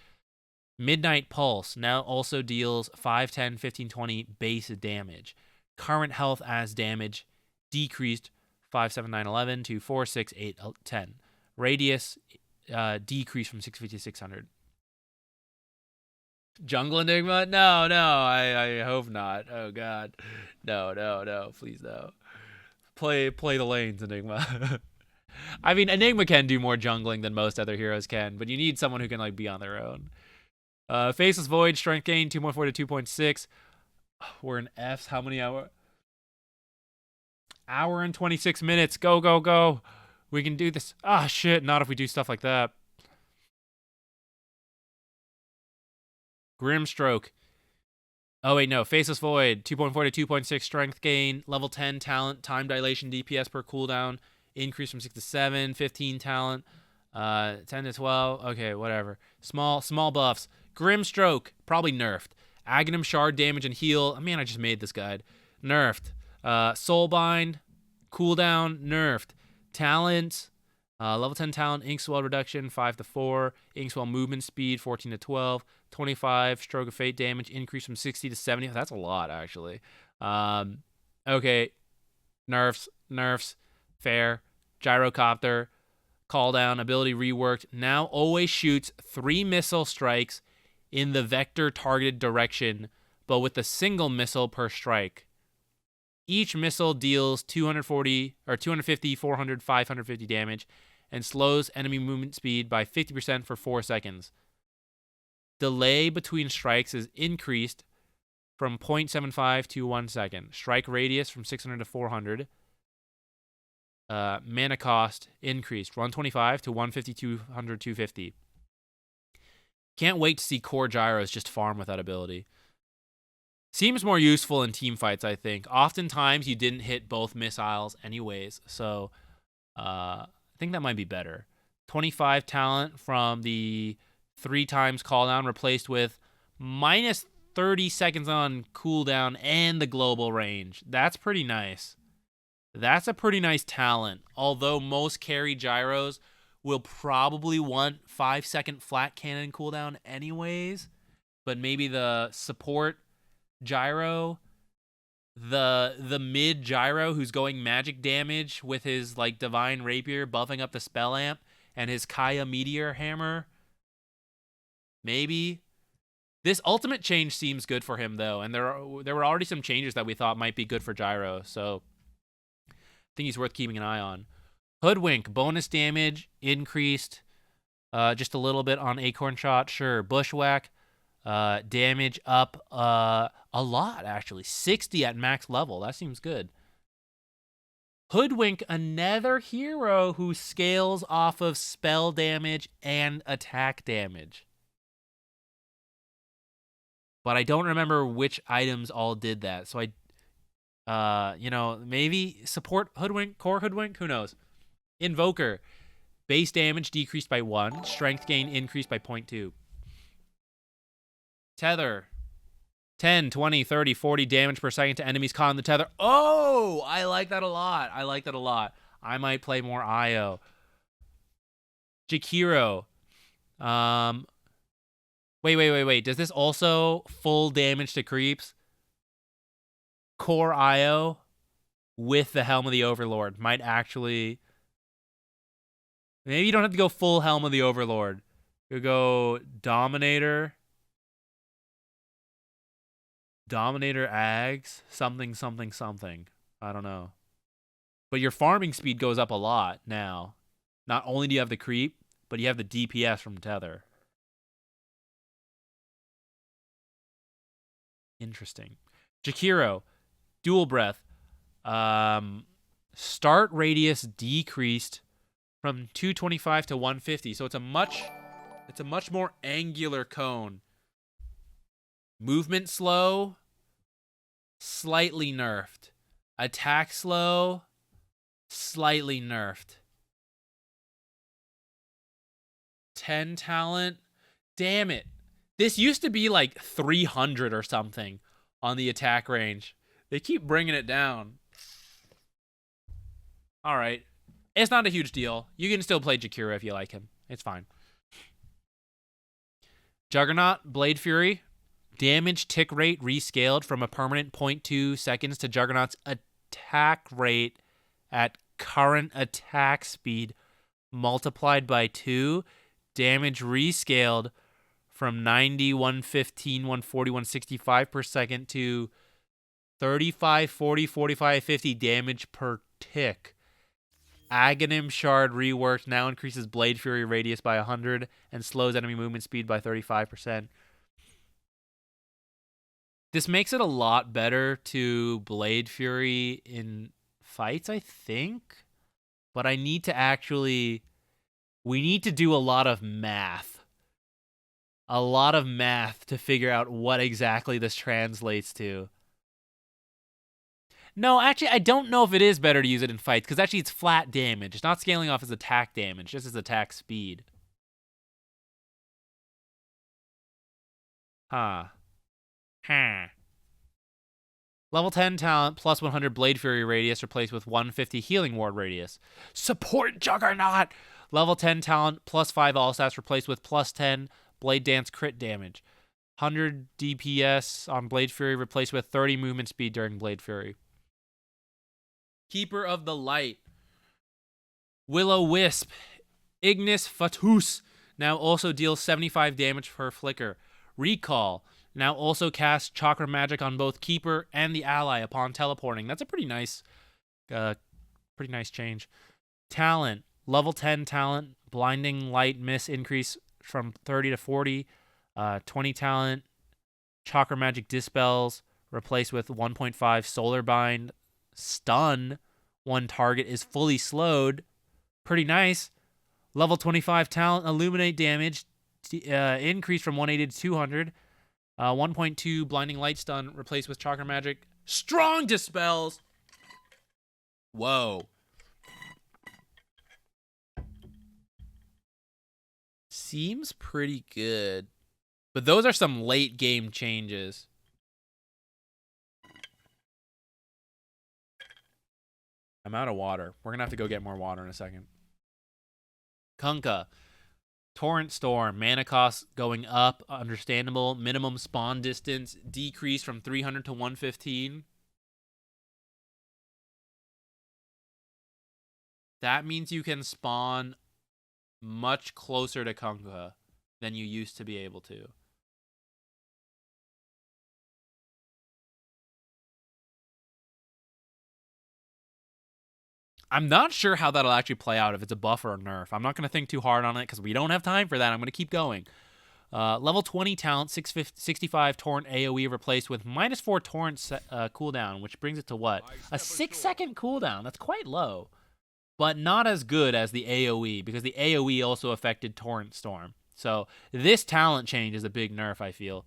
Midnight Pulse now also deals 5, 10, 15, 20 base damage. Current health as damage decreased 5, 7, 9, 11 to 4, 6, 8, 10. Radius decreased from 650 to 600. Jungle Enigma? No, I hope not. Oh, God. No. Please, no. Play the lanes, Enigma. I mean, Enigma can do more jungling than most other heroes can, but you need someone who can like be on their own. Faceless Void, strength gain 2.4 to 2.6. We're in Fs. How many hours? Hour and 26 minutes. Go. We can do this. Ah, shit. Not if we do stuff like that. Grimstroke. Oh, wait, no. Faceless Void, 2.4 to 2.6 strength gain. Level 10 talent, time dilation, DPS per cooldown. Increase from 6 to 7. 15 talent. 10 to 12. Okay, whatever. Small buffs. Grimstroke, probably nerfed. Aghanim Shard damage and heal. Man, I just made this guide. Nerfed. Soulbind, cooldown, nerfed. Talent, level 10 talent, Inkswell reduction, 5 to 4. Inkswell movement speed, 14 to 12. 25 Stroke of Fate damage, increase from 60 to 70. That's a lot, actually. Okay. Nerfs. Fair. Gyrocopter. Call down, ability reworked. Now always shoots 3 missile strikes in the vector targeted direction, but with a single missile per strike. Each missile deals 250, 400, 550 damage and slows enemy movement speed by 50% for 4 seconds. Delay between strikes is increased from 0.75 to 1 second. Strike radius from 600 to 400. Mana cost increased 125 to 150, 200, 250. Can't wait to see core gyros just farm with that ability. Seems more useful in team fights, I think. Oftentimes you didn't hit both missiles anyways, so I think that might be better. 25 talent from the 3 times cooldown replaced with minus 30 seconds on cooldown and the global range. That's pretty nice. That's a pretty nice talent. Although most carry gyros will probably want 5-second flat cannon cooldown anyways. But maybe the support gyro, the mid gyro who's going magic damage with his like divine rapier buffing up the spell amp and his Kaya meteor hammer. Maybe. This ultimate change seems good for him though, and there were already some changes that we thought might be good for gyro, so I think he's worth keeping an eye on. Hoodwink, bonus damage increased just a little bit on Acorn Shot. Sure. Bushwhack, damage up a lot, actually. 60 at max level. That seems good. Hoodwink, another hero who scales off of spell damage and attack damage. But I don't remember which items all did that. So maybe support Hoodwink, core Hoodwink, who knows? Invoker, base damage decreased by 1, strength gain increased by 0.2. Tether, 10, 20, 30, 40 damage per second to enemies caught in the tether. Oh, I like that a lot. I might play more IO. Jakiro. Wait. Does this also full damage to creeps? Core IO with the Helm of the Overlord might actually... Maybe you don't have to go full Helm of the Overlord. You go Dominator, Ags, something. I don't know. But your farming speed goes up a lot now. Not only do you have the creep, but you have the DPS from Tether. Interesting. Jakiro, Dual Breath. Start radius decreased from 225 to 150. So it's a much more angular cone. Movement slow, slightly nerfed. Attack slow, slightly nerfed. 10 talent. Damn it. This used to be like 300 or something on the attack range. They keep bringing it down. All right. It's not a huge deal. You can still play Jakira if you like him. It's fine. Juggernaut, Blade Fury. Damage tick rate rescaled from a permanent 0.2 seconds to Juggernaut's attack rate at current attack speed multiplied by 2. Damage rescaled from 90, 115, 140, 165 per second to 35, 40, 45, 50 damage per tick. Aghanim Shard reworked now increases Blade Fury radius by 100 and slows enemy movement speed by 35%. This makes it a lot better to Blade Fury in fights, I think. But I need to actually... We need to do a lot of math. A lot of math to figure out what exactly this translates to. No, actually, I don't know if it is better to use it in fights, because actually it's flat damage. It's not scaling off as attack damage, just as attack speed. Huh. Level 10 talent plus 100 Blade Fury radius replaced with 150 Healing Ward radius. Support Juggernaut! Level 10 talent plus 5 all stats replaced with plus 10 Blade Dance crit damage. 100 DPS on Blade Fury replaced with 30 movement speed during Blade Fury. Keeper of the Light. Will-O-Wisp. Ignis Fatuus now also deals 75 damage per flicker. Recall now also casts Chakra Magic on both Keeper and the ally upon teleporting. That's a pretty nice change. Talent. Level 10 talent. Blinding Light Miss increase from 30 to 40. 20 talent. Chakra Magic Dispels replaced with 1.5 Solar Bind. Stun. One target is fully slowed. Pretty nice. Level 25 talent. Illuminate damage. Increase from 180 to 200. 1.2 Blinding Light Stun replaced with Chakra Magic. Strong Dispels. Whoa. Seems pretty good. But those are some late game changes. I'm out of water. We're going to have to go get more water in a second. Kunkka. Torrent Storm. Mana cost going up. Understandable. Minimum spawn distance decreased from 300 to 115. That means you can spawn much closer to Kunkka than you used to be able to. I'm not sure how that'll actually play out, if it's a buff or a nerf. I'm not going to think too hard on it because we don't have time for that. I'm going to keep going. Level 20 talent, 65 Torrent AoE replaced with -4 Torrent cooldown, which brings it to what? A 6-second cooldown. That's quite low. But not as good as the AoE, because the AoE also affected Torrent Storm. So this talent change is a big nerf, I feel.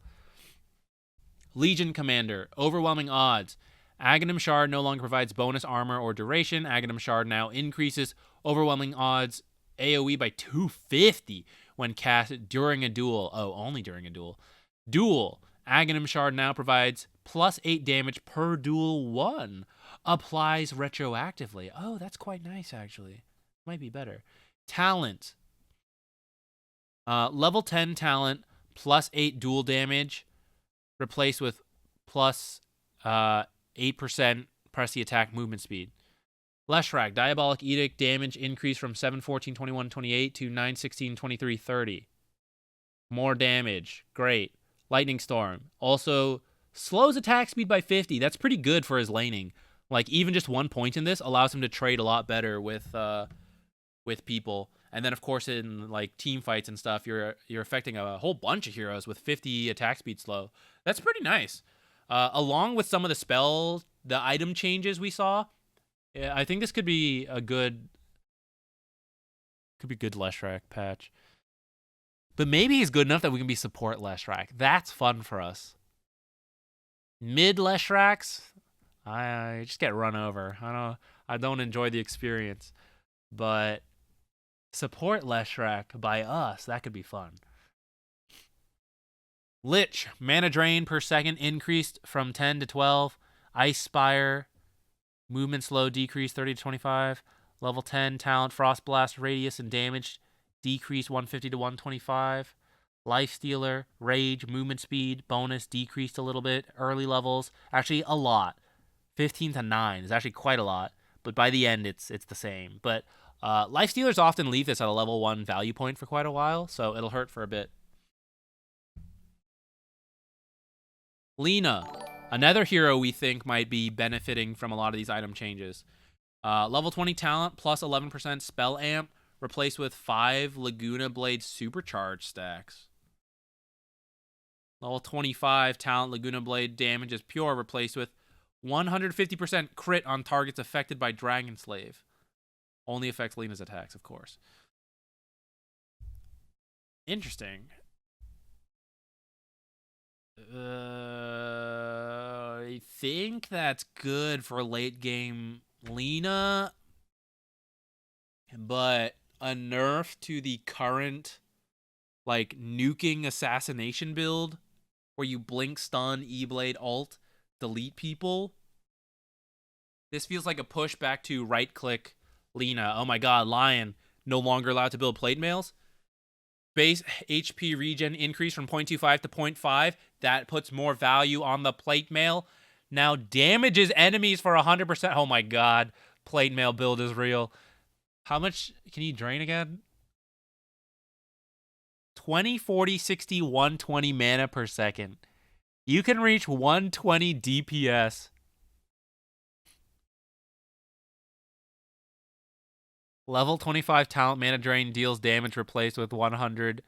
Legion Commander, Overwhelming Odds. Aghanim Shard no longer provides bonus armor or duration. Aghanim Shard now increases Overwhelming Odds AoE by 250 when cast during a duel. Oh, only during a duel. Duel. Aghanim Shard now provides +8 damage per duel 1. Applies retroactively. Oh, that's quite nice, actually. Might be better. Talent. Level 10 talent, +8 duel damage, replaced with plus 8% press the attack movement speed. Leshrac, Diabolic Edict, damage increase from 7, 14, 21, 28 to 9, 16, 23, 30. More damage. Great. Lightning Storm. Also slows attack speed by 50. That's pretty good for his laning. Like, even just 1 point in this allows him to trade a lot better with people. And then, of course, in like team fights and stuff, you're affecting a whole bunch of heroes with 50 attack speed slow. That's pretty nice. Along with some of the spell the item changes we saw, I think this could be a good Leshrac patch. But maybe he's good enough that we can be support Leshrac. That's fun for us. Mid Leshracs, I just get run over. I don't enjoy the experience. But support Leshrac by us, that could be fun. Lich, mana drain per second increased from 10 to 12. Ice Spire, movement slow decreased 30 to 25. Level 10 talent, Frost Blast, radius and damage decreased 150 to 125. Life Stealer, rage, movement speed, bonus decreased a little bit. Early levels, actually a lot. 15 to 9 is actually quite a lot, but by the end it's the same. But Life Stealers often leave this at a level 1 value point for quite a while, so it'll hurt for a bit. Lina, another hero we think might be benefiting from a lot of these item changes. Level 20 talent plus 11% spell amp replaced with 5 Laguna Blade supercharge stacks. Level 25 talent Laguna Blade damage is pure replaced with 150% crit on targets affected by Dragon Slave. Only affects Lina's attacks, of course. Interesting. I think that's good for late game Lina, but a nerf to the current like nuking assassination build where you blink, stun, Eblade, ult, delete people. This feels like a push back to right click Lina. Oh my god, Lion no longer allowed to build plate mails. Base HP regen increase from 0.25 to 0.5. That puts more value on the plate mail. Now damages enemies for 100%. Oh my god. Plate mail build is real. How much can you drain again? 20, 40, 60, 120 mana per second. You can reach 120 DPS. Level 25 talent mana drain deals damage replaced with 100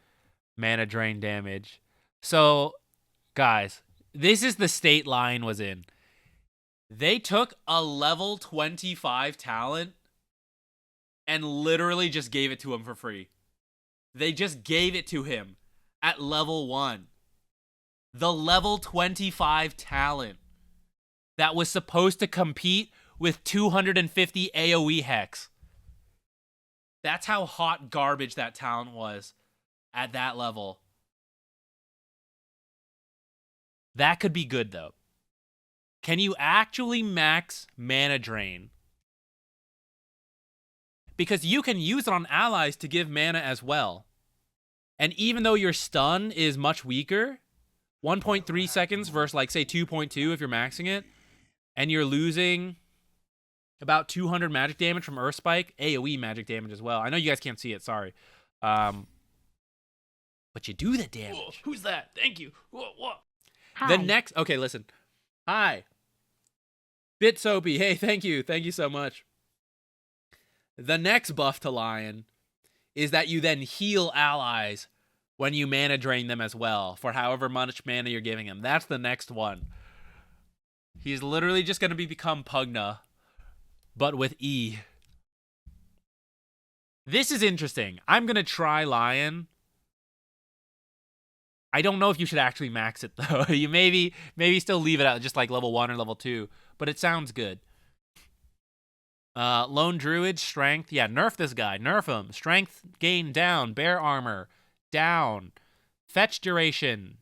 mana drain damage. So, guys, this is the state Lion was in. They took a level 25 talent and literally just gave it to him for free. They just gave it to him at level 1. The level 25 talent that was supposed to compete with 250 AoE hex. That's how hot garbage that talent was at that level. That could be good, though. Can you actually max mana drain? Because you can use it on allies to give mana as well. And even though your stun is much weaker, 1.3 seconds versus, like, say, 2.2 if you're maxing it, and you're losing about 200 magic damage from Earth Spike, AoE magic damage as well. I know you guys can't see it, sorry. But you do the damage. Whoa, who's that? Thank you. Whoa. Hi. The next... Okay, listen. Hi. Bit Soapy. Hey, thank you. Thank you so much. The next buff to Lion is that you then heal allies when you mana drain them as well for however much mana you're giving them. That's the next one. He's literally just going to become Pugna, but with E. This is interesting. I'm going to try Lion. I don't know if you should actually max it, though. You maybe still leave it at just like level 1 or level 2, but it sounds good. Lone Druid, Strength. Yeah, nerf this guy. Nerf him. Strength gain down. Bear Armor down. Fetch duration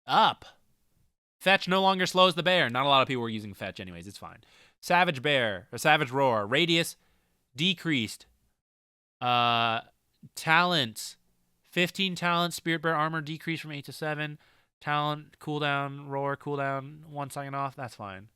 up. Fetch no longer slows the bear. Not a lot of people were using Fetch anyways. It's fine. Savage Bear, or Savage Roar. Radius decreased. Talents. 15 talent. Spirit Bear Armor decreased from 8 to 7. Talent, cooldown. Roar, cooldown. 1 second off. That's fine.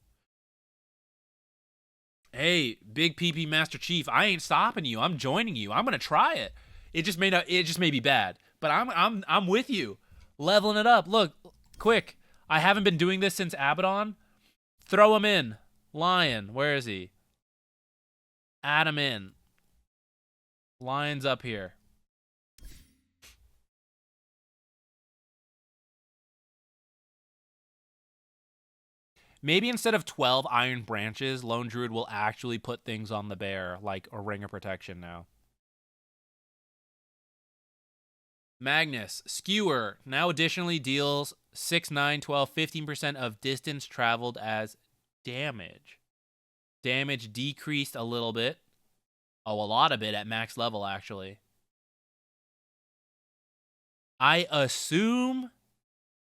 Hey, Big PP Master Chief, I ain't stopping you. I'm joining you. I'm gonna try it. It just may be bad, but I'm with you. Leveling it up. Look, quick. I haven't been doing this since Abaddon. Throw him in. Lion, where is he? Add him in. Lion's up here. Maybe instead of 12 iron branches, Lone Druid will actually put things on the bear, like a ring of protection now. Magnus, Skewer, now additionally deals 6, 9, 12, 15% of distance traveled as damage. Damage decreased a little bit. Oh, a lot of it at max level, actually. I assume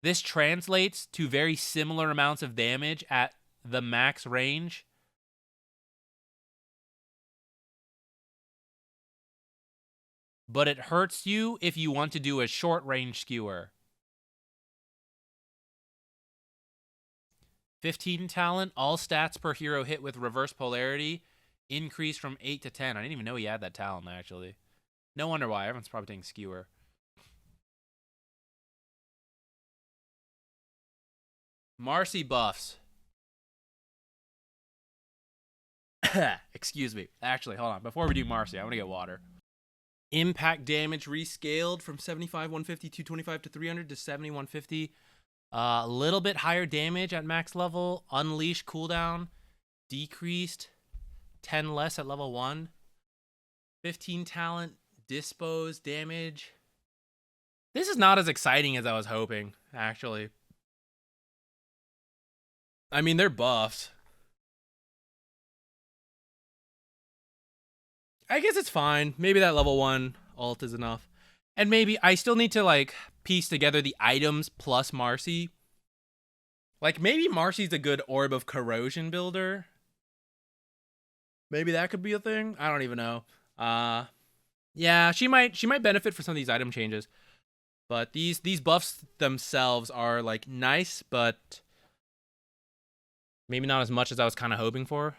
this translates to very similar amounts of damage at the max range. But it hurts you if you want to do a short range skewer. 15 talent, all stats per hero hit with reverse polarity increase from 8 to 10. I didn't even know he had that talent, actually. No wonder why. Everyone's probably taking skewer. Marcy buffs. Excuse me. Actually, hold on. Before we do Marcy, I want to get water. Impact damage rescaled from 75, 150, 225 to 300 to 70, 150. A little bit higher damage at max level. Unleash cooldown decreased. 10 less at level 1. 15 talent. Dispose damage. This is not as exciting as I was hoping, actually. I mean, they're buffs. I guess it's fine. Maybe that level 1 ult is enough. And maybe I still need to, like, piece together the items plus Marcy. Like, maybe Marcy's a good Orb of Corrosion builder. Maybe that could be a thing. I don't even know. Yeah, she might benefit from some of these item changes. But these buffs themselves are, like, nice, but maybe not as much as I was kind of hoping for.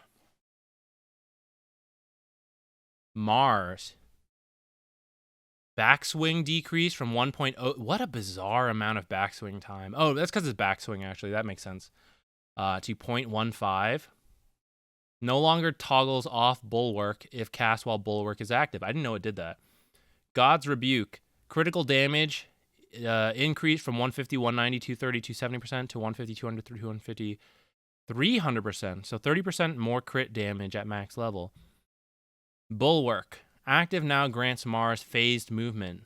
Mars. Backswing decrease from 1.0. What a bizarre amount of backswing time. Oh, that's because it's backswing, actually. That makes sense. To 0.15. No longer toggles off Bulwark if cast while Bulwark is active. I didn't know it did that. God's Rebuke. Critical damage increased from 150, 190, 230, 270% to 150, 200, 250, 300%. So 30% more crit damage at max level. Bulwark. Active now grants Mars phased movement.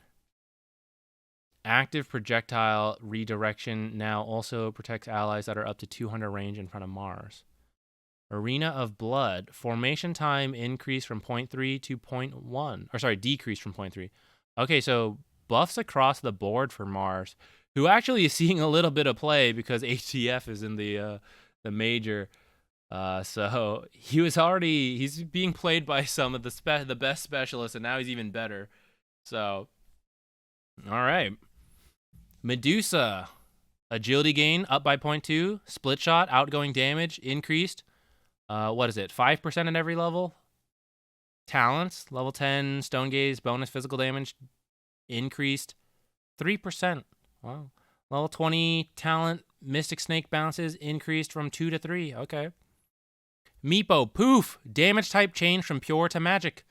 Active projectile redirection now also protects allies that are up to 200 range in front of Mars. Arena of Blood. Formation time increased from 0.3 to 0.1. Or sorry, decreased from 0.3. Okay, so buffs across the board for Mars, who actually is seeing a little bit of play because HTF is in the major. So he's being played by some of the best specialists, and now he's even better. So, all right. Medusa. Agility gain up by 0.2. Split shot, outgoing damage increased. What is it? 5% at every level. Talents, level 10, Stone Gaze, bonus physical damage increased 3%. Wow. Level 20, talent, Mystic Snake bounces increased from 2 to 3. Okay. Meepo, poof! Damage type changed from pure to magic.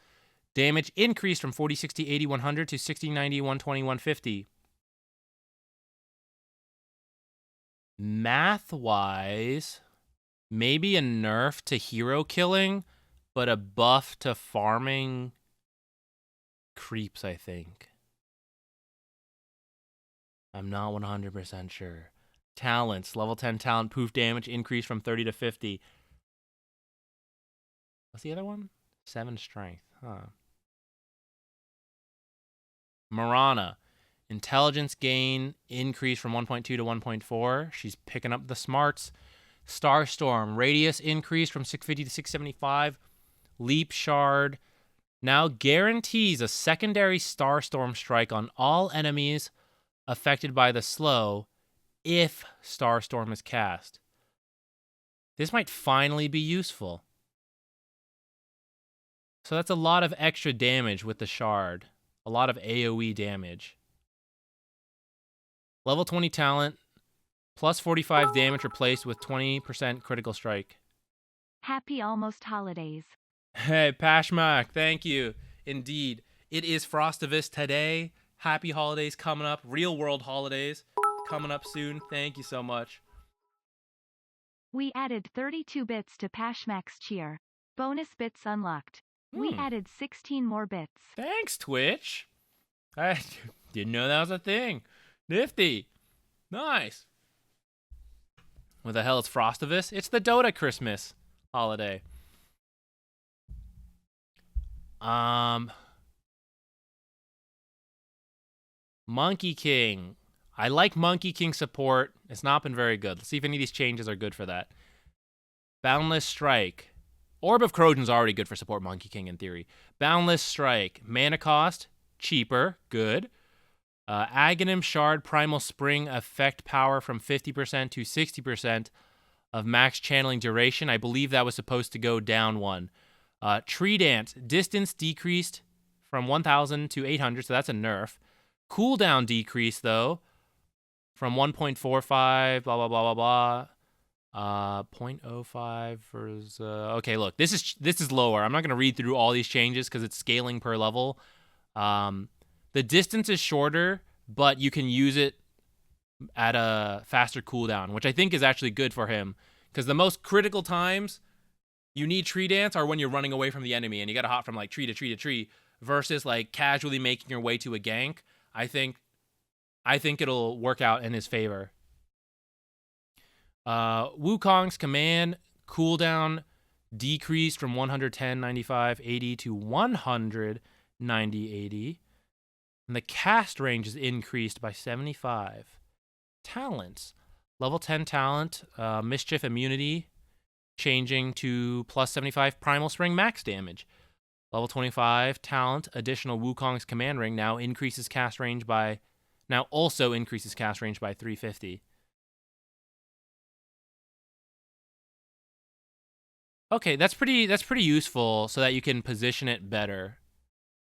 Damage increased from 40, 60, 80, 100 to 60, 90, 120, 150. Math-wise, maybe a nerf to hero killing, but a buff to farming creeps, I think. I'm not 100% sure. Talents, level 10 talent, poof damage increased from 30 to 50. What's the other one? 7 strength. Huh. Marana. Intelligence gain increased from 1.2 to 1.4. She's picking up the smarts. Starstorm. Radius increased from 650 to 675. Leap Shard. Now guarantees a secondary Starstorm strike on all enemies affected by the slow if Starstorm is cast. This might finally be useful. So that's a lot of extra damage with the shard. A lot of AoE damage. Level 20 talent. Plus 45 damage replaced with 20% critical strike. Happy almost holidays. Hey, Pashmak, thank you. Indeed. It is Frostivus today. Happy holidays coming up. Real world holidays coming up soon. Thank you so much. We added 32 bits to Pashmax Cheer. Bonus bits unlocked. We added 16 more bits. Thanks, Twitch. I didn't know that was a thing. Nifty. Nice. What the hell is Frostivus? It's the Dota Christmas holiday. Monkey King. I like Monkey King support. It's not been very good. Let's see if any of these changes are good for that. Boundless Strike. Orb of Corrosion's already good for support Monkey King in theory. Boundless Strike. Mana cost, cheaper, good. Aghanim Shard Primal Spring effect power from 50% to 60% of max channeling duration. I believe that was supposed to go down one. Tree Dance. Distance decreased from 1,000 to 800, so that's a nerf. Cooldown decrease, though, from 1.45, blah, blah, blah, blah, blah. 0.05 for... okay, look, this is lower. I'm not going to read through all these changes because it's scaling per level. The distance is shorter, but you can use it at a faster cooldown, which I think is actually good for him. Because the most critical times you need Tree Dance are when you're running away from the enemy and you got to hop from like tree to tree to tree versus like casually making your way to a gank. I think it'll work out in his favor. Wukong's command cooldown decreased from 110, 95, 80 to 190, 80. And the cast range is increased by 75. Talents. Level 10 talent, Mischief Immunity, changing to plus 75 Primal Spring max damage. Level 25 talent, additional Wukong's command ring now also increases cast range by 350. Okay, that's pretty useful so that you can position it better.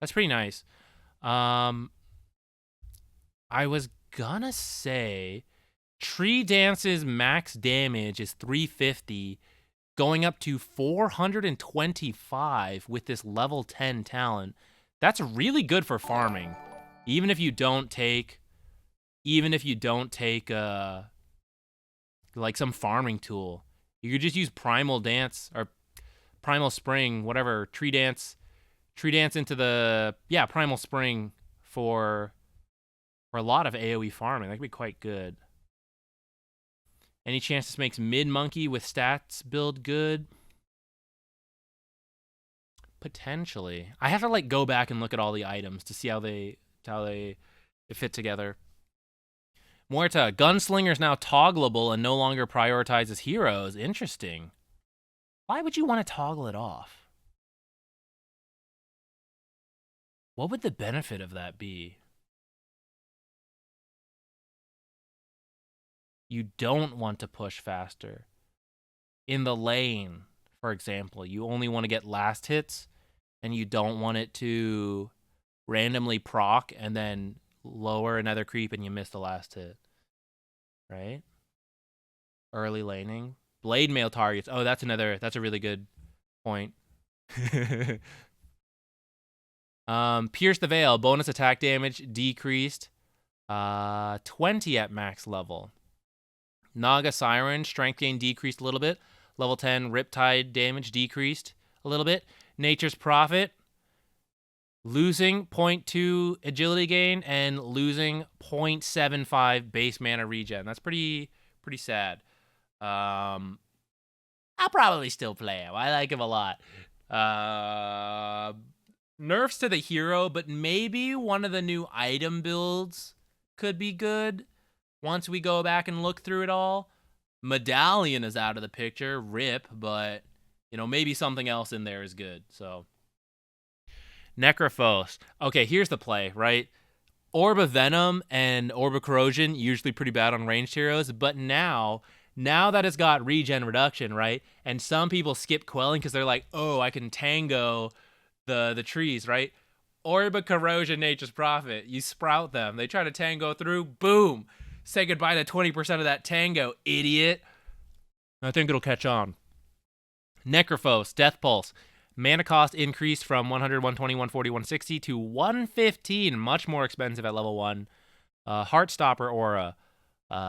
That's pretty nice. I was gonna say Tree Dance's max damage is 350, going up to 425 with this level 10 talent. That's really good for farming. Even if you don't take like some farming tool. You could just use Primal Dance or Primal Spring, whatever, Tree Dance into the Primal Spring for a lot of AoE farming. That could be quite good. Any chance this makes mid monkey with stats build good? Potentially. I have to like go back and look at all the items to see how they fit together. Muerta, Gunslinger is now toggleable and no longer prioritizes heroes. Interesting. Why would you want to toggle it off? What would the benefit of that be? You don't want to push faster. In the lane, for example, you only want to get last hits, and you don't want it to randomly proc and then lower another creep and you miss the last hit. Right? Early laning. Blade mail targets. Oh, that's a really good point. Pierce the Veil. Bonus attack damage decreased. 20 at max level. Naga Siren. Strength gain decreased a little bit. Level 10 Riptide damage decreased a little bit. Nature's Prophet. Losing 0.2 agility gain and losing 0.75 base mana regen. That's pretty sad. I'll probably still play him. I like him a lot. Nerfs to the hero, but maybe one of the new item builds could be good once we go back and look through it all. Medallion is out of the picture, rip, but maybe something else in there is good. So Necrophos. Okay, here's the play, right? Orb of Venom and Orb of Corrosion, usually pretty bad on ranged heroes, but now that it's got regen reduction, right? And some people skip quelling because they're like, oh, I can tango the trees, right? Orb of Corrosion, Nature's Prophet. You sprout them. They try to tango through, boom. Say goodbye to 20% of that tango, idiot. I think it'll catch on. Necrophos, Death Pulse. Mana cost increased from 100, 120, 140, 160 to 115. Much more expensive at level 1. Heartstopper Aura.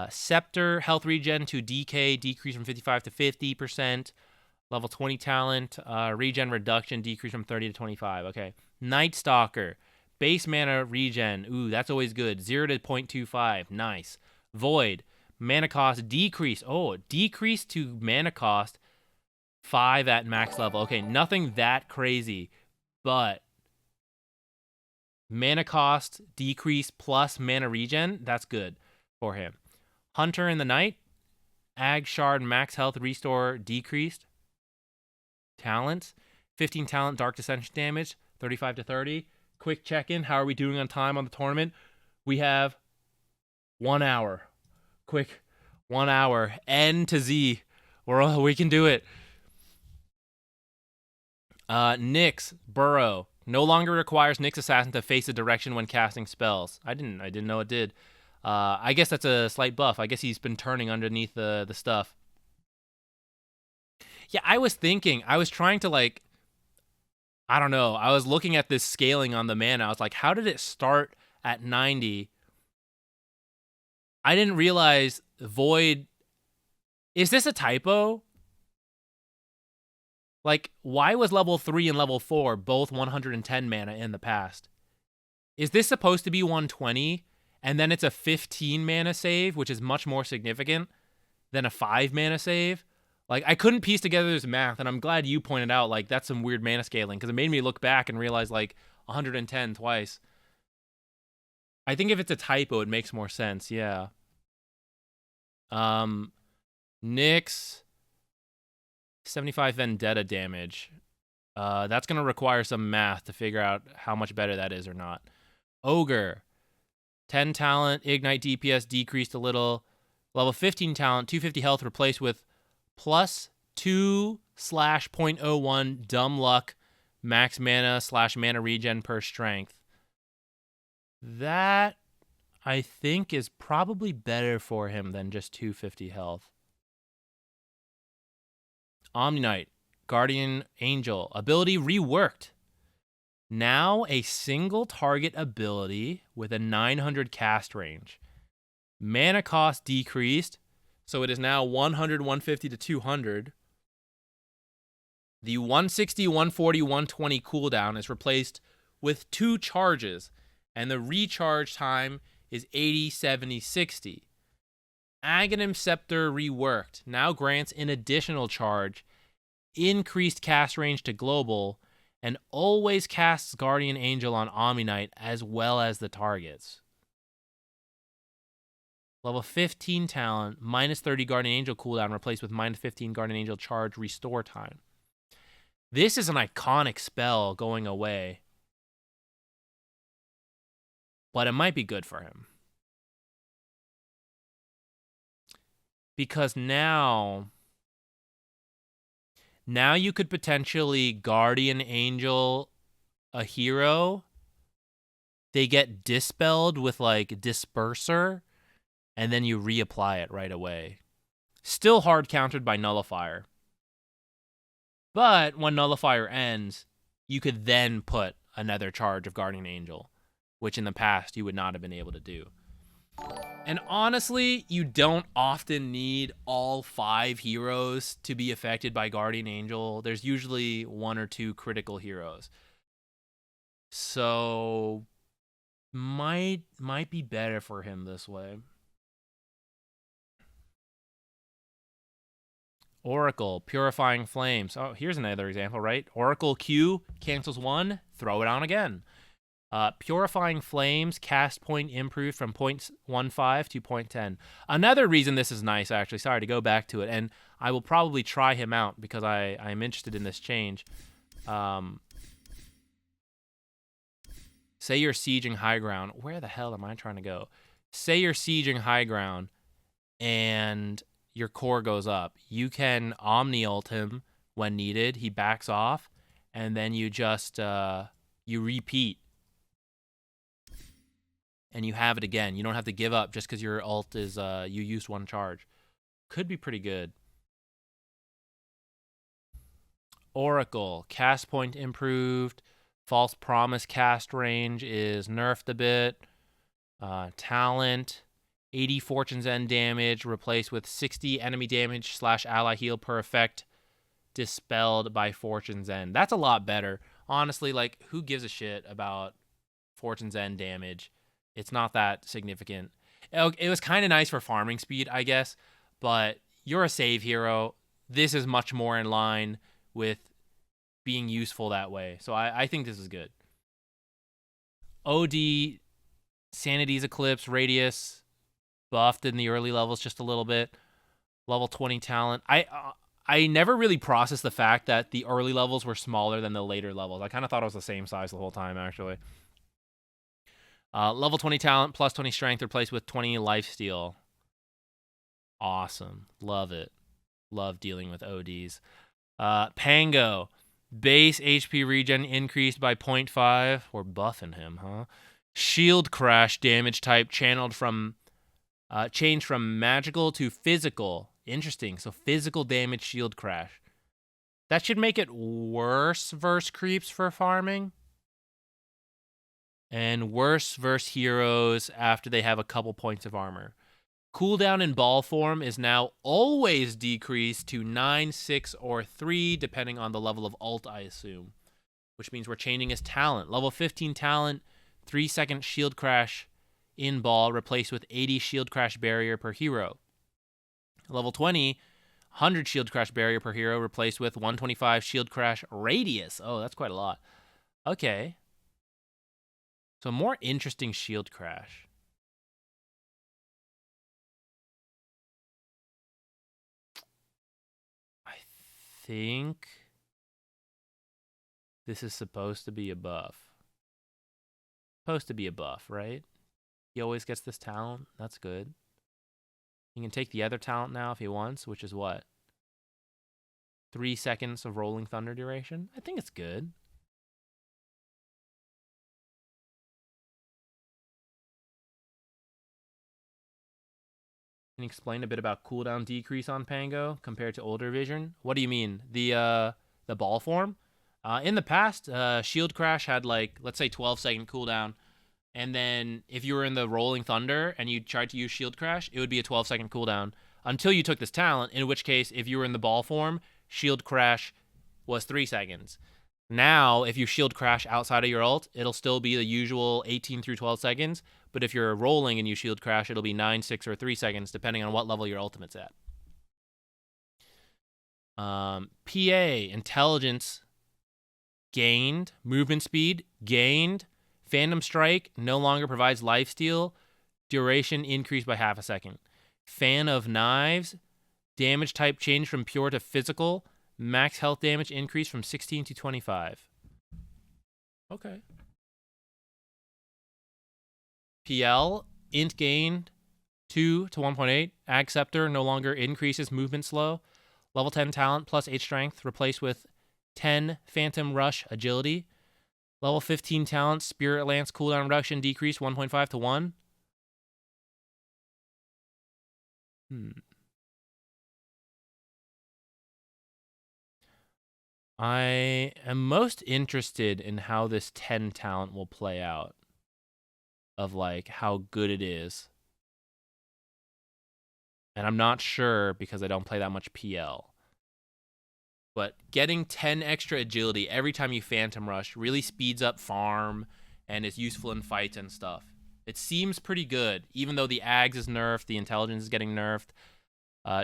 Scepter, health regen to DK, decrease from 55 to 50%. Level 20 talent, regen reduction, decrease from 30 to 25. Okay. Night Stalker, base mana regen. Ooh, that's always good. 0 to 0.25. Nice. Void, mana cost decrease. Oh, decrease to mana cost 5 at max level. Okay, nothing that crazy, but mana cost decrease plus mana regen, that's good for him. Hunter in the Night, Ag Shard max health restore decreased. Talent, 15 talent dark dissension damage, 35 to 30. Quick check-in, how are we doing on time on the tournament? We have 1 hour. Quick, 1 hour. N to Z. We can do it. Nyx, Burrow. No longer requires Nyx Assassin to face a direction when casting spells. I didn't know it did. I guess that's a slight buff. I guess he's been turning underneath the stuff. Yeah, I was trying to like, I don't know. I was looking at this scaling on the mana. I was like, how did it start at 90? I didn't realize Void. Is this a typo? Like, why was level 3 and level 4 both 110 mana in the past? Is this supposed to be 120? And then it's a 15 mana save, which is much more significant than a 5 mana save? Like, I couldn't piece together this math, and I'm glad you pointed out, like, that's some weird mana scaling, because it made me look back and realize, like, 110 twice. I think if it's a typo, it makes more sense, yeah. Nyx, 75 Vendetta damage. That's going to require some math to figure out how much better that is or not. Ogre, 10 talent, Ignite DPS decreased a little. Level 15 talent, 250 health replaced with plus 2/.01 dumb luck max mana / mana regen per strength. That, I think, is probably better for him than just 250 health. Omni-Knight, Guardian Angel, ability reworked. Now a single target ability with a 900 cast range. Mana cost decreased, so it is now 100, 150 to 200. The 160, 140, 120 cooldown is replaced with 2 charges, and the recharge time is 80, 70, 60. Aghanim Scepter reworked, now grants an additional charge, increased cast range to global, and always casts Guardian Angel on Omni-Knight as well as the targets. Level 15 talent, minus 30 Guardian Angel cooldown replaced with minus 15 Guardian Angel charge restore time. This is an iconic spell going away, but it might be good for him. Because now you could potentially Guardian Angel a hero. They get dispelled with like Disperser, and then you reapply it right away. Still hard countered by Nullifier. But when Nullifier ends, you could then put another charge of Guardian Angel, which in the past you would not have been able to do. And honestly, you don't often need all 5 heroes to be affected by Guardian Angel. There's usually 1 or 2 critical heroes. So might be better for him this way. Oracle, Purifying Flames. Oh, here's another example, right? Oracle Q cancels 1, throw it on again. Purifying Flames, cast point improved from 0.15 to 0.10. Another reason this is nice, actually, sorry to go back to it, and I will probably try him out because I'm interested in this change. Say you're sieging high ground. Where the hell am I trying to go? Say you're sieging high ground and your core goes up. You can Omni-ult him when needed. He backs off, and then you just you repeat. And you have it again. You don't have to give up just because your ult is you used 1 charge. Could be pretty good. Oracle, cast point improved. False Promise cast range is nerfed a bit. Talent, 80 Fortune's End damage replaced with 60 enemy damage / ally heal per effect dispelled by Fortune's End. That's a lot better. Honestly, like, who gives a shit about Fortune's End damage? It's not that significant. It was kind of nice for farming speed, I guess, but you're a save hero. This is much more in line with being useful that way. So I think this is good. OD, Sanity's Eclipse, Radius, buffed in the early levels just a little bit. Level 20 talent. I never really processed the fact that the early levels were smaller than the later levels. I kind of thought it was the same size the whole time, actually. Level 20 talent, plus 20 strength, replaced with 20 lifesteal. Awesome. Love it. Love dealing with ODs. Pango. Base HP regen increased by 0.5. We're buffing him, huh? Shield crash damage type changed from magical to physical. Interesting. So physical damage shield crash. That should make it worse versus creeps for farming. And worse versus heroes after they have a couple points of armor. Cooldown in ball form is now always decreased to 9, 6, or 3, depending on the level of ult, I assume. Which means we're changing his talent. Level 15 talent, 3-second shield crash in ball, replaced with 80 shield crash barrier per hero. Level 20, 100 shield crash barrier per hero, replaced with 125 shield crash radius. Oh, that's quite a lot. Okay. So more interesting shield crash. I think this is supposed to be a buff. Supposed to be a buff, right? He always gets this talent. That's good. He can take the other talent now if he wants, which is what? 3 seconds of Rolling Thunder duration? I think it's good. Can you explain a bit about cooldown decrease on Pango compared to older vision? What do you mean? The ball form? In the past, Shield Crash had, like, let's say 12-second cooldown. And then if you were in the Rolling Thunder and you tried to use Shield Crash, it would be a 12-second cooldown until you took this talent, in which case, if you were in the ball form, Shield Crash was 3 seconds. Now, if you Shield Crash outside of your ult, it'll still be the usual 18 through 12 seconds. But if you're rolling and you Shield Crash, it'll be 9, 6, or 3 seconds, depending on what level your ultimate's at. PA, Intelligence, gained. Movement speed, gained. Phantom Strike no longer provides lifesteal. Duration increased by half a second. Fan of Knives, damage type changed from pure to physical. Max health damage increased from 16 to 25. Okay. PL, int gained 2 to 1.8. Ag Scepter no longer increases movement slow. Level 10 talent plus 8 strength replaced with 10 Phantom Rush agility. Level 15 talent, Spirit Lance cooldown reduction decreased 1.5 to 1. I am most interested in how this 10 talent will play out. Of, like, how good it is. And I'm not sure because I don't play that much PL. But getting 10 extra agility every time you Phantom Rush really speeds up farm and is useful in fights and stuff. It seems pretty good, even though the Ags is nerfed, the Intelligence is getting nerfed.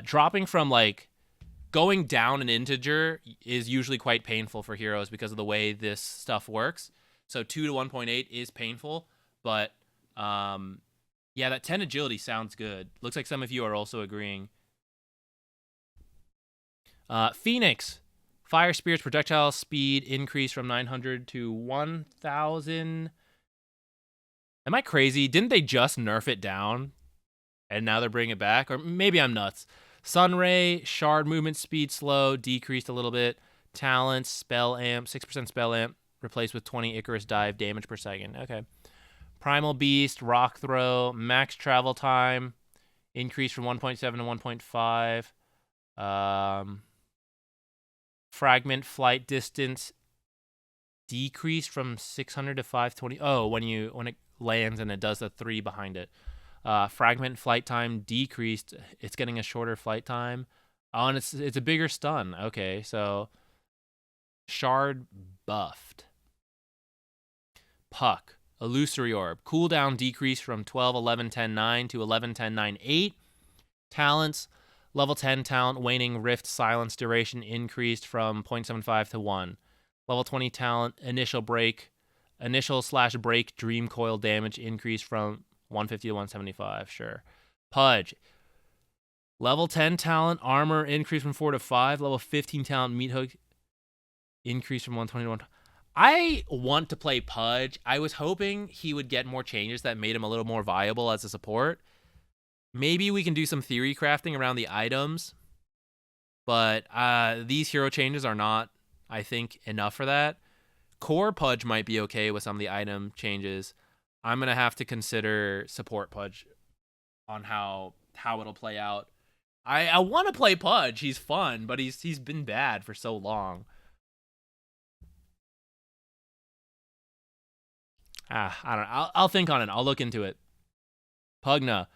Dropping from, like, going down an integer is usually quite painful for heroes because of the way this stuff works. So 2 to 1.8 is painful, but yeah, that 10 agility sounds good. Looks like some of you are also agreeing. Phoenix, Fire Spirit's projectile speed increased from 900 to 1,000. Am I crazy? Didn't they just nerf it down? And now they're bringing it back? Or maybe I'm nuts. Sunray, Shard movement speed slow, decreased a little bit. Talents, Spell Amp, 6% Spell Amp, replaced with 20 Icarus Dive damage per second. Okay. Primal Beast, Rock Throw, max travel time, increased from 1.7 to 1.5. Fragment flight distance decreased from 600 to 520. Oh, when it lands and it does the 3 behind it. Fragment flight time decreased. It's getting a shorter flight time. Oh, and it's a bigger stun. Okay, so Shard buffed. Puck. Illusory Orb. Cooldown decreased from 12, 11, 10, 9 to 11, 10, 9, 8. Talents. Level 10 talent waning rift silence duration increased from 0.75 to 1. Level 20 talent initial / break dream coil damage increased from 150 to 175. Sure. Pudge. Level 10 talent armor increased from 4 to 5. Level 15 talent meat hook increased from 120 to 1. I want to play Pudge. I was hoping he would get more changes that made him a little more viable as a support. Maybe we can do some theory crafting around the items, but these hero changes are not, I think, enough for that. Core Pudge might be okay with some of the item changes. I'm going to have to consider support Pudge on how it'll play out. I want to play Pudge. He's fun, but he's been bad for so long. I don't know. I'll think on it. I'll look into it. Pugna.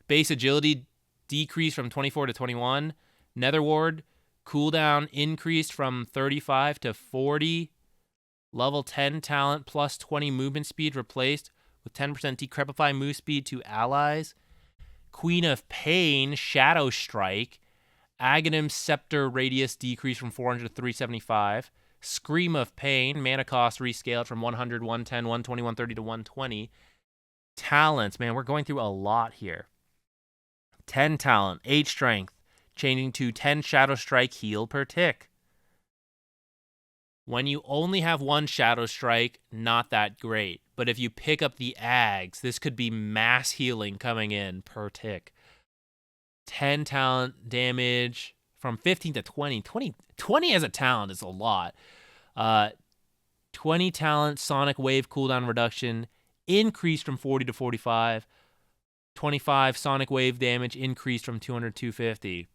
Base agility decreased from 24 to 21. Netherward. Cooldown increased from 35 to 40. Level 10 talent plus 20 movement speed replaced with 10% decrepify move speed to allies. Queen of Pain. Shadow Strike. Aghanim Scepter radius decreased from 400 to 375. Scream of Pain, mana cost rescaled from 100, 110, 120, 130 to 120. Talents, man, we're going through a lot here. 10 talent, 8 strength, changing to 10 Shadow Strike heal per tick. When you only have one Shadow Strike, not that great. But if you pick up the Ags, this could be mass healing coming in per tick. 10 talent damage from 15 to 20. 20 as a talent is a lot. 20 talent Sonic Wave cooldown reduction increased from 40 to 45. 25 Sonic Wave damage increased from 200 to 250.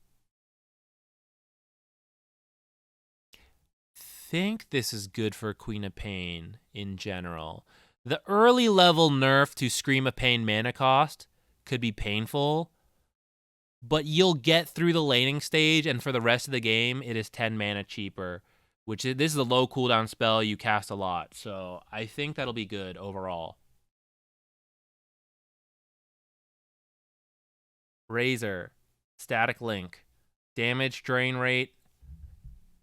Think this is good for Queen of Pain in general. The early level nerf to Scream of Pain mana cost could be painful, but you'll get through the laning stage, and for the rest of the game, it is 10 mana cheaper, this is a low cooldown spell you cast a lot, so I think that'll be good overall. Razor, Static Link, damage drain rate.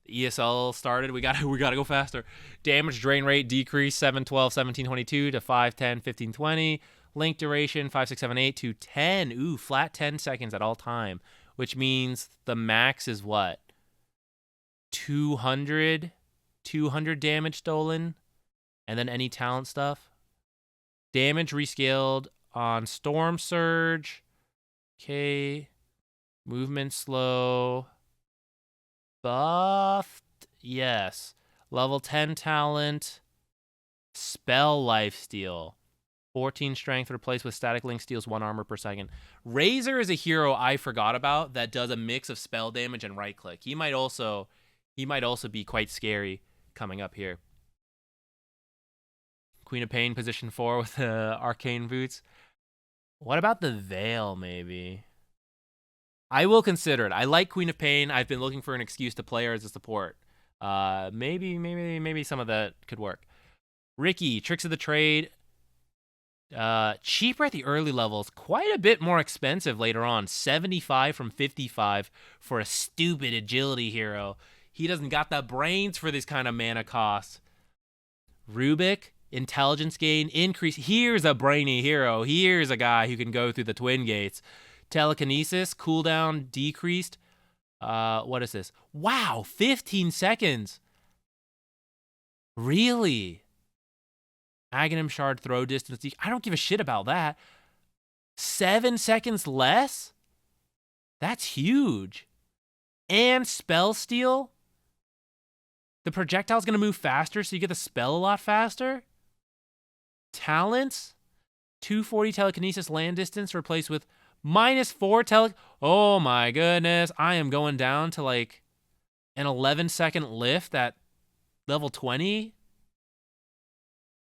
ESL started. We gotta go faster. Damage drain rate decreased 7, 12, 17, 22 to 5, 10, 15, 20. Link duration 5, 6, 7, 8 to 10. Ooh, flat 10 seconds at all time, which means the max is what? 200 damage stolen, and then any talent stuff. Damage rescaled on Storm Surge. Okay. Movement slow. Buffed. Yes. Level 10 talent. Spell lifesteal. 14 strength replaced with static link steals 1 armor per second. Razor is a hero I forgot about that does a mix of spell damage and right click. He might also be quite scary coming up here. Queen of Pain position 4 with Arcane Boots. What about the Veil, maybe? I will consider it. I like Queen of Pain. I've been looking for an excuse to play her as a support. Maybe some of that could work. Ricky, Tricks of the Trade. Cheaper at the early levels, quite a bit more expensive later on. 75 from 55 for a stupid agility hero. He doesn't got the brains for this kind of mana cost. Rubik, intelligence gain, increase. Here's a brainy hero. Here's a guy who can go through the twin gates. Telekinesis, cooldown decreased. What is this? Wow, 15 seconds. Really? Aghanim Shard throw distance. I don't give a shit about that. 7 seconds less? That's huge. And spell steal? The projectile's going to move faster, so you get the spell a lot faster? Talents? 240 telekinesis land distance replaced with -4 Oh my goodness. I am going down to like an 11-second lift at level 20.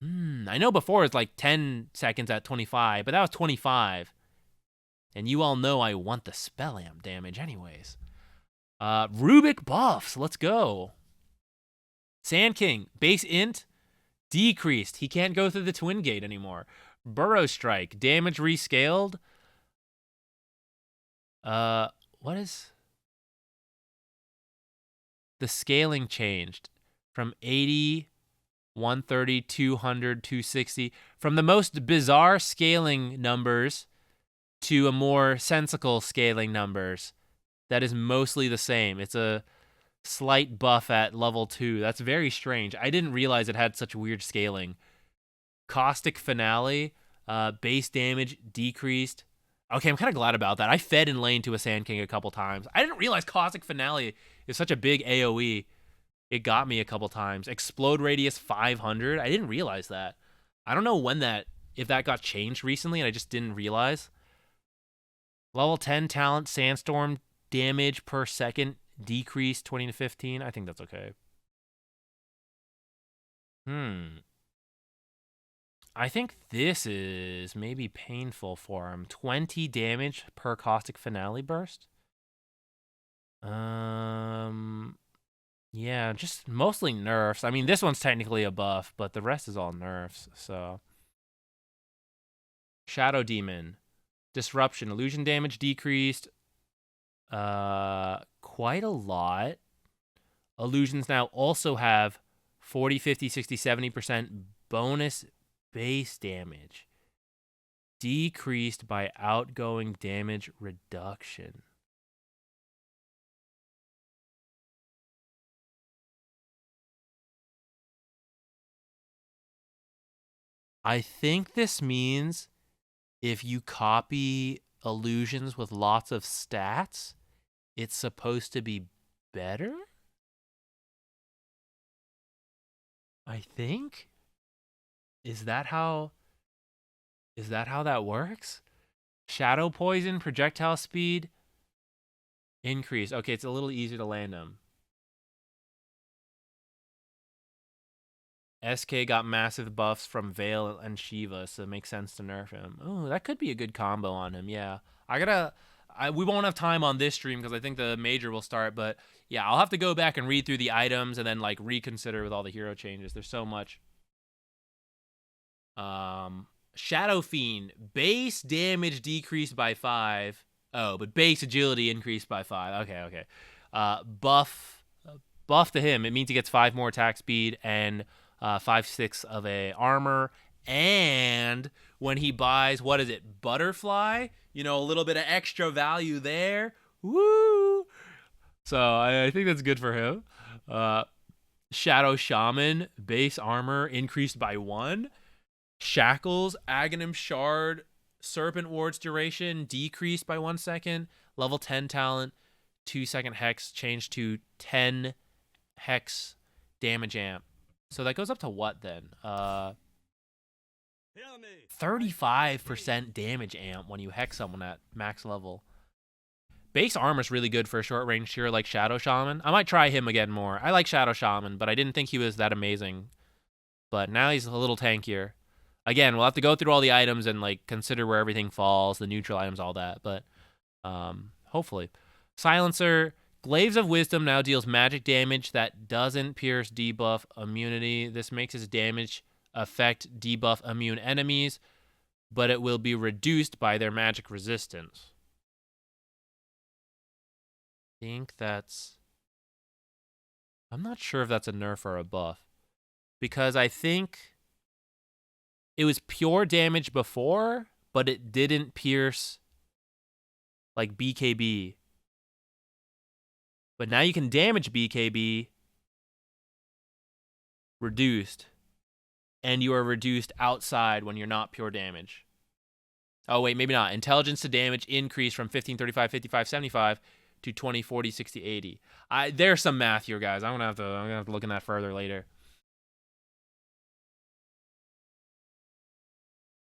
I know before it's like 10 seconds at 25, but that was 25. And you all know I want the spell amp damage anyways. Rubik buffs. Let's go. Sand King. Base int. Decreased. He can't go through the Twin Gate anymore. Burrow Strike. Damage rescaled. What is... The scaling changed from 80, 130, 200, 260. From the most bizarre scaling numbers to a more sensical scaling numbers. That is mostly the same. It's a slight buff at level 2. That's very strange. I didn't realize it had such weird scaling. Caustic Finale, base damage decreased. Okay, I'm kind of glad about that. I fed in lane to a Sand King a couple times. I didn't realize Caustic Finale is such a big AoE. It got me a couple times. Explode radius 500. I didn't realize that. I don't know if that got changed recently and I just didn't realize. Level 10 talent, Sandstorm damage per second decreased 20 to 15. I think that's okay. I think this is maybe painful for him. 20 damage per Caustic Finale burst. Yeah, just mostly nerfs. I mean, this one's technically a buff, but the rest is all nerfs, so. Shadow Demon. Disruption. Illusion damage decreased. Quite a lot. Illusions now also have 40, 50, 60, 70% bonus base damage. Decreased by outgoing damage reduction. I think this means if you copy illusions with lots of stats, it's supposed to be better? I think? Is that how that works? Shadow Poison, projectile speed, increase. Okay, it's a little easier to land them. SK got massive buffs from Veil and Shiva, so it makes sense to nerf him. Oh, that could be a good combo on him, yeah. We won't have time on this stream because I think the major will start, but yeah, I'll have to go back and read through the items and then like reconsider with all the hero changes. There's so much. Shadow Fiend, base damage decreased by 5. Oh, but base agility increased by 5. Okay. Buff to him. It means he gets 5 more attack speed and 5/6 of a armor. And when he buys, what is it, Butterfly? You know, a little bit of extra value there. Woo! So I think that's good for him. Shadow Shaman, base armor increased by 1. Shackles, Aghanim Shard, Serpent Ward's duration decreased by 1 second. Level 10 talent, 2-second hex changed to 10 hex damage amp. So that goes up to what then? 35% damage amp when you hex someone at max level. Base armor's really good for a short range hero like Shadow Shaman. I might try him again more. I like Shadow Shaman, but I didn't think he was that amazing. But now he's a little tankier. Again, we'll have to go through all the items and like consider where everything falls, the neutral items, all that. But hopefully. Silencer, Glaives of Wisdom now deals magic damage that doesn't pierce debuff immunity. This makes his damage affect debuff immune enemies, but it will be reduced by their magic resistance. I think that's... I'm not sure if that's a nerf or a buff. Because I think it was pure damage before, but it didn't pierce like BKB. But now you can damage BKB reduced. And you are reduced outside when you're not pure damage. Oh, wait, maybe not. Intelligence to damage increased from 15, 35, 55, 75 to 20, 40, 60, 80. There's some math here, guys. I'm gonna have to look in that further later.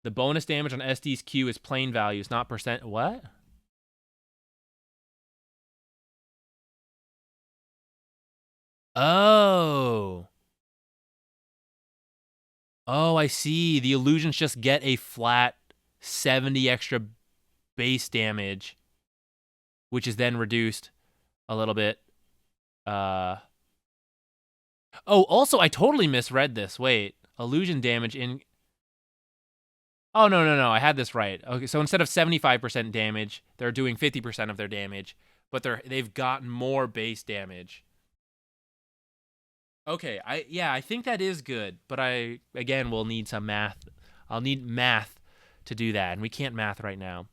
The bonus damage on SD's Q is plain values, not percent. What? Oh. Oh, I see. The illusions just get a flat 70 extra base damage, which is then reduced a little bit. Oh, also, I totally misread this. Wait, illusion damage in... Oh, no. I had this right. Okay, so instead of 75% damage, they're doing 50% of their damage, but they've gotten more base damage. Okay, I think that is good, but I, again, will need some math. I'll need math to do that, and we can't math right now.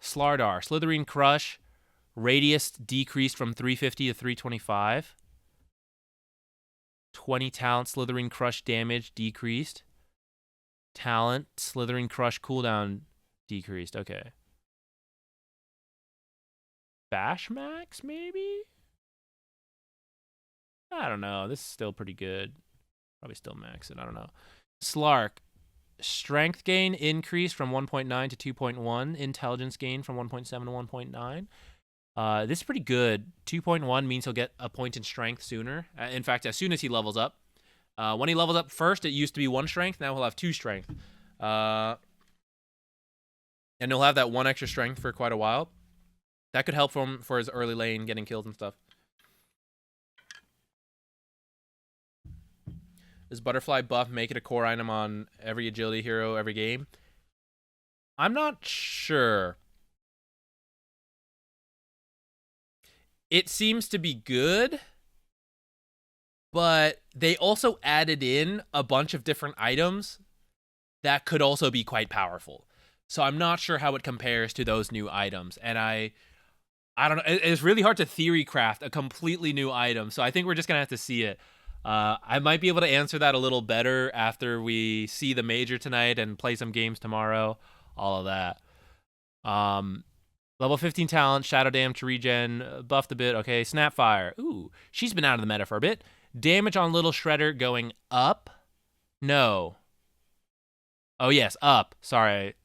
Slardar, Slithering Crush, radius decreased from 350 to 325. 20 talent, Slithering Crush damage decreased. Talent, Slithering Crush cooldown decreased. Okay. Bash max, maybe? I don't know. This is still pretty good. Probably still max it. I don't know. Slark. Strength gain increased from 1.9 to 2.1. Intelligence gain from 1.7 to 1.9. This is pretty good. 2.1 means he'll get a point in strength sooner. In fact, as soon as he levels up. When he levels up first, it used to be 1 strength. Now he'll have 2 strength. And he'll have that 1 extra strength for quite a while. That could help him for his early lane, getting kills and stuff. Does Butterfly buff make it a core item on every agility hero every game? I'm not sure. It seems to be good, but they also added in a bunch of different items that could also be quite powerful. So I'm not sure how it compares to those new items. And I don't know. It's really hard to theory craft a completely new item. So I think we're just going to have to see it. I might be able to answer that a little better after we see the major tonight and play some games tomorrow. All of that. Level 15 talent, Shadow Dam to regen, buffed a bit. Okay, Snapfire. Ooh, she's been out of the meta for a bit. Damage on Little Shredder going up? No. Oh, yes, up. Sorry.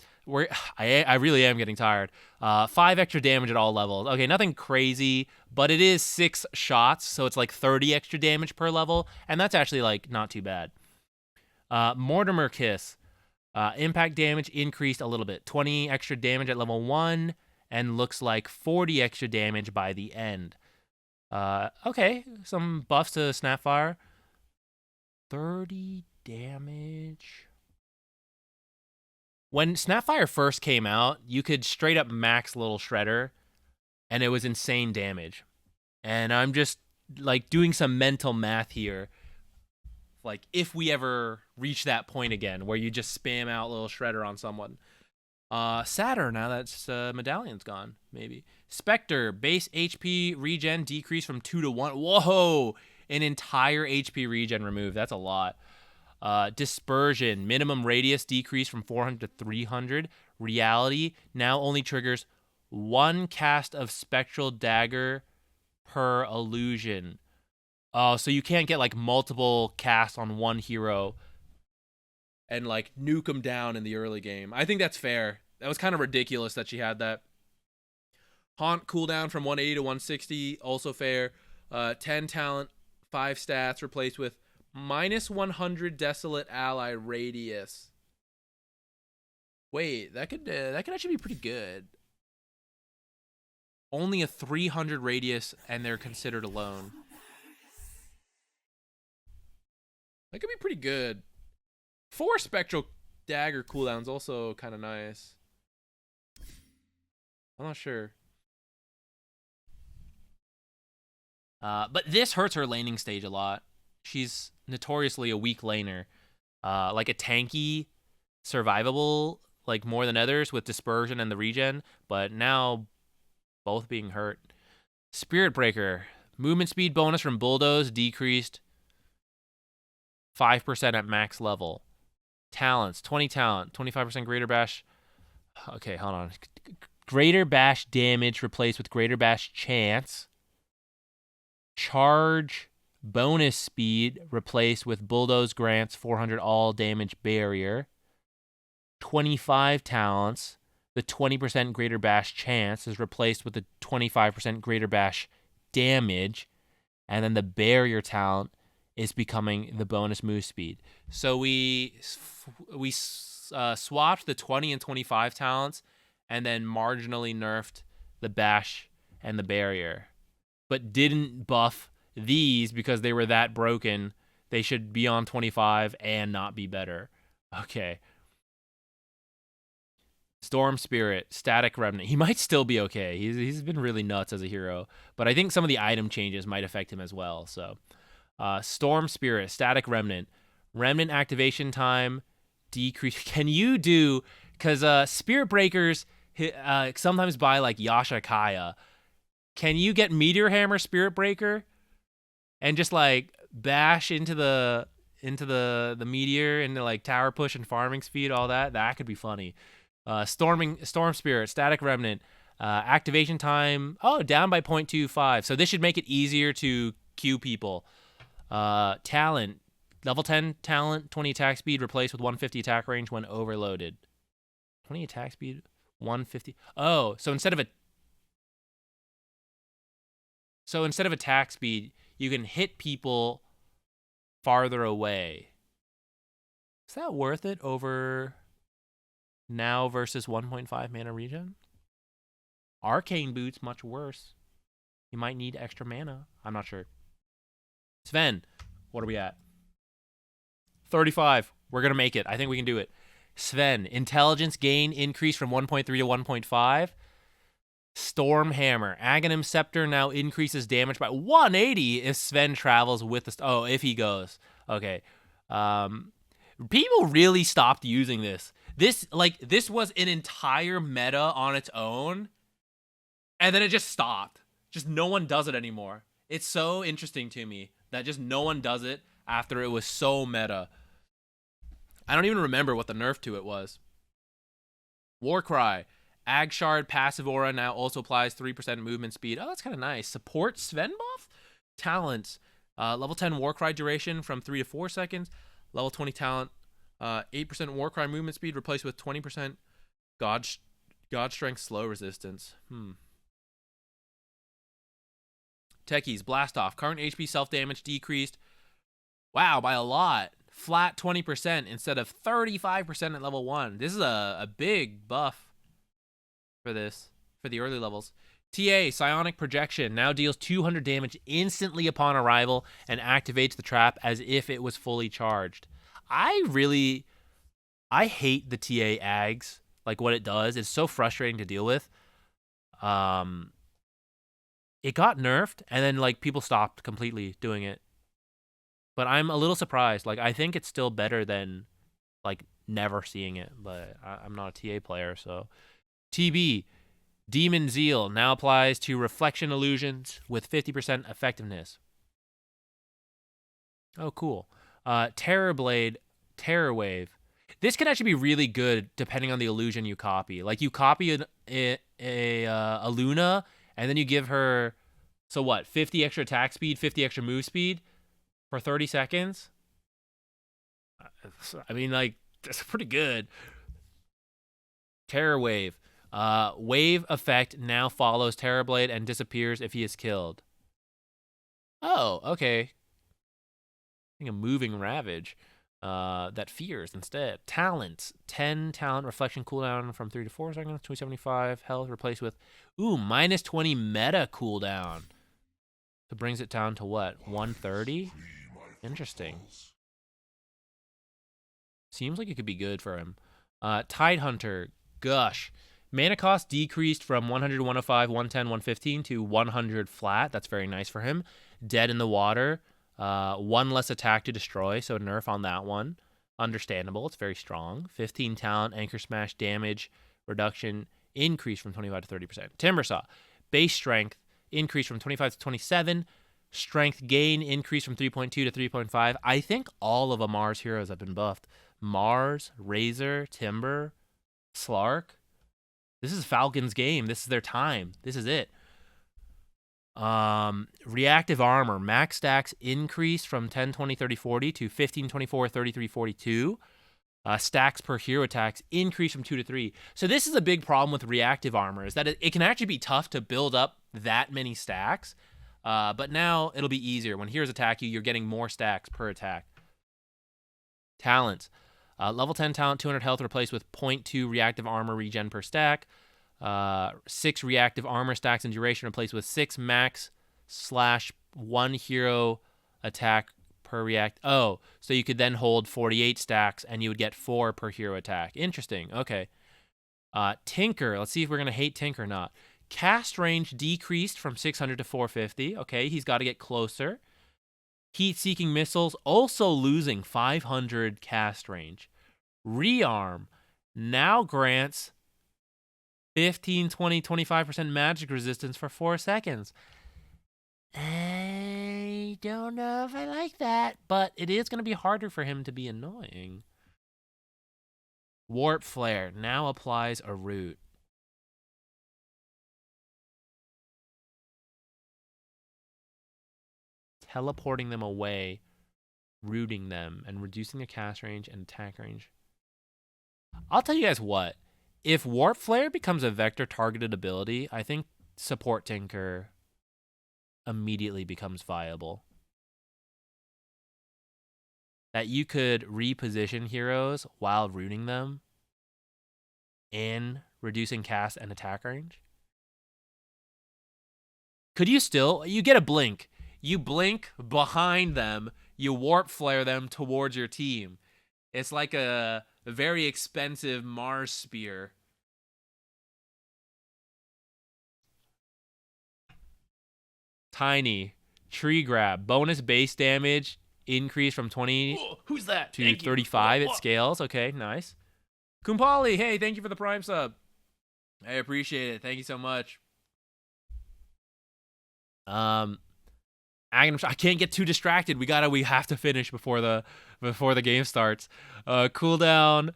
I really am getting tired. 5 extra damage at all levels. Okay, nothing crazy, but it is 6 shots, so it's like 30 extra damage per level, and that's actually like not too bad. Mortimer Kiss. Impact damage increased a little bit. 20 extra damage at level 1, and looks like 40 extra damage by the end. Okay, some buffs to Snapfire. 30 damage. When Snapfire first came out, you could straight up max Little Shredder, and it was insane damage. And I'm just like doing some mental math here. Like if we ever reach that point again where you just spam out Little Shredder on someone. Saturn, now that's Medallion's gone, maybe. Spectre, base HP regen decreased from 2 to 1. Whoa! An entire HP regen removed. That's a lot. Dispersion, minimum radius decreased from 400 to 300. Reality now only triggers 1 cast of Spectral Dagger per illusion. Oh, so you can't get like multiple casts on one hero and like nuke them down in the early game. I think that's fair. That was kind of ridiculous that she had that. Haunt cooldown from 180 to 160, also fair. 10 talent, 5 stats, replaced with minus 100 Desolate Ally radius. Wait, that could actually be pretty good. Only a 300 radius, and they're considered alone. That could be pretty good. 4 Spectral Dagger cooldowns also kind of nice. I'm not sure. But this hurts her laning stage a lot. She's notoriously a weak laner. Like a tanky, survivable, like more than others with dispersion and the regen, but now both being hurt. Spirit Breaker. Movement speed bonus from Bulldoze decreased 5% at max level. Talents, 20 talent, 25% greater bash. Okay, hold on. Greater bash damage replaced with greater bash chance. Charge bonus speed replaced with Bulldoze grants 400 all damage barrier. 25 talents. The 20% greater bash chance is replaced with the 25% greater bash damage. And then the barrier talent is becoming the bonus move speed. So we swapped the 20 and 25 talents, and then marginally nerfed the bash and the barrier, but didn't buff these because they were that broken. They should be on 25 and not be better. Okay. Storm Spirit, Static Remnant. He might still be okay. He's been really nuts as a hero, but I think some of the item changes might affect him as well. So, Storm Spirit, Static Remnant. Remnant activation time decrease. Can you do, because Spirit Breakers sometimes buy like Yasha Kaya. Can you get Meteor Hammer Spirit Breaker and just like bash into the meteor and like tower push and farming speed, all that? That could be funny. Storm Spirit, Static Remnant, activation time, down by 0.25. So this should make it easier to queue people. Talent, level 10 talent, 20 attack speed replaced with 150 attack range when overloaded. 20 attack speed, 150. Oh, so instead of attack speed, you can hit people farther away. Is that worth it over now versus 1.5 mana regen? Arcane Boots, much worse. You might need extra mana. I'm not sure. Sven, what are we at? 35. We're going to make it. I think we can do it. Sven, intelligence gain increase from 1.3 to 1.5. Storm Hammer. Aghanim Scepter now increases damage by 180 if Sven travels with the... if he goes. Okay. People really stopped using this. This was an entire meta on its own, and then it just stopped. Just no one does it anymore. It's so interesting to me that just no one does it after it was so meta. I don't even remember what the nerf to it was. Warcry. Agshard passive aura now also applies 3% movement speed. Oh, that's kind of nice. Support Sven buff? Talents. Level 10 Warcry duration from 3 to 4 seconds. Level 20 talent. 8% Warcry movement speed replaced with 20% God Strength slow resistance. Techies. Blast off. Current HP self-damage decreased. Wow, by a lot. Flat 20% instead of 35% at level 1. This is a big buff for the early levels. TA, Psionic Projection, now deals 200 damage instantly upon arrival and activates the trap as if it was fully charged. I hate the TA Ags, like what it does. It's so frustrating to deal with. It got nerfed, and then like people stopped completely doing it. But I'm a little surprised. Like, I think it's still better than like never seeing it, but I'm not a TA player, so. TB, Demon Zeal now applies to reflection illusions with 50% effectiveness. Oh, cool. Terrorblade, Terror Wave. This can actually be really good depending on the illusion you copy. Like, you copy a Luna, and then you give her, 50 extra attack speed, 50 extra move speed for 30 seconds? I mean, like, that's pretty good. Terror Wave. Wave effect now follows Terrorblade and disappears if he is killed. Oh, okay. I think a moving Ravage that fears instead. Talents. 10 talent reflection cooldown from 3 to 4 seconds. 275 health replaced with minus 20 meta cooldown. So brings it down to what? 130? Interesting. Seems like it could be good for him. Tidehunter. Gush. Mana cost decreased from 100 to 105, 110, 115 to 100 flat. That's very nice for him. Dead in the Water. 1 less attack to destroy, so nerf on that one. Understandable. It's very strong. 15 talent, Anchor Smash damage reduction increase from 25 to 30%. Timbersaw. Base strength increase from 25 to 27. Strength gain increase from 3.2 to 3.5. I think all of Amar's heroes have been buffed. Mars, Razor, Timber, Slark. This is Falcon's game. This is their time. This is it. Reactive armor. Max stacks increase from 10, 20, 30, 40 to 15, 24, 33, 42. Stacks per hero attacks increase from 2 to 3. So this is a big problem with reactive armor, is that it can actually be tough to build up that many stacks. But now it'll be easier. When heroes attack you, you're getting more stacks per attack. Talents. Level 10 talent, 200 health replaced with 0.2 reactive armor regen per stack. 6 reactive armor stacks and duration replaced with 6 max / 1 hero attack per react. Oh, so you could then hold 48 stacks and you would get 4 per hero attack. Interesting. Okay. Tinker. Let's see if we're going to hate Tinker or not. Cast range decreased from 600 to 450. Okay, he's got to get closer. Heat-seeking missiles also losing 500 cast range. Rearm now grants 15, 20, 25% magic resistance for 4 seconds. I don't know if I like that, but it is going to be harder for him to be annoying. Warp Flare now applies a root. Teleporting them away, rooting them, and reducing their cast range and attack range. I'll tell you guys what. If Warp Flare becomes a vector targeted ability, I think Support Tinker immediately becomes viable. That you could reposition heroes while rooting them and reducing cast and attack range. Could you still? You get a blink. You blink behind them. You Warp Flare them towards your team. It's like a very expensive Mars Spear. Tiny. Tree Grab. Bonus base damage increase from 20 who's that? to Thank 35. You. It scales. Okay, nice. Kumpali, hey, thank you for the Prime sub. I appreciate it. Thank you so much. I can't get too distracted. We have to finish before the game starts. Cooldown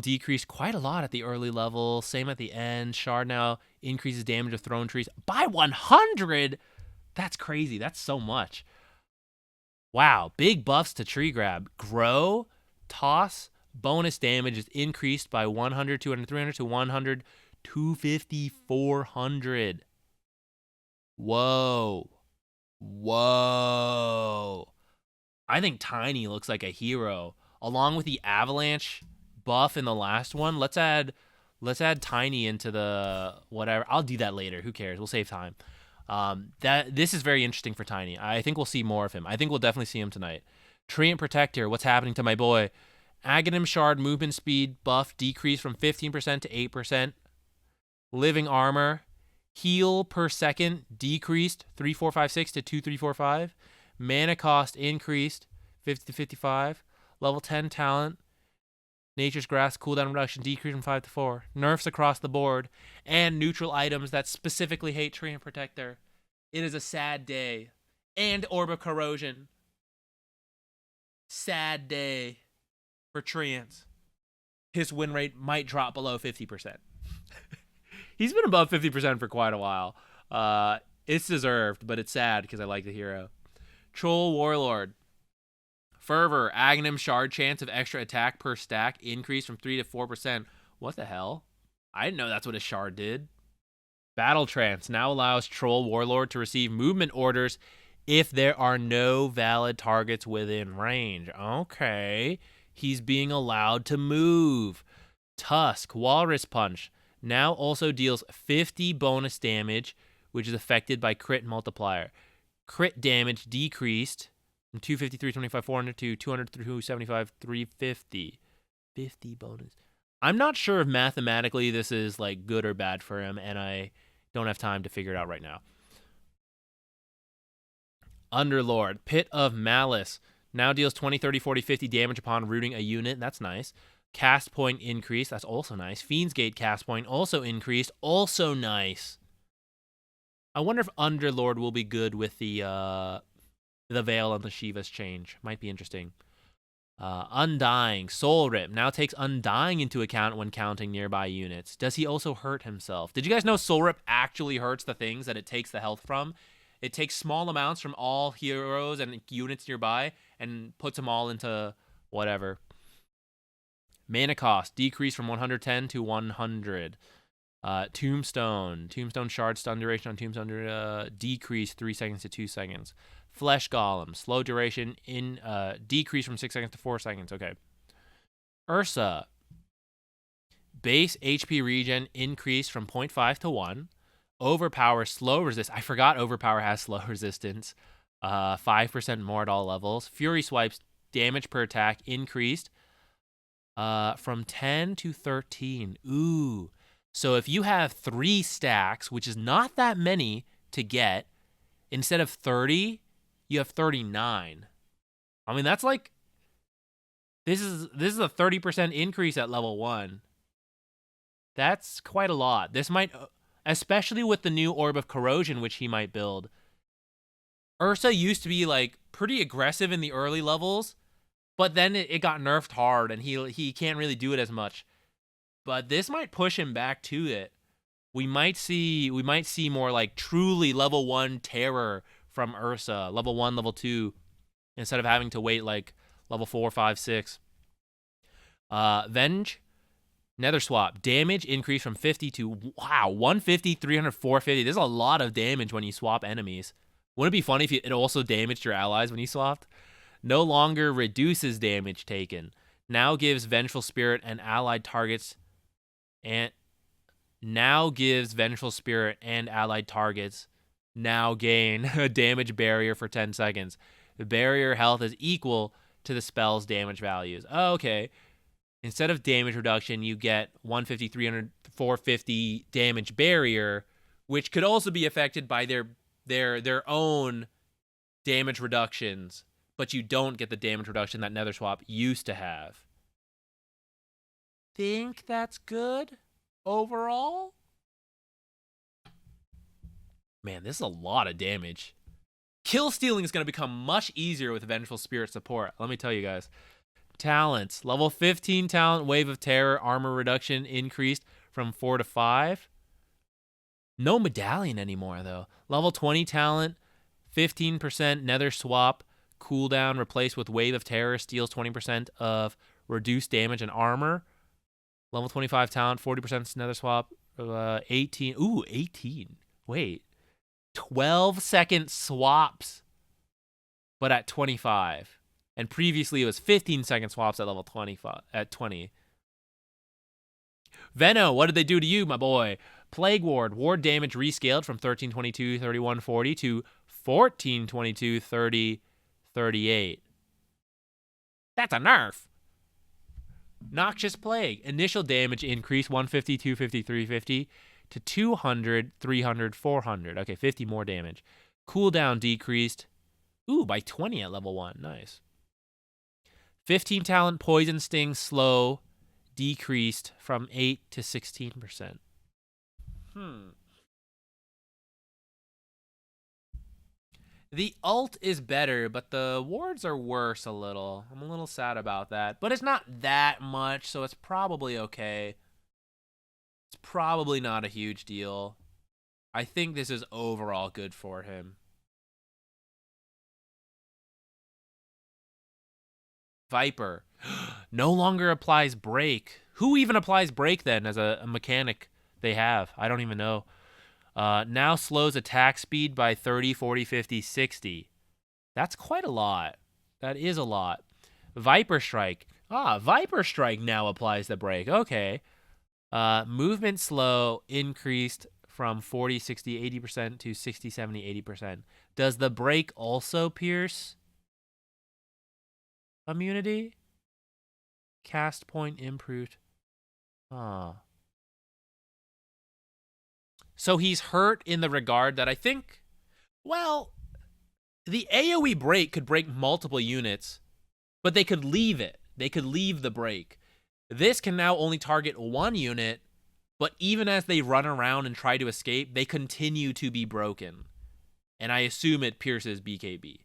decreased quite a lot at the early level. Same at the end. Shard now increases damage of thrown trees by 100. That's crazy. That's so much. Wow. Big buffs to Tree Grab. Grow, Toss, bonus damage is increased by 100, 200, 300 to 100, 250, 400. Whoa. I think Tiny looks like a hero. Along with the Avalanche buff in the last one, let's add Tiny into the whatever. I'll do that later. Who cares? We'll save time. This is very interesting for Tiny. I think we'll see more of him. I think we'll definitely see him tonight. Treant Protector, what's happening to my boy? Aghanim Shard movement speed buff decreased from 15% to 8%. Living Armor, heal per second decreased 3456 to 2345. Mana cost increased 50 to 55. Level 10 talent, Nature's Grasp cooldown reduction decreased from 5 to 4. Nerfs across the board, and neutral items that specifically hate Treant Protector. It is a sad day. And Orb of Corrosion. Sad day for Treant. His win rate might drop below 50%. He's been above 50% for quite a while. It's deserved, but it's sad because I like the hero. Troll Warlord. Fervor, Aghanim Shard chance of extra attack per stack increased from 3 to 4%. What the hell? I didn't know that's what a shard did. Battle Trance now allows Troll Warlord to receive movement orders if there are no valid targets within range. Okay. He's being allowed to move. Tusk, Walrus Punch, now also deals 50 bonus damage, which is affected by crit multiplier. Crit damage decreased from 250, 325, 400 to 200, 275, 350. 50 bonus. I'm not sure if mathematically this is like good or bad for him, and I don't have time to figure it out right now. Underlord, Pit of Malice, now deals 20, 30, 40, 50 damage upon rooting a unit. That's nice. Cast point increase. That's also nice. Fiend's Gate cast point also increased. Also nice. I wonder if Underlord will be good with the Veil and the Shiva's change. Might be interesting. Undying. Soul Rip now takes Undying into account when counting nearby units. Does he also hurt himself? Did you guys know Soul Rip actually hurts the things that it takes the health from? It takes small amounts from all heroes and units nearby and puts them all into whatever. Mana cost decreased from 110 to 100. Tombstone. Tombstone shard stun duration on Tombstone decreased 3 seconds to 2 seconds. Flesh Golem, slow duration in decrease from 6 seconds to 4 seconds. Okay. Ursa, base HP regen increase from 0.5 to 1. Overpower, slow resist. I forgot Overpower has slow resistance. 5% more at all levels. Fury Swipes, damage per attack increased from 10 to 13. Ooh. So if you have 3 stacks, which is not that many to get, instead of 30, you have 39. I mean, that's like, this is a 30% increase at level 1. That's quite a lot. This might, especially with the new Orb of Corrosion, which he might build. Ursa used to be like pretty aggressive in the early levels, but then it got nerfed hard, and he can't really do it as much. But this might push him back to it. We might see more like truly level 1 terror from Ursa, level 1, level 2, instead of having to wait like level 4, 5, 6. Venge, Nether Swap, damage increase from 50 to, wow, 150, 300, 450. There's a lot of damage when you swap enemies. Wouldn't it be funny if it also damaged your allies when you swapped? No longer reduces damage taken. Now gives Vengeful Spirit and allied targets now gain a damage barrier for 10 seconds. The barrier health is equal to the spell's damage values. Oh, okay. Instead of damage reduction, you get 150, 300, 450 damage barrier, which could also be affected by their own damage reductions, but you don't get the damage reduction that Nether Swap used to have. Think that's good overall? Man, this is a lot of damage. Kill stealing is going to become much easier with Vengeful Spirit support. Let me tell you guys. Talents. Level 15 talent, Wave of Terror, armor reduction increased from 4 to 5. No medallion anymore, though. Level 20 talent, 15% Nether Swap, cooldown replaced with Wave of Terror, steals 20% of reduced damage and armor. Level 25 talent, 40% Nether Swap, 18. Ooh, 18. Wait. 12-second swaps, but at 25. And previously it was 15-second swaps at level 25 at 20. Veno, what did they do to you, my boy? Plague Ward, ward damage rescaled from 1322, 3140 to 1422, 30, 38. That's a nerf. Noxious Plague, initial damage increase 150, 250, 350 to 200, 300, 400. Okay, 50 more damage. Cooldown decreased, by 20 at level 1. Nice. 15 talent Poison Sting slow decreased from 8 to 16%. The ult is better, but the wards are worse a little. I'm a little sad about that. But it's not that much, so it's probably okay. It's probably not a huge deal. I think this is overall good for him. Viper. No longer applies break. Who even applies break then as a mechanic they have? I don't even know. Now slows attack speed by 30, 40, 50, 60. That's quite a lot. That is a lot. Viper Strike. Viper Strike now applies the break. Okay. Movement slow increased from 40, 60, 80% to 60, 70, 80%. Does the break also pierce immunity? Cast point improved. So he's hurt in the regard that I think, well, the AoE break could break multiple units, but they could leave it. They could leave the break. This can now only target one unit, but even as they run around and try to escape, they continue to be broken. And I assume it pierces BKB.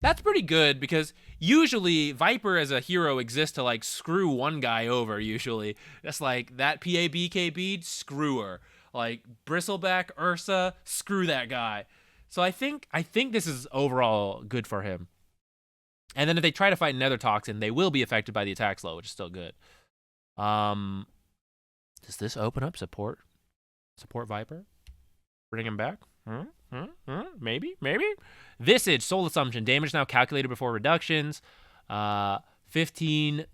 That's pretty good, because usually Viper as a hero exists to like screw one guy over, usually. That's like, that PA-BKB, screw her. Like, Bristleback, Ursa, screw that guy. So I think this is overall good for him. And then if they try to fight Nether Toxin, they will be affected by the attack slow, which is still good. Does this open up support? Support Viper? Bring him back? Maybe. Visage, Soul Assumption. Damage now calculated before reductions. 15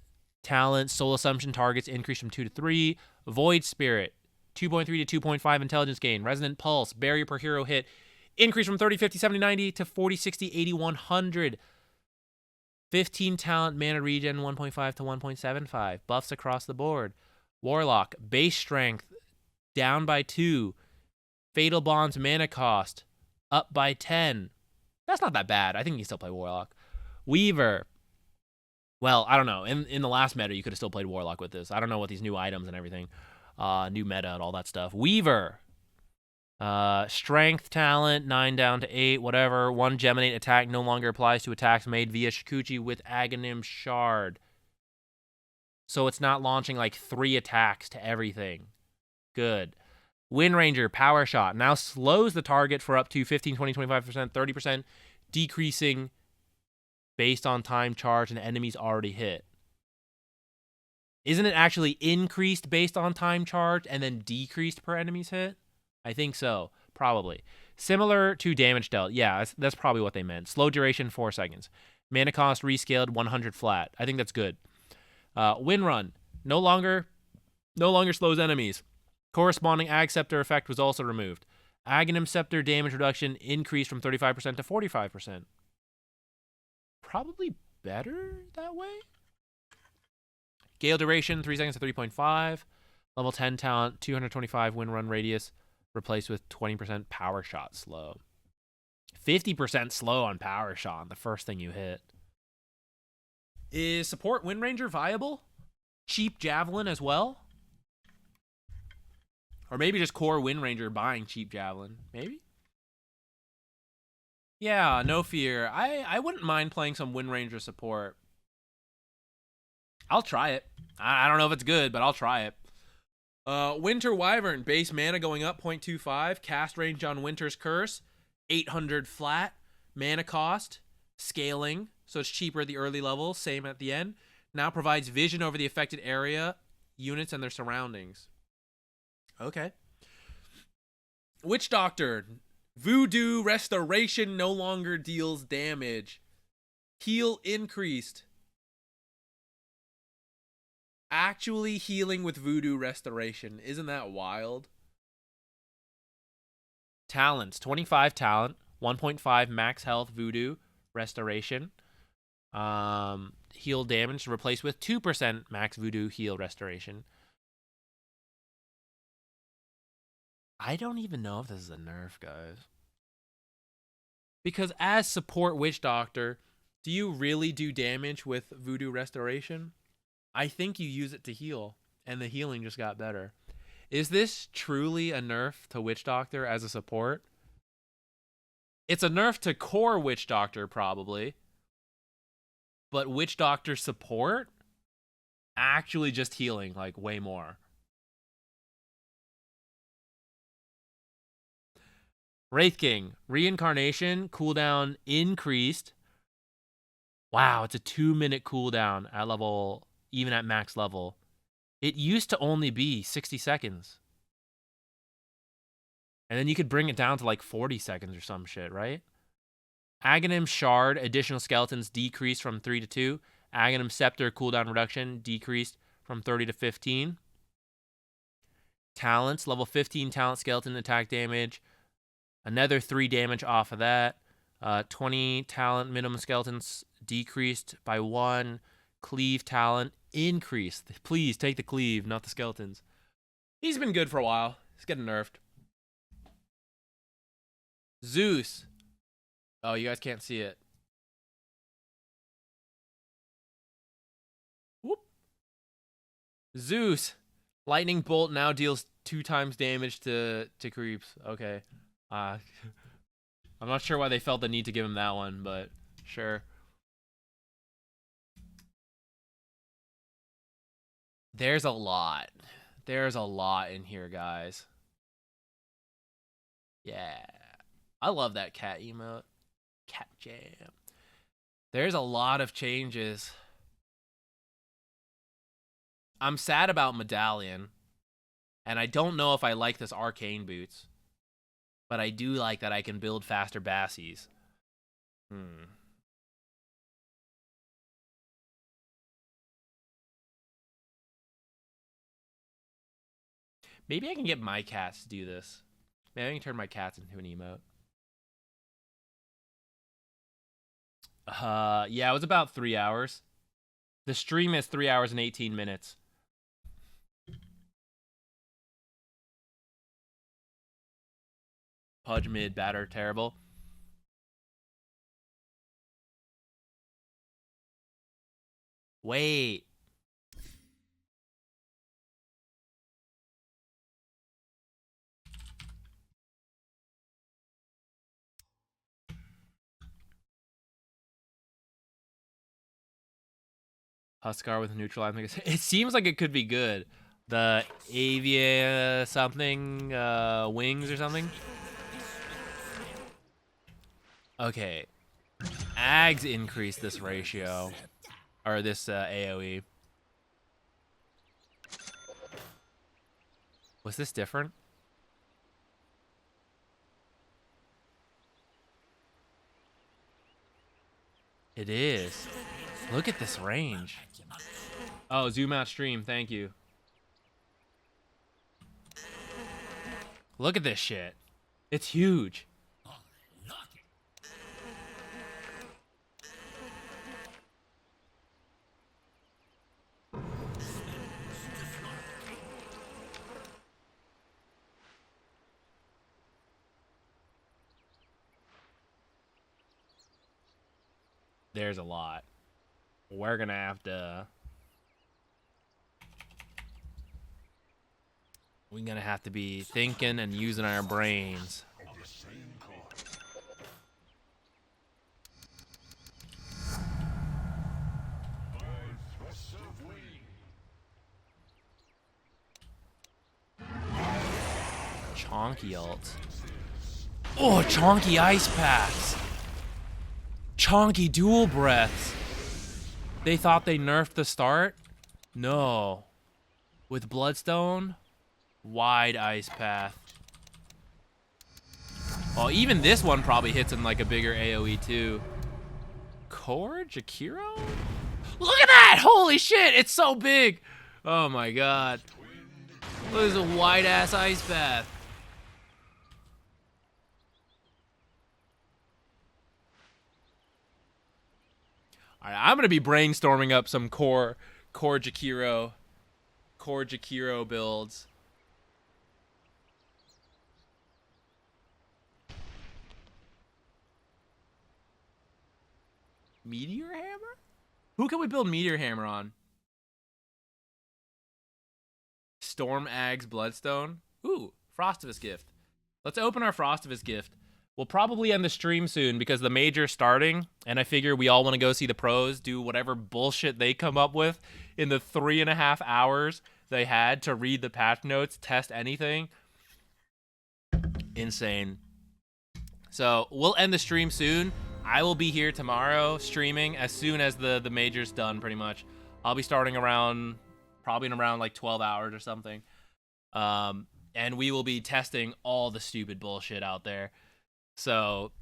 talent. Soul Assumption targets increase from 2 to 3. Void Spirit. 2.3 to 2.5 intelligence gain. Resonant Pulse. Barrier per hero hit. Increase from 30, 50, 70, 90 to 40, 60, 80, 100. 15 talent. Mana regen 1.5 to 1.75. Buffs across the board. Warlock. Base strength. Down by 2. Fatal Bond's mana cost. Up by 10. That's not that bad. I think you can still play Warlock. Weaver. Well, I don't know. In the last meta, you could have still played Warlock with this. I don't know what these new items and everything. New meta and all that stuff. Weaver. Strength talent, 9 down to 8, whatever. 1 Geminate attack no longer applies to attacks made via Shikuchi with Aghanim Shard. So it's not launching like 3 attacks to everything. Good. Wind Ranger, Power Shot. Now slows the target for up to 15, 20, 25%, 30%, decreasing based on time charge and enemies already hit. Isn't it actually increased based on time charge and then decreased per enemy's hit? I think so. Probably. Similar to damage dealt. Yeah, that's probably what they meant. Slow duration, 4 seconds. Mana cost rescaled, 100 flat. I think that's good. Wind Run. No longer slows enemies. Corresponding Ag Scepter effect was also removed. Aghanim Scepter damage reduction increased from 35% to 45%. Probably better that way? Gale duration, 3 seconds to 3.5. Level 10 talent, 225 wind run radius, replaced with 20% power shot slow. 50% slow on power shot, the first thing you hit. Is support Wind Ranger viable? Cheap Javelin as well? Or maybe just core Wind Ranger buying cheap Javelin. Maybe? Yeah, no fear. I wouldn't mind playing some Wind Ranger support. I'll try it. I don't know if it's good, but I'll try it. Winter Wyvern, base mana going up 0.25. Cast range on Winter's Curse, 800 flat. Mana cost, scaling, so it's cheaper at the early levels, same at the end. Now provides vision over the affected area, units, and their surroundings. Okay. Witch Doctor, Voodoo Restoration no longer deals damage. Heal increased. Actually healing with Voodoo Restoration. Isn't that wild? Talents. 25 talent. 1.5 max health Voodoo Restoration. Heal damage replaced with 2% max Voodoo heal restoration. I don't even know if this is a nerf, guys. Because as support Witch Doctor, do you really do damage with Voodoo Restoration? I think you use it to heal, and the healing just got better. Is this truly a nerf to Witch Doctor as a support? It's a nerf to core Witch Doctor, probably. But Witch Doctor support? Actually just healing, like, way more. Wraith King, Reincarnation, cooldown increased. Wow, it's a 2-minute cooldown at level... even at max level. It used to only be 60 seconds. And then you could bring it down to like 40 seconds or some shit, right? Aghanim Shard, additional skeletons decreased from 3 to 2. Aghanim Scepter, cooldown reduction, decreased from 30 to 15. Talents, level 15 talent skeleton attack damage. Another 3 damage off of that. 20 talent minimum skeletons decreased by 1. Cleave talent increased. Please take the cleave, not the skeletons. He's been good for a while. He's getting nerfed. Zeus. Oh, you guys can't see it. Whoop. Zeus. Lightning Bolt now deals 2 times damage to creeps. Okay. I'm not sure why they felt the need to give him that one, but sure. There's a lot. There's a lot in here, guys. Yeah. I love that cat emote. Cat jam. There's a lot of changes. I'm sad about Medallion. And I don't know if I like this Arcane Boots. But I do like that I can build faster Bassies. Maybe I can get my cats to do this. Maybe I can turn my cats into an emote. Yeah, it was about 3 hours. The stream is 3 hours and 18 minutes. Pudge mid, batter, terrible. Wait. Huskar with a neutralizing. It seems like it could be good. The Avia something, wings or something. Okay. Ags increase this ratio. Or this AoE. Was this different? It is. Look at this range. Oh, zoom out stream. Thank you. Look at this shit. It's huge. There's a lot. We're gonna have to... We're gonna have to be thinking and using our brains. Chonky ult. Oh, chonky ice paths. Chonky dual breaths. They thought they nerfed the start? No. With Bloodstone, wide ice path. Oh, even this one probably hits in like a bigger AoE too. Core Jakiro? Look at that! Holy shit, it's so big! Oh my god. Look at this wide ass ice path. Alright, I'm gonna be brainstorming up some core Jakiro builds. Meteor Hammer? Who can we build Meteor Hammer on? Storm Ags Bloodstone. Ooh, Frostivus gift. Let's open our Frostivus gift. We'll probably end the stream soon because the major's starting, and I figure we all want to go see the pros do whatever bullshit they come up with in the 3.5 hours they had to read the patch notes, test anything. Insane. So we'll end the stream soon. I will be here tomorrow streaming as soon as the major's done, pretty much. I'll be starting around, probably in around like 12 hours or something. And we will be testing all the stupid bullshit out there. So,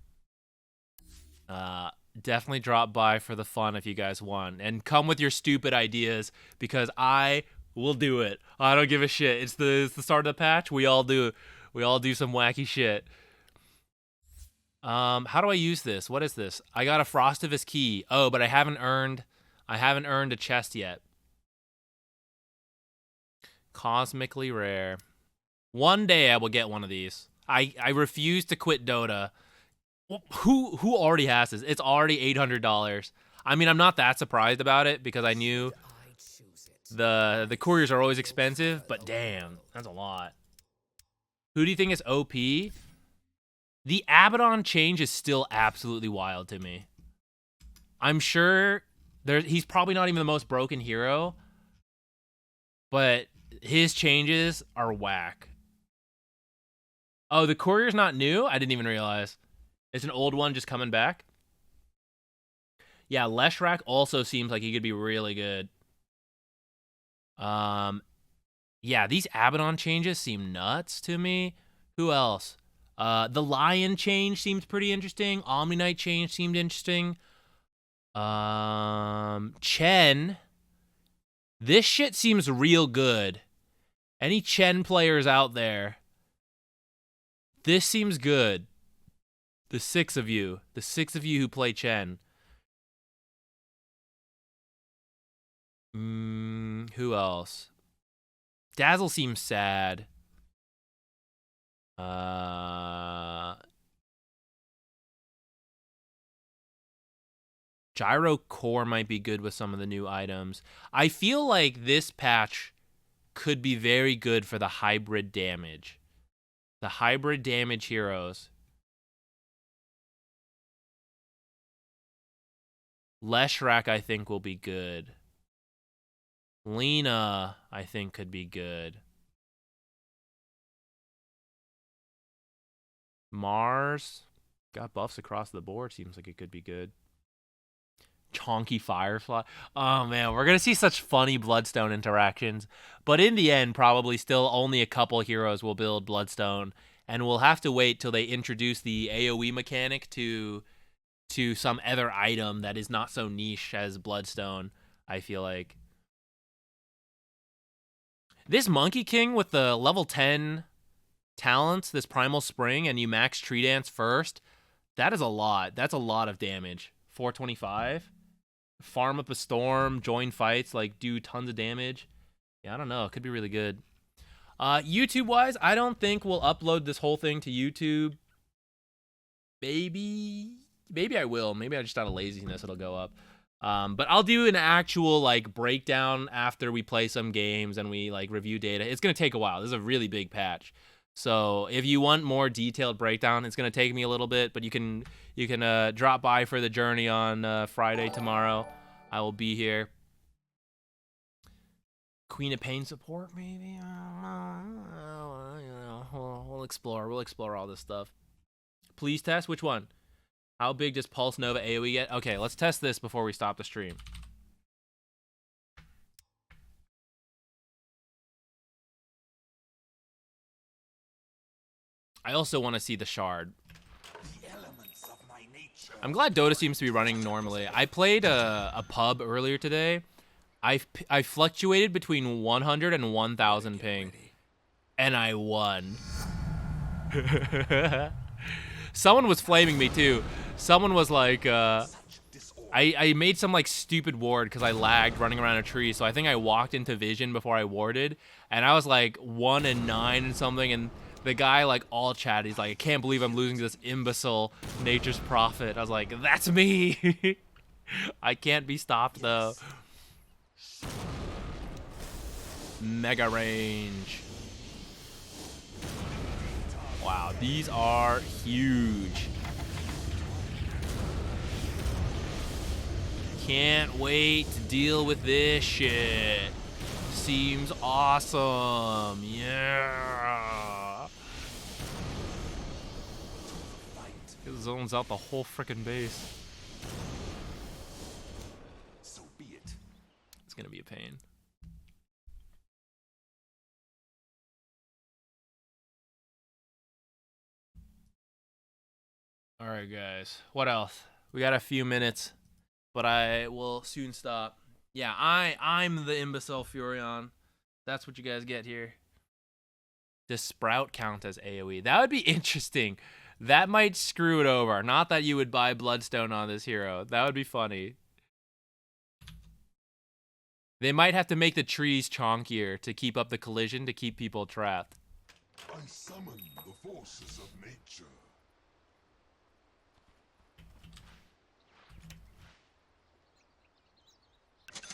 definitely drop by for the fun if you guys want. And come with your stupid ideas, because I will do it. I don't give a shit. It's the start of the patch. We all do some wacky shit. How do I use this? What is this? I got a Frostivus key. Oh, but I haven't earned a chest yet. Cosmically rare. One day I will get one of these. I refuse to quit Dota. Who already has this? It's already $800. I mean, I'm not that surprised about it because I knew the couriers are always expensive, but damn, that's a lot. Who do you think is OP? The Abaddon change is still absolutely wild to me. I'm sure he's probably not even the most broken hero, but his changes are whack. Oh, the courier's not new? I didn't even realize. It's an old one just coming back. Yeah, Leshrac also seems like he could be really good. Yeah, these Abaddon changes seem nuts to me. Who else? The Lion change seemed pretty interesting. Omni Knight change seemed interesting. Chen. This shit seems real good. Any Chen players out there? This seems good. The 6 of you. The 6 of you who play Chen. Who else? Dazzle seems sad. Gyro Core might be good with some of the new items. I feel like this patch could be very good for the hybrid damage. The hybrid damage heroes. Leshrac, I think, will be good. Lena, I think, could be good. Mars got buffs across the board. Seems like it could be good. Chonky Firefly. Oh, man, we're going to see such funny Bloodstone interactions. But in the end, probably still only a couple heroes will build Bloodstone. And we'll have to wait till they introduce the AoE mechanic to some other item that is not so niche as Bloodstone, I feel like. This Monkey King with the level 10 talents, this Primal Spring, and you max Tree Dance first, that is a lot. That's a lot of damage. 425. Farm up a storm, join fights, like do tons of damage. Yeah, I don't know. It could be really good. YouTube-wise, I don't think we'll upload this whole thing to YouTube. Maybe I will. Maybe I just out of laziness it'll go up. But I'll do an actual like breakdown after we play some games and we like review data. It's gonna take a while. This is a really big patch. So if you want more detailed breakdown, it's gonna take me a little bit, but you can drop by for the journey on Friday tomorrow. I will be here. Queen of Pain support, maybe. We'll explore. We'll explore all this stuff. Please test. Which one? How big does Pulse Nova AoE get? Okay, let's test this before we stop the stream. I also want to see the Shard. I'm glad Dota seems to be running normally. I played a pub earlier today. I fluctuated between 100 and 1,000 ping, and I won. Someone was flaming me too. Someone was like, I made some like stupid ward because I lagged running around a tree. So I think I walked into vision before I warded, and I was like 1 and 9 and something. And the guy like all chat, he's like, I can't believe I'm losing to this imbecile Nature's Prophet. I was like, that's me. I can't be stopped though. Mega range. Wow, these are huge. Can't wait to deal with this shit. Seems awesome. Yeah. It zones out the whole freaking base. So be it. It's gonna be a pain. All right, guys. What else? We got a few minutes, but I will soon stop. Yeah, I'm the imbecile Furion. That's what you guys get here. Does Sprout count as AoE? That would be interesting. That might screw it over. Not that you would buy Bloodstone on this hero. That would be funny. They might have to make the trees chonkier to keep up the collision to keep people trapped. I summon the forces of nature.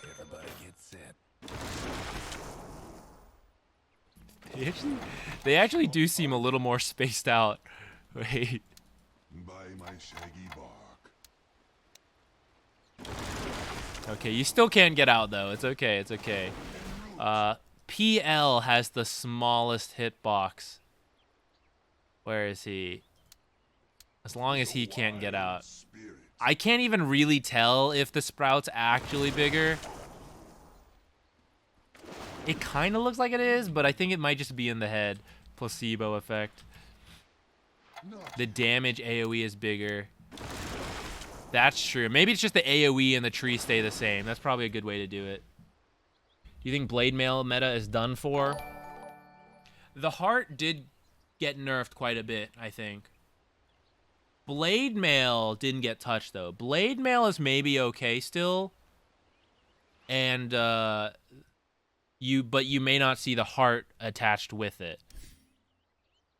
Everybody get set. They actually do seem a little more spaced out. Wait. By my shaggy bark. Okay, you still can't get out though. It's okay. It's okay. PL has the smallest hitbox. Where is he? As long as he can't get out. I can't even really tell if the Sprout's actually bigger. It kind of looks like it is, but I think it might just be in the head. Placebo effect. The damage AoE is bigger. That's true. Maybe it's just the AoE and the tree stay the same. That's probably a good way to do it. Do you think Blade Mail meta is done for? The heart did get nerfed quite a bit, I think. Blade Mail didn't get touched, though. Blade Mail is maybe okay still. And, but you may not see the heart attached with it.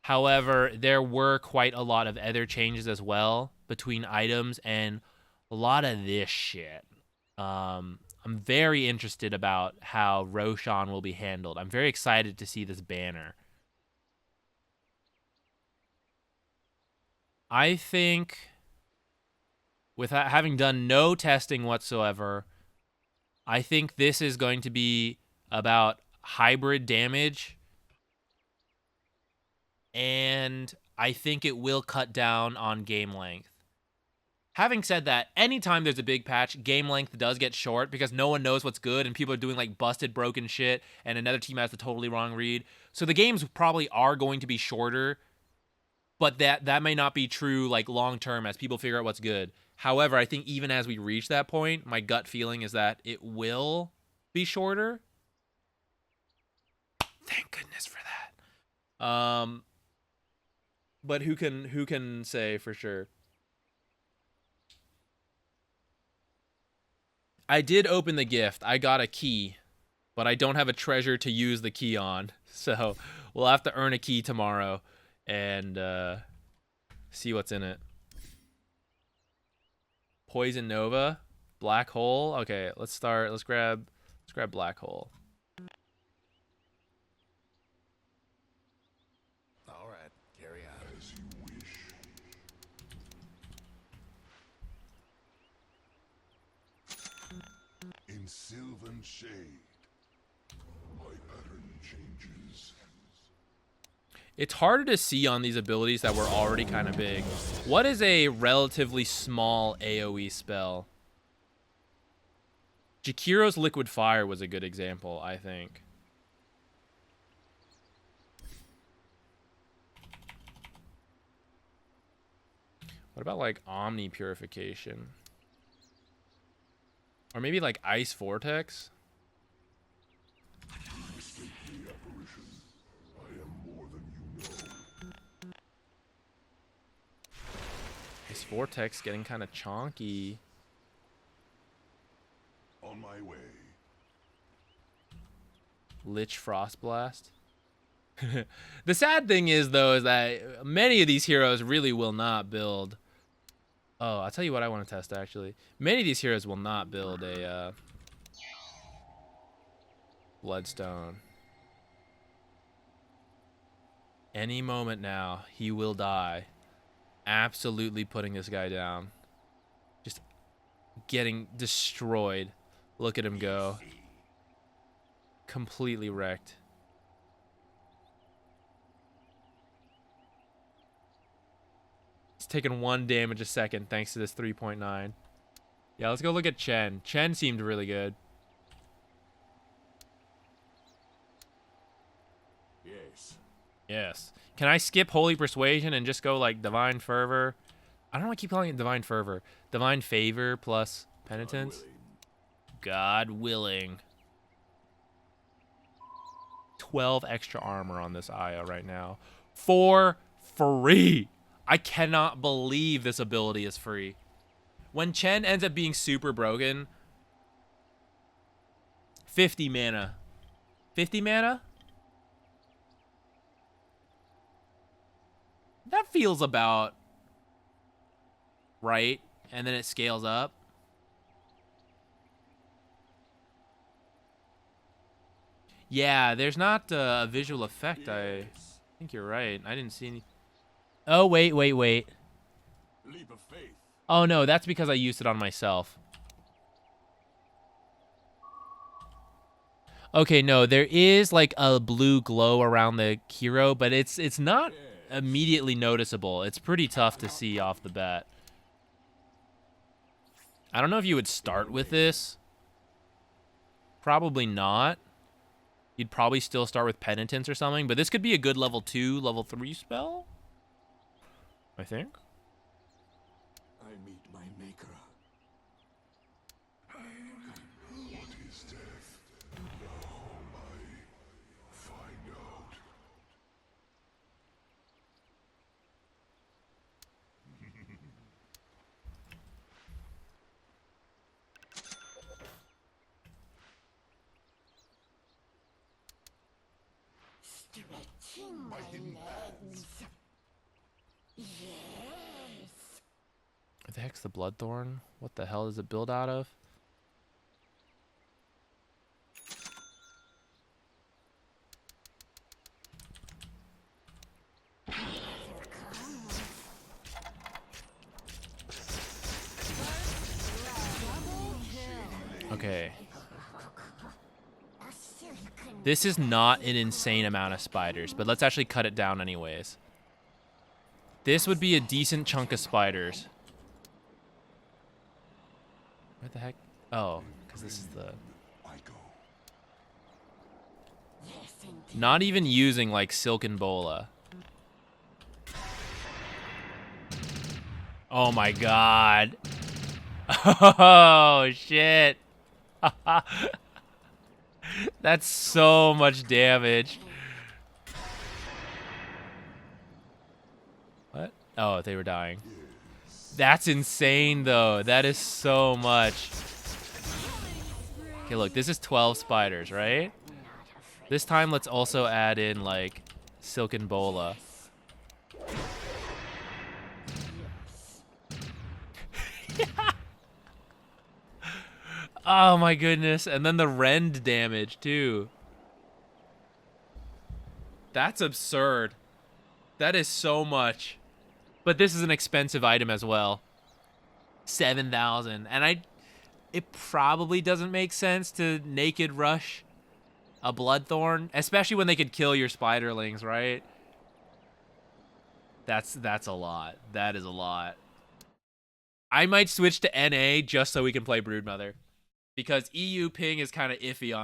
However, there were quite a lot of other changes as well between items and a lot of this shit. I'm very interested about how Roshan will be handled. I'm very excited to see this banner. I think, without having done no testing whatsoever, I think this is going to be about hybrid damage. And I think it will cut down on game length. Having said that, anytime there's a big patch, game length does get short because no one knows what's good and people are doing like busted, broken shit and another team has the totally wrong read. So the games probably are going to be shorter, but that may not be true like long term as people figure out what's good. However, I think even as we reach that point, my gut feeling is that it will be shorter. Thank goodness for that. But who can say for sure? I did open the gift. I got a key, but I don't have a treasure to use the key on. So we'll have to earn a key tomorrow and see what's in it. Poison Nova, Black Hole. Okay, let's start. Let's grab Black Hole. All right, carry on. As you wish. In sylvan shade, my pattern changes. It's harder to see on these abilities that were already kind of big. What is a relatively small AoE spell? Jakiro's Liquid Fire was a good example, I think. What about like Omni Purification? Or maybe like Ice Vortex? This Vortex getting kind of chonky. On my way. Lich Frostblast. The sad thing is, though, is that many of these heroes really will not build. Oh, I'll tell you what I want to test, actually. Many of these heroes will not build a Bloodstone. Any moment now, he will die. Absolutely putting this guy down. Just getting destroyed. Look at him go. Completely wrecked. He's taking 1 damage a second thanks to this 3.9. Yeah, let's go look at Chen. Chen seemed really good. Yes. Can I skip Holy Persuasion and just go like Divine Fervor? I don't know why I keep calling it Divine Fervor. Divine Favor plus Penitence. God willing. 12 extra armor on this IO right now. For free. I cannot believe this ability is free. When Chen ends up being super broken, 50 mana. 50 mana? That feels about right. And then it scales up. Yeah, there's not a visual effect. I think you're right. I didn't see any. Oh, wait. Leap of faith. Oh, no, that's because I used it on myself. Okay, no, there is like a blue glow around the hero, but it's not immediately noticeable. It's pretty tough to see off the bat. I don't know if you would start with this. Probably not. You'd probably still start with Penitence or something, but this could be a good level 2, level 3 spell. I think. I meet my maker. What is death? Now I find out. Stretching my legs. Yes. What the heck's the Bloodthorn? What the hell does it build out of? Okay. This is not an insane amount of spiders, but let's actually cut it down anyways. This would be a decent chunk of spiders. What the heck? Oh, because this is the... I go. Not even using, like, Silken Bola. Oh my god. Oh, shit. That's so much damage. What? Oh, they were dying. That's insane, though. That is so much. Okay, look, this is 12 spiders, right? This time, let's also add in, like, Silken Bola. Oh my goodness, and then the rend damage too. That's absurd. That is so much. But this is an expensive item as well. 7,000. And it probably doesn't make sense to naked rush a Bloodthorn, especially when they could kill your spiderlings, right? That's a lot. That is a lot. I might switch to NA just so we can play Broodmother. Because EU ping is kind of iffy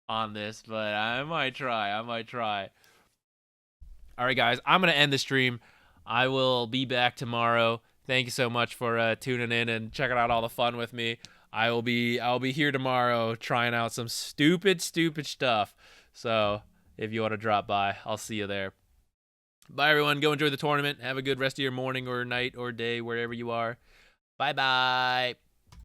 on this, but I might try. All right, guys, I'm going to end the stream. I will be back tomorrow. Thank you so much for tuning in and checking out all the fun with me. I'll be here tomorrow trying out some stupid stuff. So if you want to drop by, I'll see you there. Bye, everyone. Go enjoy the tournament. Have a good rest of your morning or night or day, wherever you are. Bye-bye.